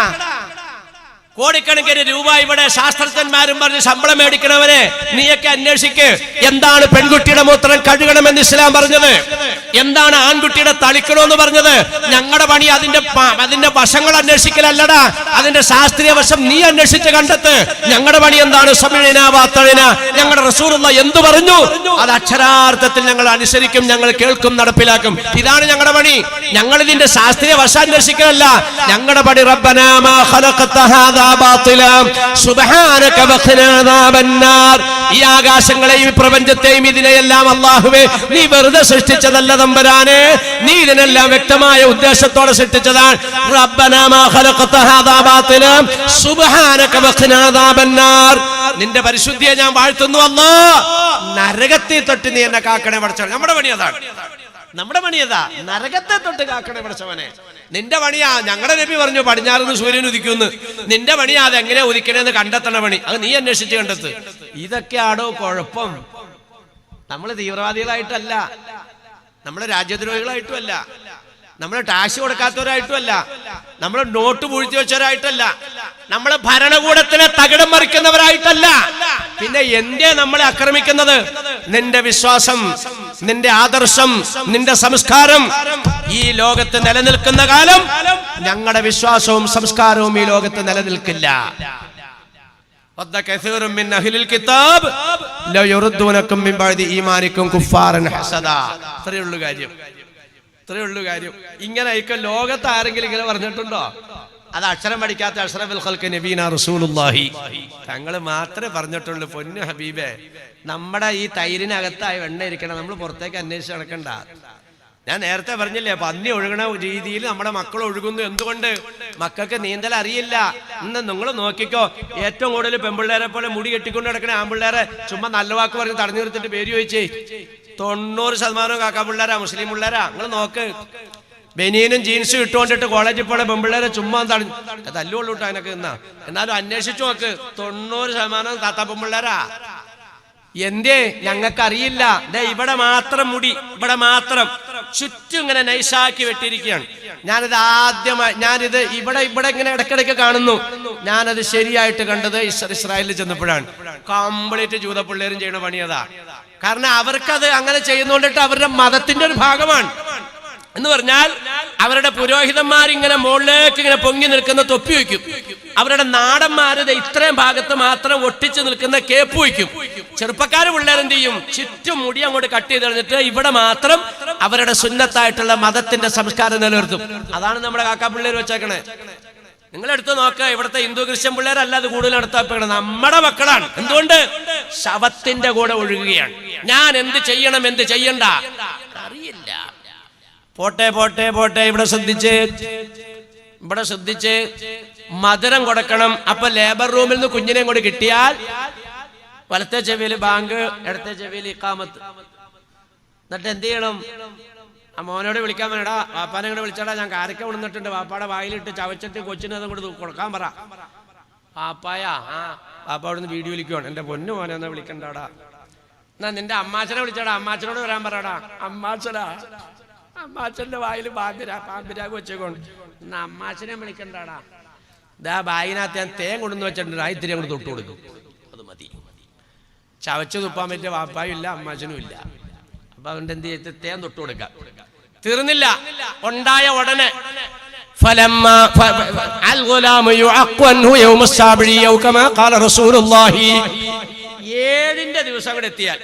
കോടിക്കണക്കിന് രൂപ ഇവിടെ ശാസ്ത്രജ്ഞന്മാരും പറഞ്ഞ് ശമ്പളം മേടിക്കണവരെ നീയൊക്കെ അന്വേഷിക്ക്. എന്താണ് പെൺകുട്ടിയുടെ മൂത്രം കഴുകണമെന്ന് ഇസ്ലാം പറഞ്ഞത്? എന്താണ് ആൺകുട്ടിയുടെ തളിക്കണമെന്ന് പറഞ്ഞത്? ഞങ്ങളുടെ പണി അതിന്റെ വശങ്ങൾ അന്വേഷിക്കലല്ലടാ, അതിന്റെ ശാസ്ത്രീയ വശം നീ അന്വേഷിച്ച് കണ്ടെത്ത്. ഞങ്ങളുടെ പണി എന്താണ്? ഞങ്ങളുടെ റസൂലുള്ളാഹി എന്തു പറഞ്ഞു അത് അക്ഷരാർത്ഥത്തിൽ ഞങ്ങൾ അനുസരിക്കും, ഞങ്ങൾ കേൾക്കും, നടപ്പിലാക്കും. ഇതാണ് ഞങ്ങളുടെ പണി. ഞങ്ങൾ ഇതിന്റെ ശാസ്ത്രീയ വശം അന്വേഷിക്കലല്ല. ഞങ്ങളുടെ പണി റബ്ബനാ മാ ഖലഖത ഹാദാ ഹാദാ ബാത്തില സുബ്ഹാനക വഖിനാ അദാബന്നാർ. ഈ ആകാശങ്ങളെയും പ്രപഞ്ചത്തെയും ഇതിനെയെല്ലാം അല്ലാഹുവേ നീ വെറുതെ സൃഷ്ടിച്ചതല്ല തമ്പുരാനെ, നീ ഇതിനെല്ലാം വ്യക്തമായ ഉദ്ദേശത്തോടെ സൃഷ്ടിച്ചതാണ്. റബ്ബനാ മാ ഖലഖത ഹാദാ ബാത്തില സുബ്ഹാനക വഖിനാ അദാബന്നാർ. നിന്റെ പരിശുദ്ധിയെ ഞാൻ വാഴ്ത്തുന്നു അല്ലാഹ്. നരകത്തെ തൊട്ട് നീ എന്നെ കാക്കണേ പടച്ചവനെ. നമ്മുടെ പണി അതാണ്, നമ്മുടെ പണിയതാ, നരകത്തെ തൊട്ട് കാക്കണേ പടച്ചവനെ. നിന്റെ പണിയാ. ഞങ്ങളുടെ നബി പറഞ്ഞു പടിഞ്ഞാറുന്ന് സൂര്യൻ ഉദിക്കുന്നു. നിന്റെ പണിയാ അതെങ്ങനെ ഉദിക്കണേന്ന് കണ്ടെത്തണ പണി. അത് നീ അന്വേഷിച്ച് കണ്ടെത്ത്. ഇതൊക്കെയാണോ കുഴപ്പം? നമ്മൾ തീവ്രവാദികളായിട്ടല്ല, നമ്മള് രാജ്യദ്രോഹികളായിട്ടുമല്ല, നമ്മൾ ടാക്സ് കൊടുക്കാത്തവരായിട്ടുമല്ല, നമ്മൾ നോട്ട് പൂഴ്ത്തി വെച്ചവരായിട്ടല്ല, നമ്മൾ ഭരണകൂടത്തിനെ തകിടം മറിക്കുന്നവരായിട്ടല്ല. പിന്നെ എന്തേ നമ്മളെ ആക്രമിക്കുന്നത്? നിന്റെ വിശ്വാസം, നിന്റെ ആദർശം, നിന്റെ സംസ്കാരം ഈ ലോകത്ത് നിലനിൽക്കുന്ന കാലം ഞങ്ങളുടെ വിശ്വാസവും സംസ്കാരവും ഈ ലോകത്ത് നിലനിൽക്കില്ല. ഇത്രയുള്ളൂ കാര്യം, ഇത്രയുള്ളൂ കാര്യം. ഇങ്ങനെ ലോകത്ത് ആരെങ്കിലും ഇങ്ങനെ പറഞ്ഞിട്ടുണ്ടോ? അത് അക്ഷരം പഠിക്കാത്ത അഷ്റഫുൽ ഖൽഖ് നബീന റസൂലുള്ളാഹി തങ്ങൾ മാത്രമേ പറഞ്ഞിട്ടുള്ളൂ. പൊന്നു ഹബീബേ, നമ്മുടെ ഈ തൈരിനകത്തായി വെണ്ണ ഇരിക്കണം, നമ്മൾ പുറത്തേക്ക് അന്വേഷിച്ച് നടക്കണ്ട. ഞാൻ നേരത്തെ പറഞ്ഞില്ലേ, പന്നി ഒഴുകണ രീതിയിൽ നമ്മുടെ മക്കൾ ഒഴുകുന്നു. എന്തുകൊണ്ട്? മക്കൾക്ക് നീന്തൽ അറിയില്ല. ഇന്ന് നിങ്ങൾ നോക്കിക്കോ, ഏറ്റവും കൂടുതൽ പെൺപിള്ളേരെ പോലെ മുടി കെട്ടിക്കൊണ്ട് നടക്കണ ആൺപിള്ളേരെ ചുമ്മാ നല്ല വാക്ക് പറഞ്ഞ് തടഞ്ഞു നിർത്തിട്ട് പേര് ചോദിച്ചേ 90% കാക്കാ പിള്ളേരാ, മുസ്ലിം പിള്ളേരാ. നിങ്ങൾ നോക്ക്, ബനിയനും ജീൻസും ഇട്ടുകൊണ്ടിട്ട് കോളേജിൽ പോണ പെൺപിള്ളേരെ ചുമ്മാ തല്ലുകൊള്ളൂ കേട്ടോ അതിനൊക്കെ. എന്നാലും അന്വേഷിച്ചു നോക്ക്, 90% താത്താ പെൺപിള്ളേരാ. എന്തേ? ഞങ്ങൾക്കറിയില്ല. ഇവിടെ മാത്രം മുടി, ഇവിടെ മാത്രം ചുറ്റും ഇങ്ങനെ നൈസാക്കി വെട്ടിയിരിക്കുകയാണ്. ഞാനിത് ഞാനിത് ഇവിടെ ഇങ്ങനെ ഇടയ്ക്കിടയ്ക്ക് കാണുന്നു. ഞാനത് ശരിയായിട്ട് കണ്ടത് ഇസ്രായേലിൽ ചെന്നപ്പോഴാണ്. കംപ്ലീറ്റ് ജൂത പിള്ളേരും ചെയ്യണ പണിയതാ. കാരണം അവർക്കത് അങ്ങനെ ചെയ്യുന്നോണ്ടിട്ട് അവരുടെ മതത്തിന്റെ ഒരു ഭാഗമാണ്. എന്ന് പറഞ്ഞാൽ അവരുടെ പുരോഹിതന്മാരിങ്ങനെ മുകളിലേക്ക് ഇങ്ങനെ പൊങ്ങി നിൽക്കുന്ന തൊപ്പി വയ്ക്കും. അവരുടെ നാടന്മാരത് ഇത്രയും ഭാഗത്ത് മാത്രം ഒട്ടിച്ചു നിൽക്കുന്ന കേപ്പ് വയ്ക്കും. ചെറുപ്പക്കാർ പിള്ളേരെന്ത് ചെയ്യും? ചുറ്റും മുടി അങ്ങോട്ട് കട്ട് ചെയ്ത് കളഞ്ഞിട്ട് ഇവിടെ മാത്രം അവരുടെ സുന്നത്തായിട്ടുള്ള മതത്തിന്റെ സംസ്കാരം നിലനിർത്തും. അതാണ് നമ്മുടെ കാക്കാ പിള്ളേർ വെച്ചേക്കണേ. നിങ്ങളെടുത്ത് നോക്ക, ഇവിടുത്തെ ഹിന്ദു ക്രിസ്ത്യൻ പിള്ളേരല്ല അത് കൂടുതൽ നടത്താൻ നമ്മുടെ മക്കളാണ്. എന്തുകൊണ്ട്? ശവത്തിന്റെ കൂടെ ഒഴുകുകയാണ്. ഞാൻ എന്ത് ചെയ്യണം എന്ത് ചെയ്യണ്ട അറിയില്ല. പോട്ടെ പോട്ടെ പോട്ടെ, ഇവിടെ ശ്രദ്ധിച്ച് മധുരം കൊടുക്കണം. അപ്പൊ ലേബർ റൂമിൽ നിന്ന് കുഞ്ഞിനെ കൂടി കിട്ടിയാൽ വലത്തെ ചെവിയിൽ ബാങ്ക്, ഇടത്തെ ചെവിയിൽ ഇഖാമത്ത്. എന്നിട്ട് എന്ത് ചെയ്യണം? ആ മോനോട് വിളിക്കാൻ വേണടാ, വാപ്പാനെ കൂടെ വിളിച്ചാടാ, ഞാൻ കാരക്ക ഉണർന്നിട്ടുണ്ട്, വാപ്പാടെ വായിലിട്ട് ചവച്ചിട്ട് കൊച്ചിനെ അതും കൂടെ കൊടുക്കാൻ പറ. വാപ്പായാ? ആ വാപ്പ അവിടെ നിന്ന് വീഡിയോ വിളിക്കുവാണ്. എന്റെ പൊന്നു മോനെ എന്നാ വിളിക്കണ്ടാടാ. എന്നാ നിന്റെ അമ്മാച്ചനെ വിളിച്ചാടാ, അമ്മാച്ചനോട് വരാൻ പറയടാ. അമ്മാച്ചന്റെ വായിൽ പാമ്പിരാഗ് വെച്ചേക്കൊണ്ട് എന്നാ അമ്മാച്ചനെ വിളിക്കണ്ടാടാ. ഇതാ ബായിനകത്ത് ഞാൻ തേൻ കൊണ്ടുവന്ന് വെച്ചിട്ടുണ്ട്, ആ ഇത്തിരി അങ്ങോട്ട് തൊട്ട് കൊടുക്കും. അത് മതി. ചവച്ച് തുപ്പാൻ പറ്റിയ വാപ്പായും ഇല്ല, അമ്മാച്ചനും ഇല്ല. അപ്പൊ അതുകൊണ്ട് എന്ത് ചെയ്ത് തേൻ തൊട്ട് കൊടുക്കാം. തീർന്നില്ല, ഉണ്ടായ ഉടനെ ഏഴിന്റെ ദിവസം കൂടെ എത്തിയാൽ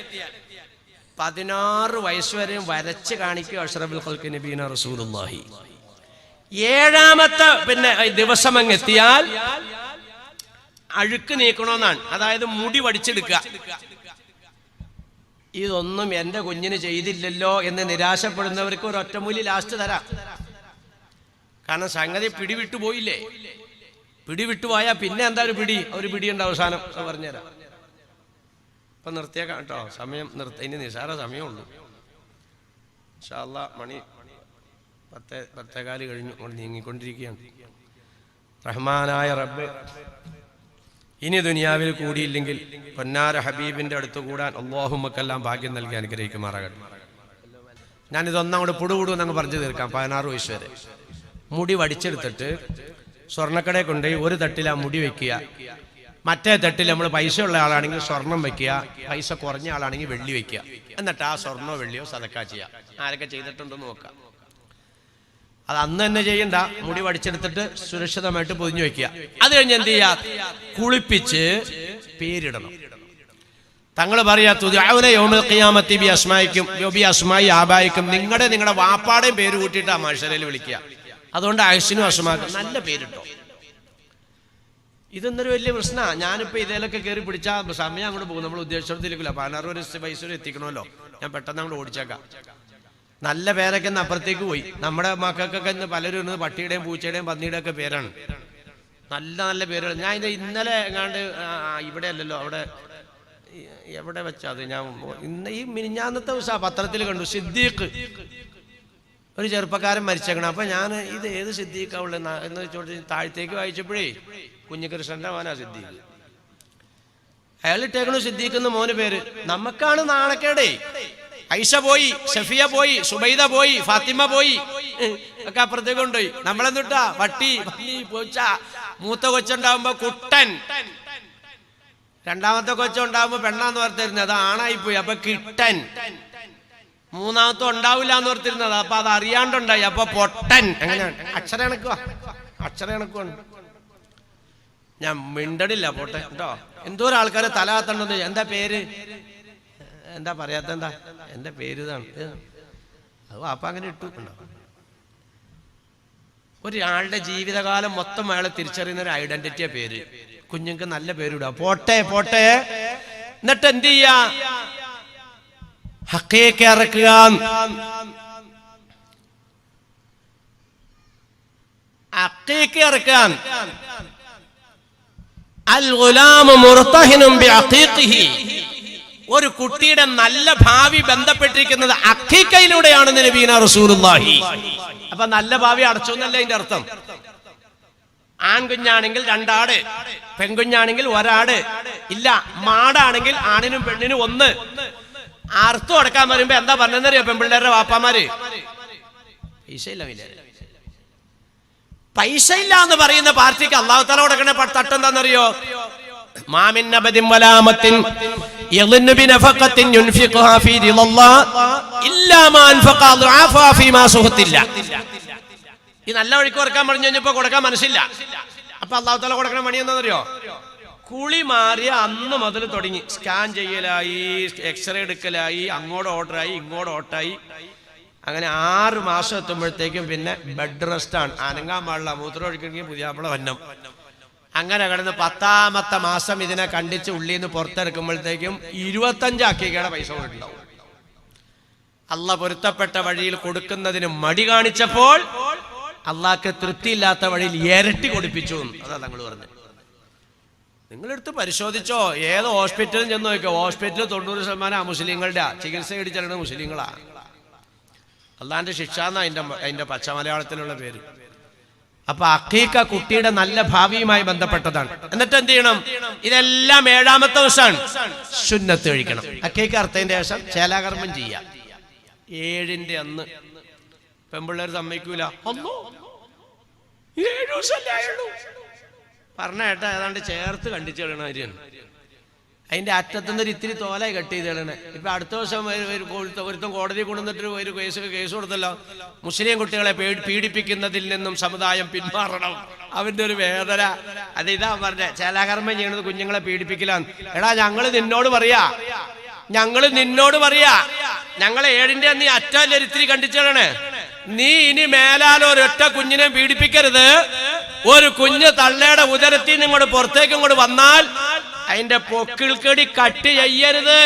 16 വയസ്സ് വരെയും വരച്ച് കാണിക്കുക അഷ്റഫുൽ ഖൽഖ് നബീന റസൂലുള്ളാഹി. 7ാമത്തെ ദിവസം അങ്ങ് എത്തിയാൽ അഴുക്ക് നീക്കണമെന്നാണ്. അതായത് മുടി വടിച്ചെടുക്കുക. ഇതൊന്നും എന്റെ കുഞ്ഞിന് ചെയ്തില്ലല്ലോ എന്ന് നിരാശപ്പെടുന്നവർക്ക് ഒരു ഒറ്റമൂലി ലാസ്റ്റ് തരാം. കാരണം സംഗതി പിടിവിട്ടു പോയില്ലേ. പിടിവിട്ടുപോയാൽ പിന്നെ എന്താ ഒരു പിടിയുണ്ട് അവസാനം. പറഞ്ഞുതരാം. ഇപ്പൊ നിർത്തിയേക്കാം കേട്ടോ, സമയം ഇനി നിസാര സമയമുള്ളൂ. ഇൻഷാ അല്ലാഹ് മണി 10:15 കഴിഞ്ഞു, നീങ്ങിക്കൊണ്ടിരിക്കുകയാണ്. റഹ്മാനായ റബ്ബ് ഇനി ദുനിയാവിൽ കൂടിയില്ലെങ്കിൽ പൊന്നാര ഹബീബിന്റെ അടുത്ത് കൂടാൻ അല്ലാഹുമ്മക്കെല്ലാം ഭാഗ്യം നൽകി അനുഗ്രഹിക്കുമാറാകട്ടെ. ഞാനിതൊന്നും കൂടെ പുടുപുടുവെന്നങ്ങ് പറഞ്ഞു തീർക്കാം. 16 വയസ്സ് വരെ മുടി വടിച്ചെടുത്തിട്ട് സ്വർണ്ണക്കടയിൽ കൊണ്ടുപോയി ഒരു തട്ടിൽ ആ മുടി വെക്കുക, മറ്റേ തട്ടിൽ നമ്മൾ പൈസ ഉള്ള ആളാണെങ്കിൽ സ്വർണം വെക്കുക, പൈസ കുറഞ്ഞ ആളാണെങ്കിൽ വെള്ളി വെക്കുക. എന്നിട്ട് ആ സ്വർണ്ണോ വെള്ളിയോ സദക്ക ചെയ്യാം. ആരൊക്കെ ചെയ്തിട്ടുണ്ടെന്ന് നോക്കാം. അത് അന്ന് തന്നെ ചെയ്യണ്ട. മുടി വടിച്ചെടുത്തിട്ട് സുരക്ഷിതമായിട്ട് പൊതിഞ്ഞു വെക്കുക. അത് കഴിഞ്ഞ് എന്ത് ചെയ്യാ? കുളിപ്പിച്ച് പേരിടണം. തങ്ങൾ പറയാ നിങ്ങളുടെ വാപ്പാടെയും പേര് കൂട്ടിയിട്ട് ആ മനുഷ്യരയിൽ വിളിക്കുക. അതുകൊണ്ട് അഹ്സിനും അസ്മാക്കും നല്ല പേരിട്ടോ. ഇതൊന്നൊരു വലിയ പ്രശ്നമാണ്. ഞാനിപ്പോൾ ഇതിലൊക്കെ കയറി പിടിച്ചാൽ സമയം അങ്ങോട്ട് പോകും. നമ്മൾ ഉദ്ദേശത്തിലേക്കില്ല. 16 പൈസ എത്തിക്കണമല്ലോ. ഞാൻ പെട്ടെന്ന് അങ്ങോട്ട് ഓടിച്ചേക്കാം. നല്ല പേരൊക്കെ ഒന്ന് അപ്പുറത്തേക്ക് പോയി. നമ്മുടെ മക്കൾക്കൊക്കെ ഇന്ന് പലരും ഇന്ന് പട്ടിയുടെയും പൂച്ചയുടെയും പന്നിയുടെയും ഒക്കെ പേരാണ്. നല്ല നല്ല പേരുകൾ. ഞാൻ ഇത് ഇന്നലെ എങ്ങാണ്ട് ഇവിടെ അല്ലല്ലോ, അവിടെ എവിടെ വെച്ചാ അത്, ഞാൻ ഇന്ന് ഈ മിനിഞ്ഞാന്നത്തെ ദിവസം പത്രത്തിൽ കണ്ടു. സിദ്ദീഖ്, ഒരു ചെറുപ്പക്കാരൻ മരിച്ചേക്കണം. അപ്പൊ ഞാൻ ഇത് ഏത് സിദ്ദീഖാവുള്ള എന്ന് ചോദിച്ചു താഴത്തേക്ക് വായിച്ചപ്പോഴേ കുഞ്ഞികൃഷ്ണന്റെ മോനാ സിദ്ദീഖ്. അയാൾ ഇട്ടേക്കണു സിദ്ദീഖ് എന്ന് മോന് പേര്. നമുക്കാണ് നാണക്കേടേ. ഐഷ പോയി, സഫിയ പോയി, സുബൈദ പോയി, ഫാത്തിമ പോയി, ഒക്കെ അപ്പുറത്തേക്ക് കൊണ്ടുപോയി. നമ്മളെന്നിട്ടാ പട്ടി, പന്നി, പൂച്ച. മൂത്ത കൊച്ചുണ്ടാവുമ്പോ കുട്ടൻ, രണ്ടാമത്തെ കൊച്ചുണ്ടാവുമ്പോ പെണ്ണാന്ന് ഓർത്തിരുന്നത്, അത് ആണായിപ്പോയി, അപ്പൊ കിട്ടൻ. മൂന്നാമത്തെ ഉണ്ടാവില്ല എന്ന് ഓർത്തിരുന്നത്, അപ്പൊ അത് അറിയാണ്ടുണ്ടായി, അപ്പൊ പൊട്ടൻ. എങ്ങനെയാണ്? അക്ഷരകണക്കുവാണ്. ഞാൻ മിണ്ടടില്ല, പോട്ടെ കേട്ടോ. എന്തോരം ആൾക്കാരെ തലകത്തണ്ടെന്ന്. എന്താ പേര്? എന്താ പറയാത്ത? എന്താ എന്റെ പേര്? ഇതാണ്. അത് അപ്പൊ അങ്ങനെ ഇട്ടു. ഒരാളുടെ ജീവിതകാലം മൊത്തം അയാളെ തിരിച്ചറിയുന്ന ഒരു ഐഡന്റിറ്റിയാ പേര്. കുഞ്ഞുങ്ങൾക്ക് നല്ല പേരിടുക. പോട്ടെ പോട്ടെ. എന്നിട്ട് എന്ത് ചെയ്യാ? ഹഖീഖ ഇറക്കുക. ഹഖീഖ ഇറക്കാൻ അൽ ഗുലാമു മുർതഹിനും ബിഅഖീഖിഹി. ഒരു കുട്ടിയുടെ നല്ല ഭാവി ബന്ധപ്പെട്ടിരിക്കുന്നത് അഖീഖയിലൂടെയാണ് നബിയുനാ റസൂലുള്ളാഹി. അപ്പൊ നല്ല ഭാവി അടച്ചു എന്നല്ല അതിന്റെ അർത്ഥം. ആൺകുഞ്ഞാണെങ്കിൽ 2 ആട്, പെൺകുഞ്ഞാണെങ്കിൽ 1 ആട്. ഇല്ല, മാടാണെങ്കിൽ ആണിനും പെണ്ണിനും 1. അർത്ഥം അടക്കാൻ വരുമ്പോ എന്താ പറഞ്ഞെന്നറിയോ പെൺപിള്ളേരുടെ വാപ്പാമാര്? പൈസ ഇല്ല എന്ന് പറയുന്ന പാർട്ടിക്ക് അല്ലാഹു തആല കൊടുക്കണ തട്ടെന്താണെന്നറിയോ? മാമിൻ നബദിൻ വലാമത്തിൻ യളിന്നു ബിനഫഖത്തിൻ യുൻഫിഖുഹാ ഫീ ദില്ലല്ലാഹ് ഇല്ലാ മാ അൻഫഖ ദുആഫാ ഫീമാ സുഹത്തില്ല. ഈ നല്ല വഴിക്ക് കൊടുക്കാൻ പറഞ്ഞു കഴിഞ്ഞപ്പോ കൊടുക്കാൻ മനസ്സില്ല. അപ്പൊ അല്ലാഹു തആല കൊടുക്കണ പണി എന്താണെന്നറിയോ? കുളി മാറിയ അന്ന് മുതൽ തുടങ്ങി സ്കാൻ ചെയ്യലായി, എക്സ്റേ എടുക്കലായി, അങ്ങോട്ട് ഓർഡറായി, ഇങ്ങോട്ട് ഓട്ടായി. അങ്ങനെ 6 മാസം എത്തുമ്പോഴത്തേക്കും പിന്നെ ബെഡ് റെസ്റ്റ് ആണ്. അനങ്ങാൻ പാടില്ല, മൂത്രം ഒഴിക്കണമെങ്കിൽ പുതിയാപ്പിള വന്നം. അങ്ങനെ കിടന്ന് 10ാമത്തെ മാസം ഇതിനെ കണ്ടിച്ച് ഉള്ളിൽ നിന്ന് പുറത്തെടുക്കുമ്പോഴത്തേക്കും 25 അക്കീക്കയുടെ പൈസ കൊണ്ടുണ്ടാവും. അള്ളാഹ് പൊരുത്തപ്പെട്ട വഴിയിൽ കൊടുക്കുന്നതിന് മടി കാണിച്ചപ്പോൾ അള്ളാഹ്ക്ക് തൃപ്തിയില്ലാത്ത വഴിയിൽ ഇരട്ടി കൊടുപ്പിച്ചു. അതാ തങ്ങൾ പറഞ്ഞത്. നിങ്ങളെടുത്ത് പരിശോധിച്ചോ, ഏത് ഹോസ്പിറ്റലിൽ ചെന്ന് നോക്കിയോ, ഹോസ്പിറ്റലിൽ 90% മുസ്ലിങ്ങളുടെ ചികിത്സ ഇടിച്ചിരുന്നത് മുസ്ലിങ്ങളാ. അള്ളാന്റെ ശിക്ഷ എന്നാ അതിന്റെ പച്ച മലയാളത്തിലുള്ള പേര്. അപ്പൊ അഖീഖ കുട്ടിയുടെ നല്ല ഭാവിയുമായി ബന്ധപ്പെട്ടതാണ്. എന്നിട്ട് എന്ത് ചെയ്യണം? ഇതെല്ലാം 7ാമത്തെ ദിവസമാണ് സുന്നത്ത് കഴിക്കണം. അഖീഖ അർത്ഥത്തിന്റെ ശേഷം ചേലാകർമ്മം ചെയ്യാം. 7ന്റെ അന്ന് പെമ്പിള്ളേർ സമ്മതിക്കൂല. 7 ദിവസമല്ലേ ആയുള്ളൂ പറഞ്ഞ ഏട്ടാ, ഏതാണ്ട് ചേർത്ത് കണ്ടിച്ചു കളയണ കാര്യമാണ്. അതിന്റെ അറ്റത്തുനിന്ന് ഒരു ഇത്തിരി തോലായി കട്ട് ചെയ്ത് കളയണേ. ഇപ്പൊ അടുത്ത ദിവസം ഒരുത്തം കോടതി കൊണ്ടുവന്നിട്ട് ഒരു കേസ് കൊടുത്തല്ലോ, മുസ്ലിം കുട്ടികളെ പീഡിപ്പിക്കുന്നതിൽ നിന്നും സമുദായം പിന്മാറണം. അവന്റെ ഒരു വേദന അത് ഇതാ പറഞ്ഞ ചേലാകർമ്മം ചെയ്യണത് കുഞ്ഞുങ്ങളെ പീഡിപ്പിക്കലാന്ന്. എടാ, ഞങ്ങള് നിന്നോട് പറയാ, ഞങ്ങളെ 7ന്റെ അന്ന് അറ്റല്ല ഇത്തിരി കണ്ടിച്ചേണേ. നീ ഇനി മേലാലോ ഒരൊറ്റ കുഞ്ഞിനെ പീഡിപ്പിക്കരുത്. ഒരു കുഞ്ഞ് തള്ളയുടെ ഉദരത്തിൽ നിന്ന് ഇങ്ങോട്ട് പുറത്തേക്ക് ഇങ്ങോട്ട് വന്നാൽ അതിന്റെ പൊക്കിൾക്കൊടി കട്ട് ചെയ്യരുത്,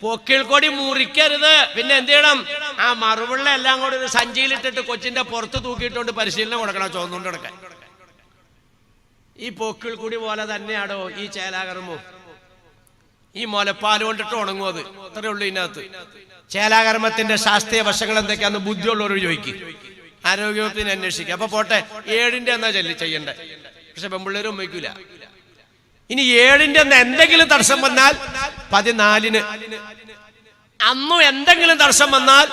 പൊക്കിൾക്കൊടി മുറിക്കരുത്. പിന്നെ എന്ത് ചെയ്യണം? ആ മറുപിള്ള എല്ലാം കൂടെ ഒരു സഞ്ചിയിലിട്ടിട്ട് കൊച്ചിന്റെ പുറത്ത് തൂക്കിയിട്ടുണ്ട് പരിശീലനം കൊടുക്കണം, ചോന്നുകൊണ്ട് കൊടുക്കാൻ. ഈ പൊക്കിൾക്കൊടി പോലെ തന്നെയാണോ ഈ ചേലാകർമ്മം? ഈ മുലപ്പാൽ കൊണ്ടിട്ട് ഉണങ്ങും. അത് അത്രേ ഉള്ളൂ ഇതിനകത്ത്. ചേലാകർമ്മത്തിന്റെ ശാസ്ത്രീയ വശങ്ങൾ എന്തൊക്കെയാന്ന് ബുദ്ധിയുള്ളവർ ചോദിക്കും, ആരോഗ്യവകുപ്പിനെ അന്വേഷിക്കുക. അപ്പൊ പോട്ടെ, 7ന്റെ എന്നാ ചെയ്യണ്ടേ? പക്ഷെ പെമ്പിള്ളേരും ഉപയോഗിക്കൂല. ഇനി 7ന്റെ അന്ന് എന്തെങ്കിലും തടസ്സം വന്നാൽ 14-ന്, അന്നും എന്തെങ്കിലും തടസ്സം വന്നാൽ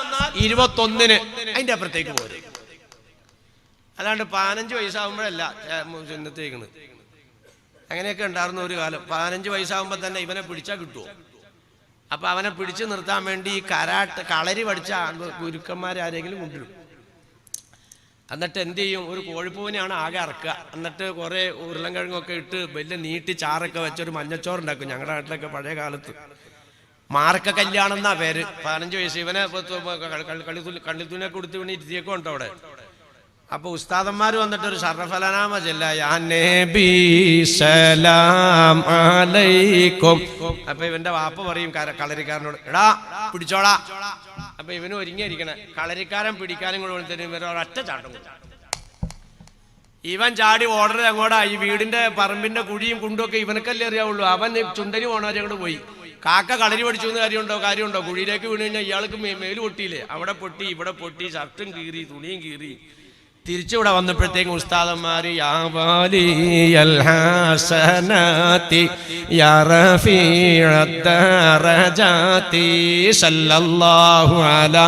21-ന് അതിന്റെ അപ്പുറത്തേക്ക് പോരും. അല്ലാണ്ട് 15 വയസ്സാകുമ്പോഴല്ല ചിന്നത്തേക്കുന്നത്. അങ്ങനെയൊക്കെ ഉണ്ടായിരുന്ന ഒരു കാലം. 15 വയസ്സാകുമ്പോ തന്നെ ഇവനെ പിടിച്ചാൽ കിട്ടുമോ? അപ്പൊ അവനെ പിടിച്ചു നിർത്താൻ വേണ്ടി ഈ കളരി പഠിച്ച ഗുരുക്കന്മാരാരെങ്കിലും കൊണ്ടുവരും. എന്നിട്ട് എന്ത് ചെയ്യും? ഒരു കോഴിപ്പൂവിനെയാണ് ആകെ ഇറക്കുക. എന്നിട്ട് കുറെ ഉരുളൻകിഴങ്ങൊക്കെ ഇട്ട് വലിയ നീട്ടി ചാറൊക്കെ വെച്ചൊരു മഞ്ഞച്ചോറുണ്ടാക്കും. ഞങ്ങളുടെ നാട്ടിലൊക്കെ പഴയ കാലത്ത് മാർക്ക കല്യാണം എന്നാ പേര്. 15 വയസ്സ്. ഇവനെ കള്ളിത്തൂനെ കൊടുത്ത് വേണ്ടി ഇരുത്തിയൊക്കെ ഉണ്ടോ അവിടെ. അപ്പൊ ഉസ്താദന്മാർ വന്നിട്ട് ഒരു ഷറഫലനാമ ചെല്ല യാ നബി സലാം അലൈക്കും. അപ്പൊ ഇവന്റെ വാപ്പ പറയും കളരിക്കാരനോട്, എടാ പിടിച്ചോടാ. അപ്പൊ ഇവന് ഒരുങ്ങിയിരിക്കണേ, കളരിക്കാരൻ പിടിക്കാനും കൂടെ വിളിച്ചിട്ട് ഇവർ ഒരൊറ്റ ചാട്ടം. ഇവൻ ചാടി ഓർഡർ അങ്ങോട്ടാ. ഈ വീടിന്റെ പറമ്പിന്റെ കുഴിയും കുണ്ടും ഒക്കെ ഇവനക്കല്ലേ അറിയാവുള്ളൂ. അവൻ ചുണ്ടരി പോണവരെ അങ്ങോട്ട് പോയി. കാക്ക കളരി പഠിച്ചു എന്ന് കാര്യമുണ്ടോ? കുഴിയിലേക്ക് വീണ് കഴിഞ്ഞാൽ ഇയാൾക്ക് മേല് പൊട്ടിയില്ലേ? അവിടെ പൊട്ടി, ഇവിടെ പൊട്ടി, ഷർട്ടും കീറി, തുണിയും കീറി. തിരിച്ചിവിടെ വന്നപ്പോഴത്തേക്കും ഉസ്താദന്മാര് യാ വലിയൽ ഹസനാതി യാ റഫീഅദ്ദറജാതി സല്ലല്ലാഹു അലാ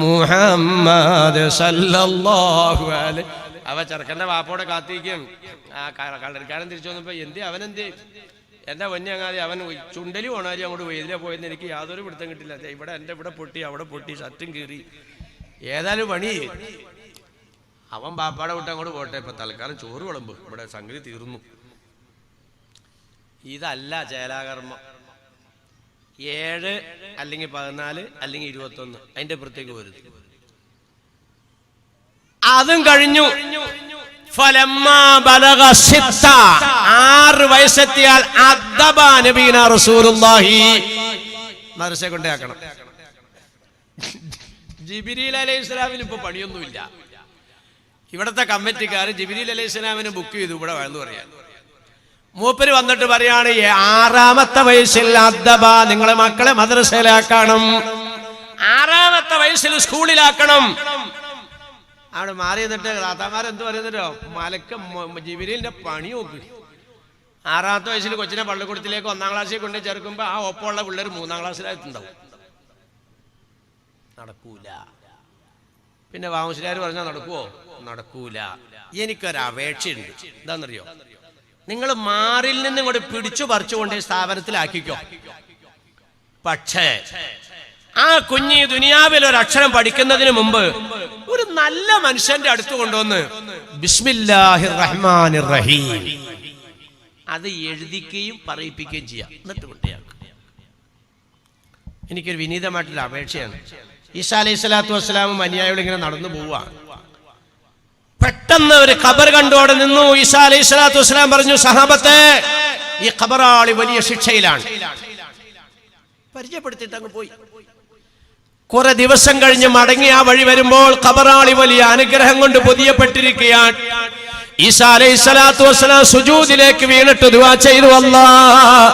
മുഹമ്മദ് സല്ലല്ലാഹു അലൈഹി. അവ ചെറുക്കൻ്റെ വാപ്പോടെ കാത്തിരിക്കും. ആ കളരിക്കാരൻ തിരിച്ചു വന്നപ്പോ അവനെന്തേ എൻ്റെ പൊന്നങ്ങാതി അവൻ ചുണ്ടലി പോണാരി അങ്ങോട്ട് പോയി. ഇതിലെ പോയെന്ന് എനിക്ക് യാതൊരു പിടുത്തം കിട്ടില്ല. ഇവിടെ എൻ്റെ ഇവിടെ പൊട്ടി, അവിടെ പൊട്ടി, ഷർട്ടും കീറി. ഏതായാലും പണി അവൻ ബാപ്പാടെ വിട്ട് അങ്ങോട്ട് പോട്ടെ. ഇപ്പൊ തൽക്കാലം ചോറ് വിളമ്പ്, ഇവിടെ സംഗതി തീർന്നു. ഇതല്ല ചേലാകർമ്മം. 7 അല്ലെങ്കിൽ 14 അല്ലെങ്കിൽ 21 അതിന്റെ പുറത്തേക്ക് വരുത്. അതും കഴിഞ്ഞു. 6 വയസ്സെത്തിയാൽ അദ്ദബാ നബീന റസൂലുള്ളാഹി മദ്രസയെ കൊണ്ടാക്കണം. ജിബ്രീൽ അലൈഹിസ്സലാമിന് ഇപ്പൊ പണിയൊന്നുമില്ല. ഇവിടത്തെ കമ്മിറ്റിക്കാർ ജിബ്രീൽ അലൈഹിസ്സലാമിനെ ബുക്ക് ചെയ്തു ഇവിടെ വന്നു പറയാൻ. മൂപ്പര് വന്നിട്ട് പറയാണ് 6-ാമത്തെ വയസ്സിൽ അദ്ദബാ നിങ്ങളെ മക്കളെ മദ്രസയിലാക്കണം, 6-ാമത്തെ വയസ്സിൽ സ്കൂളിലാക്കണം. അവിടെ മാറി നിന്നിട്ട് താത്താമാരെന്ത് പറയുന്നല്ലോ, മലക്ക ജിബ്രീലിന്റെ പണി നോക്ക്. 6-ാമത്തെ വയസ്സിൽ കൊച്ചിനെ പള്ളിക്കൂടത്തിലേക്ക് 1-ാം ക്ലാസ്സിൽ കൊണ്ട് ചേർക്കുമ്പോ ആ ഒപ്പമുള്ള പിള്ളേർ 3-ാം ക്ലാസ്സിലായിട്ടുണ്ടാവും. നടക്കൂല. പിന്നെ വാമൂശിലാർ പറഞ്ഞാൽ നടക്കുവോ? നടക്കൂല. എനിക്കൊരപേക്ഷയുണ്ട്. എന്താണെന്നറിയോ? നിങ്ങൾ മാറിൽ നിന്നും കൂടെ പിടിച്ചു പറിച്ചുകൊണ്ട് സ്ഥാപനത്തിലാക്കിക്കോ. പക്ഷേ ആ കുഞ്ഞി ദുനിയാവിൽ ഒരു അക്ഷരം പഠിക്കുന്നതിന് മുമ്പ് ഒരു നല്ല മനുഷ്യന്റെ അടുത്ത് കൊണ്ടുവന്ന് ബിസ്മില്ലാഹിർ റഹ്മാനിർ റഹീം അത് എഴുതിക്കുകയും പറയിപ്പിക്കുകയും ചെയ്യാം. എന്നിട്ട് കൊണ്ടേയാക്കും. എനിക്കൊരു വിനീതമായിട്ടുള്ള അപേക്ഷയാണ്. ഈസാ അലൈഹി സ്വലാത്തു വസ്സലാമും അനുയായികളും ഇങ്ങനെ നടന്നു പോവുക. പെട്ടെന്ന് ഒരു ഖബർ കണ്ടോടെ നിന്നു. ഈസാ അലൈഹി സ്വലാത്തു വസ്സലാം പറഞ്ഞു, സഹാബത്തെ ഈ ഖബറാളി വലിയ ശിക്ഷയിലാണ്. പരിചയപ്പെടുത്തിയിട്ട് അങ്ങ് പോയി. കുറെ ദിവസം കഴിഞ്ഞ് മടങ്ങി ആ വഴി വരുമ്പോൾ ഖബറാളി വലിയ അനുഗ്രഹം കൊണ്ട് പൊതിയപ്പെട്ടിരിക്കുകയാണ്. ഈസാ അലൈഹി സ്വലാത്തു വസ്സലാം സുജൂദിലേക്ക് വീണിട്ട് ദുആ ചെയ്തു, അല്ലാഹ്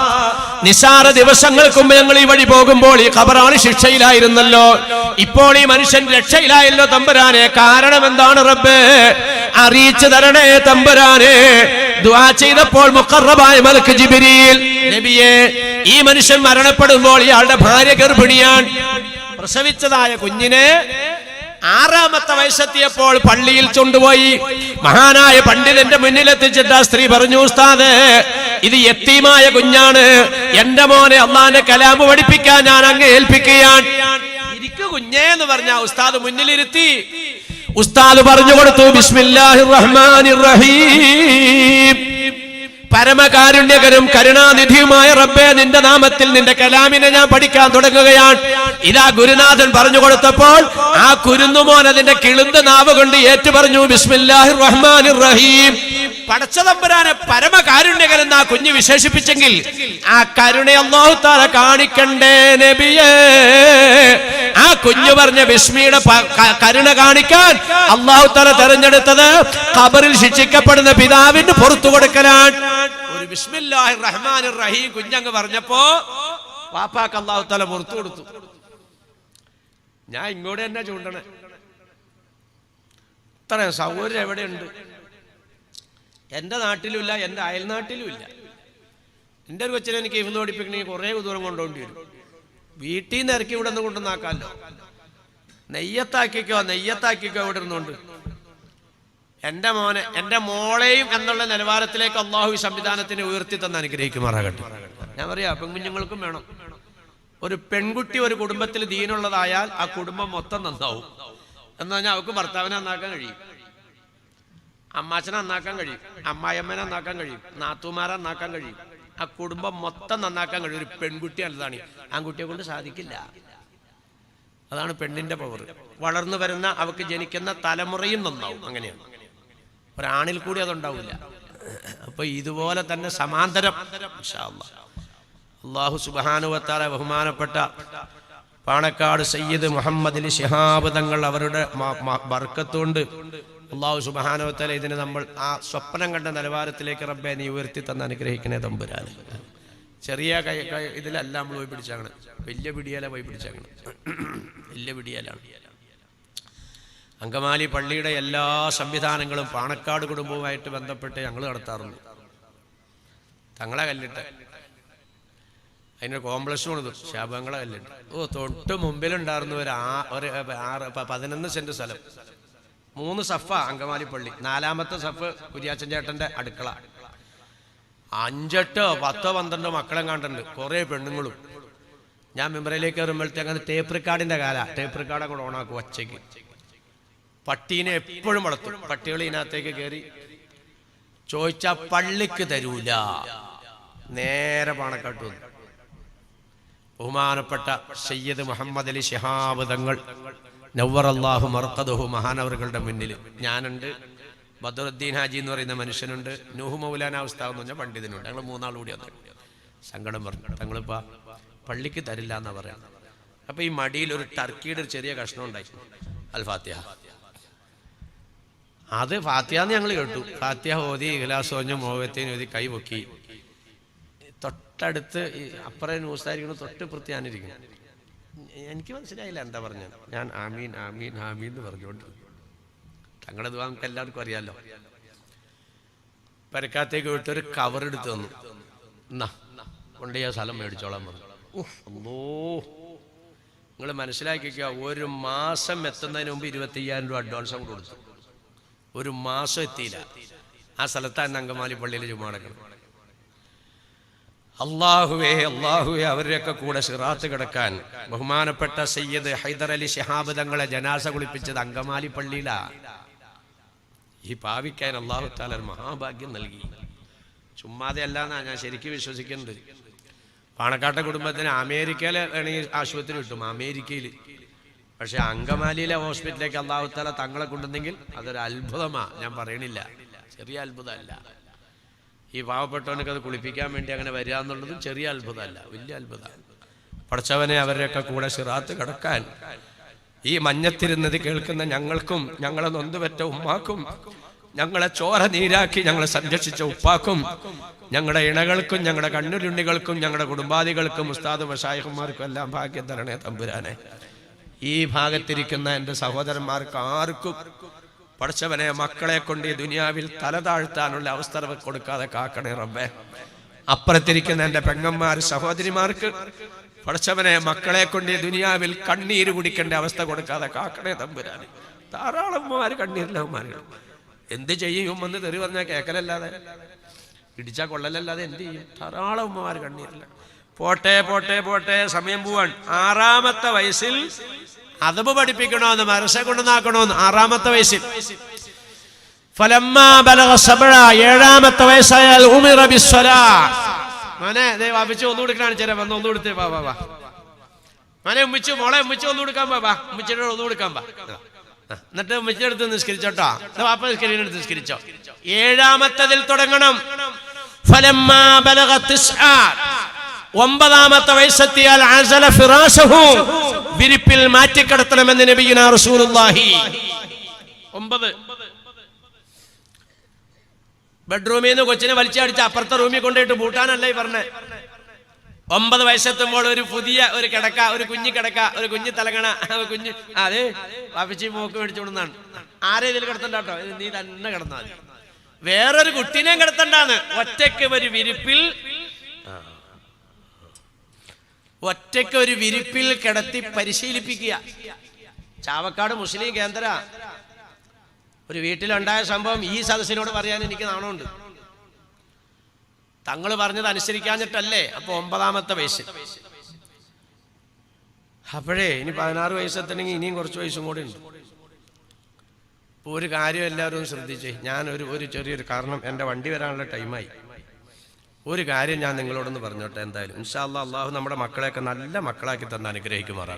നിസാര ദിവസങ്ങൾക്ക് മുമ്പ് ഞങ്ങൾ ഈ വഴി പോകുമ്പോൾ ഈ ഖബറാളി ശിക്ഷയിലായിരുന്നല്ലോ, ഇപ്പോൾ ഈ മനുഷ്യൻ രക്ഷയിലായല്ലോ തമ്പുരാനെ, കാരണം എന്താണ് റബ്ബേ അറിയിച്ചു തരണേ തമ്പുരാനെ. ദുആ ചെയ്തപ്പോൾ മുഖറബായ മലക്ക് ജിബ്രീൽ നബിയെ ഈ മനുഷ്യൻ മരണപ്പെടുമ്പോൾ ഇയാളുടെ ഭാര്യ ഗർഭിണിയാണ്. പ്രസവിച്ചതായ കുഞ്ഞിനെ 6-ാമത്തെ വയസ്സെത്തിയപ്പോൾ പള്ളിയിൽ കൊണ്ടുപോയി മഹാനായ പണ്ഡിതന്റെ മുന്നിലെത്തിച്ചിട്ട് ആ സ്ത്രീ പറഞ്ഞു, ഉസ്താദേ ഇത് യത്തീമായ കുഞ്ഞാണ്, എന്റെ മോനെ അള്ളാന്റെ കലാമ് പഠിപ്പിക്കാൻ ഞാൻ അങ്ങ് ഏൽപ്പിക്കുകയാണ്. ഇരിക്കു കുഞ്ഞേ എന്ന് പറഞ്ഞ ഉസ്താദ് മുന്നിലിരുത്തി. ഉസ്താദ് പറഞ്ഞു കൊടുത്തു, ബിസ്മില്ലാഹിർ റഹ്മാനിർ റഹീം, പരമകാരുണ്യകരും കരുണാനിധിയുമായ റബ്ബേ നിന്റെ നാമത്തിൽ നിന്റെ കലാമിനെ ഞാൻ പഠിക്കാൻ തുടങ്ങുകയാണ്. ഇതാ ഗുരുനാഥൻ പറഞ്ഞു കൊടുത്തപ്പോൾ ആ കുരുന്നുമോൻ അതിന്റെ കിളുന്ത നാവ് കൊണ്ട് ഏറ്റു പറഞ്ഞു, ബിസ്മില്ലാഹിർ റഹ്മാനിർ റഹീം. പടച്ചതമ്പുരാനെ പരമകാരുണ്യകരെന്ന് ആ കുഞ്ഞ് വിശേഷിപ്പിച്ചെങ്കിൽ ആ കരുണ അല്ലാഹു തആല കാണിക്കണ്ടേ നബിയേ. ആ കുഞ്ഞു പറഞ്ഞ ബിസ്മിയുടെ കരുണ കാണിക്കാൻ അല്ലാഹു തആല തെരഞ്ഞെടുത്തത് ഖബറിൽ ശിക്ഷിക്കപ്പെടുന്ന പിതാവിന് പുറത്തു കൊടുക്കലാണ്. ഒരു ബിസ്മില്ലാഹിർ റഹ്മാനിർ റഹീം കുഞ്ഞങ്ങ് പറഞ്ഞപ്പോ വാപ്പാക്ക് അല്ലാഹു തആല പുറത്തു കൊടുത്തു. ഞാൻ ഇങ്ങോട്ട് തന്നെ ചൂണ്ടണേ. ഇത്ര സൗകര്യം എവിടെയുണ്ട്? എൻ്റെ നാട്ടിലുമില്ല, എൻ്റെ അയൽനാട്ടിലുമില്ല. എൻ്റെ ഒരു കൊച്ചിനെ എനിക്ക് ഹിഫ്ള് പഠിപ്പിക്കണമെങ്കിൽ കുറേ ദൂരം കൊണ്ടുപോകേണ്ടി വരും. വീട്ടിൽ നിന്ന് ഇറക്കി ഇവിടെ നിന്ന് കൊണ്ടുവന്നാക്കാമല്ലോ. നെയ്യത്താക്കിക്കോ ഇവിടെ ഇരുന്നുകൊണ്ട് എൻ്റെ മോനെ എൻ്റെ മോളെയും എന്നുള്ള നിലവാരത്തിലേക്ക് അള്ളാഹു ഈ സംവിധാനത്തിനെ ഉയർത്തി തന്ന് അനുഗ്രഹിക്കുമാറാകട്ടെ. ഞാൻ പറയാം, പെൺകുഞ്ഞുങ്ങൾക്കും വേണം. ഒരു പെൺകുട്ടി ഒരു കുടുംബത്തിൽ ദീനുള്ളതായാൽ ആ കുടുംബം മൊത്തം നന്നാവും. എന്ന് പറഞ്ഞാൽ അവൾക്ക് ഭർത്താവിനെ നന്നാക്കാൻ കഴിയും, അമ്മാച്ചനെ നന്നാക്കാൻ കഴിയും, അമ്മായിയമ്മനെ നന്നാക്കാൻ കഴിയും, നാത്തൂമാരെ നന്നാക്കാൻ കഴിയും, ആ കുടുംബം മൊത്തം നന്നാക്കാൻ കഴിയും. ഒരു പെൺകുട്ടി നല്ലതാണ്, ആൺകുട്ടിയെ കൊണ്ട് സാധിക്കില്ല. അതാണ് പെണ്ണിന്റെ പവർ. വളർന്നു വരുന്ന അവക്ക് ജനിക്കുന്ന തലമുറയും നന്നാവും. അങ്ങനെയാണ്. ഒരാണിൽ കൂടി അതുണ്ടാവില്ല. അപ്പൊ ഇതുപോലെ തന്നെ സമാന്തരം ഇൻഷാ അല്ലാഹ് അല്ലാഹു സുബ്ഹാനഹു വ തആല ബഹുമാനപ്പെട്ട പാണക്കാട് സയ്യിദ് മുഹമ്മദ് അലി ശിഹാബ് തങ്ങൾ അവരുടെ ബർക്കത്തുകൊണ്ട് അല്ലാഹു സുബ്ഹാനഹു വ തആല ഇതിനെ നമ്മൾ ആ സ്വപ്നം കണ്ട നിലവാരത്തിലേക്ക് റബ്ബേ നീ ഉയർത്തി തന്ന് അനുഗ്രഹിക്കണേ തമ്പുരാനെ. ചെറിയ ഇതിലല്ല നമ്മൾ പോയി പിടിച്ചാണ്, വലിയ പിടിയാല പോയി പിടിച്ചാണ്. വലിയ പിടിയാലാണ്. അങ്കമാലി പള്ളിയുടെ എല്ലാ സംവിധാനങ്ങളും പാണക്കാട് കുടുംബവുമായിട്ട് ബന്ധപ്പെട്ട് ഞങ്ങൾ നടത്താറുണ്ട്. തങ്ങളെ കല്ലിട്ട് അതിന് കോംപ്ലക്സ് കൊടുത്തു. ശാപങ്ങളെ കല്ലിട്ട് തൊട്ട് മുമ്പിലുണ്ടായിരുന്നു ഒരു 11 സെന്റ് സ്ഥലം, 3 സഫ അങ്കമാലി പള്ളി. 4ാമത്തെ സഫ് കുര്യാച്ചൻ ചേട്ടന്റെ അടുക്കള. 5, 8, 10, 12 മക്കളെ കണ്ടുണ്ട്, കുറെ പെണ്ണുങ്ങളും. ഞാൻ മെമ്പറിലേക്ക് കയറുമ്പോഴത്തെ അങ്ങനെ ടേപ്പ് റെക്കാർഡിന്റെ ടേപ്പ് റെക്കാർഡ് കൂടെ ഓണാക്കും ഒച്ചയ്ക്ക്. പട്ടീനെ എപ്പോഴും വളർത്തും. പട്ടികൾ ഇതിനകത്തേക്ക് കയറി ചോദിച്ചാ പള്ളിക്ക് തരൂല. നേരെ പാണക്കാട്ട് വന്നു. ബഹുമാനപ്പെട്ട സയ്യിദ് മുഹമ്മദ് അലി ശിഹാബ് തങ്ങൾ നവ്വറല്ലാഹു മർഖദഹു മഹാനവറുകളുടെ മുന്നിൽ ഞാനുണ്ട്, ബദറുദ്ദീൻ ഹാജി എന്ന് പറയുന്ന മനുഷ്യനുണ്ട്, നൂഹ് മൗലാന ഉസ്താദ് എന്ന് പറഞ്ഞ പണ്ഡിതനുണ്ട്. ഞങ്ങൾ 3 ആൾ കൂടി വന്നു. സങ്കടം പറഞ്ഞു, തങ്ങളിപ്പോ പള്ളിക്ക് തരില്ല എന്നാ പറയാം. അപ്പൊ ഈ മടിയിൽ ഒരു ടർക്കിയുടെ ഒരു ചെറിയ കഷ്ണം ഉണ്ടായി, അൽ ഫാത്തിഹ. അത് ഫാത്തിഹാന്ന് ഞങ്ങൾ കേട്ടു. ഫാത്തിഹ ഓതി ഇഖ്ലാസ് ഓതി മോഹത്തേന് ഓതി കൈ പൊക്കി. തൊട്ടടുത്ത് അപ്പുറം ന്യൂസായിരിക്കണം, തൊട്ട് പ്രത്യാനിരിക്കണം. എനിക്ക് മനസ്സിലായില്ല എന്താ പറഞ്ഞത്. ഞാൻ ആമീൻ ആമീൻ ആമീൻ എന്ന് പറഞ്ഞുകൊണ്ട് തങ്ങളുടെ ദുആ നമുക്ക് എല്ലാവർക്കും അറിയാലോ. പെരക്കാത്തേക്ക് വിട്ടൊരു കവർ എടുത്ത് തന്നു. എന്നാ കൊണ്ട് ആ സ്ഥലം മേടിച്ചോളാൻ പറഞ്ഞു. അല്ലോ, നിങ്ങൾ മനസ്സിലാക്കിക്കുക, 1 മാസം എത്തുന്നതിന് മുമ്പ് 25,000 രൂപ അഡ്വാൻസ് അങ്ങോട്ട് കൊടുത്തു. 1 മാസം എത്തിയില്ല. ആ സ്ഥലത്താണ് അങ്കമാലി പള്ളിയിൽ ജുമാടക്കണം. അള്ളാഹുവേ അള്ളാഹുവേ അവരുടെയൊക്കെ കൂടെ സിറാത്ത് കിടക്കാൻ ബഹുമാനപ്പെട്ട സയ്യിദ് ഹൈദർ അലി ശിഹാബ് തങ്ങളെ ജനാസ കുളിപ്പിച്ചത് അങ്കമാലി പള്ളിയിലാ. ഈ പാവിക്കാൻ അള്ളാഹു തആല മഹാഭാഗ്യം നൽകി. ചുമ്മാതെ അല്ലാന്നാ ഞാൻ ശരിക്കും വിശ്വസിക്കുന്നത്. പാണക്കാട്ടെ കുടുംബത്തിന് അമേരിക്കയിലെ വേണമെങ്കിൽ ആശുപത്രി കിട്ടും, അമേരിക്കയിൽ. പക്ഷെ അങ്കമാലിയിലെ ഹോസ്പിറ്റലിലേക്ക് അള്ളാഹു തആല തങ്ങളെ കൊണ്ടുവന്നെങ്കിൽ അതൊരു അത്ഭുതമാ. ഞാൻ പറയണില്ല, ചെറിയ അത്ഭുതമല്ല. ഈ പാവപ്പെട്ടവനൊക്കെ അത് കുളിപ്പിക്കാൻ വേണ്ടി അങ്ങനെ വരിക എന്നുള്ളതും ചെറിയ അത്ഭുതമല്ല, വലിയ അത്ഭുതമാണ്. പഠിച്ചവനെ അവരുടെയൊക്കെ കൂടെ സിറാത്ത് കിടക്കാൻ ഈ മഞ്ഞത്തിരുന്നത് കേൾക്കുന്ന ഞങ്ങൾക്കും, ഞങ്ങളെ നൊന്തുപറ്റ ഉമ്മാക്കും, ഞങ്ങളെ ചോര നീരാക്കി ഞങ്ങളെ സംരക്ഷിച്ച ഉപ്പാക്കും, ഞങ്ങളുടെ ഇണകൾക്കും, ഞങ്ങളുടെ കണ്ണുരുണ്ണികൾക്കും, ഞങ്ങളുടെ കുടുംബാദികൾക്കും, ഉസ്താദ് മശായിഖുമാർക്കും എല്ലാം ഭാഗ്യം തരണേ തമ്പുരാനെ. ഈ ഭാഗത്തിരിക്കുന്ന എൻ്റെ സഹോദരന്മാർക്ക് ആർക്കും പഠിച്ചവനെ മക്കളെ കൊണ്ട് ഈ ദുനിയാവിൽ തല താഴ്ത്താനുള്ള അവസ്ഥ കൊടുക്കാതെ കാക്കണേ റബ്ബേ. അപ്പുറത്തിരിക്കുന്ന എൻ്റെ പെങ്ങന്മാർ സഹോദരിമാർക്ക് പഠിച്ചവനെ മക്കളെ കൊണ്ട് ഈ ദുനിയാവിൽ കണ്ണീര് കുടിക്കേണ്ട അവസ്ഥ കൊടുക്കാതെ കാക്കണേ തമ്പുരാനെ. ധാരാളം ഉമ്മമാര് കണ്ണീരിലവന്മാരുകൾ എന്ത് ചെയ്യും എന്ന് തെറി പറഞ്ഞാൽ കേക്കലല്ലാതെ, ഇടിച്ചാൽ കൊള്ളലല്ലാതെ എന്ത് ചെയ്യും? ധാരാളം ഉമ്മമാര് കണ്ണീരില്ല. പോട്ടെ പോട്ടെ പോട്ടെ, സമയം പോവാൻ. 6ാമത്തെ വയസ്സിൽ അദബ് പഠിപ്പിക്കണോന്ന്, മരസ കൊണ്ടുനാക്കണോന്ന് 6ാമത്തെ വയസ്സിൽ. ഫലമ്മാ ബലഗ 7ാമത്തെ വയസ്സായാൽ ഉമിറ ബിസ്സലാത്ത്. മോനെ ദേ വാപ്പിച്ച് ഒന്ന് കൊടുക്കാണ്. ചേരാ വന്ന് ഒന്ന് കൊടുത്തേ, വാ വാ വാ. മോനെ ഉമ്മിച്ചു, മോളെ ഉമ്മിച്ചു ഒന്ന് കൊടുക്കാൻ വാ, ഉമ്മിച്ചിട്ട് ഒന്ന് കൊടുക്കാൻ വാ. എന്നിട്ട് ഉമ്മിച്ചിന്റെ അടുത്ത് നിസ്കരിച്ചോട്ടോ, വാപ്പ നിസ്കരിച്ചെടുത്ത് നിസ്കരിച്ചോ. 7ാമത്തതിൽ തുടങ്ങണം. ഫലമ്മാ ബലഗ 9ാമത്തെ വയസ്സെത്തിയാൽ അസല ഫിറാശഹു, വിരിപ്പിൽ മാറ്റിക്കിടത്തണമെന്ന് നബിയുനാ റസൂലുള്ളാഹി. 9 ബെഡ്റൂമിൽ നിന്ന് കൊച്ചിനെ വലിച്ചടിച്ച് അപ്പുറത്തെ റൂമിൽ കൊണ്ടുപോയിട്ട് പൂട്ടാനല്ല ഈ പറഞ്ഞേ. 9 വയസ്സെത്തുമ്പോൾ ഒരു പുതിയ ഒരു കിടക്ക, ഒരു കുഞ്ഞു കിടക്ക, ഒരു കുഞ്ഞു തലകണ, കുഞ്ഞ് അതെ വാപ്പിച്ചി മോക്ക് മേടിച്ചോണ്ടാണ്. ആരെ ഇതിൽ കിടത്തണ്ടാട്ടോ, ഇത് നീ തന്നെ കിടന്നാൽ മതി, വേറൊരു കുട്ടീനെയും കിടത്തണ്ടാന്ന്. ഒറ്റയ്ക്ക് ഒരു വിരിപ്പിൽ, ഒറ്റയ്ക്ക് ഒരു വിരിപ്പിൽ കിടത്തി പരിശീലിപ്പിക്കുക. ചാവക്കാട് മുസ്ലിം കേന്ദ്ര ഒരു വീട്ടിലുണ്ടായ സംഭവം ഈ സദസ്സിനോട് പറയാൻ എനിക്ക് നാണമുണ്ട്. തങ്ങൾ പറഞ്ഞത് അനുസരിക്കാഞ്ഞിട്ടല്ലേ. അപ്പൊ 9ാമത്തെ വയസ്സിൽ. അപ്പോഴേ ഇനി 16 വയസ്സെത്തണമെങ്കിൽ ഇനിയും കുറച്ച് വയസ്സും കൂടെ ഉണ്ട്. ഇപ്പോൾ ഒരു കാര്യം എല്ലാവരും ശ്രദ്ധിച്ചേ. ഞാൻ ഒരു ചെറിയൊരു കാരണം, എൻ്റെ വണ്ടി വരാനുള്ള ടൈമായി. ഒരു കാര്യം ഞാൻ നിങ്ങളോടൊന്ന് പറഞ്ഞോട്ടെ. എന്തായാലും ഇൻഷാ അല്ലാഹ്, അള്ളാഹു നമ്മുടെ മക്കളെയൊക്കെ നല്ല മക്കളാക്കി തന്നെ അനുഗ്രഹിക്കുമാറാണ്.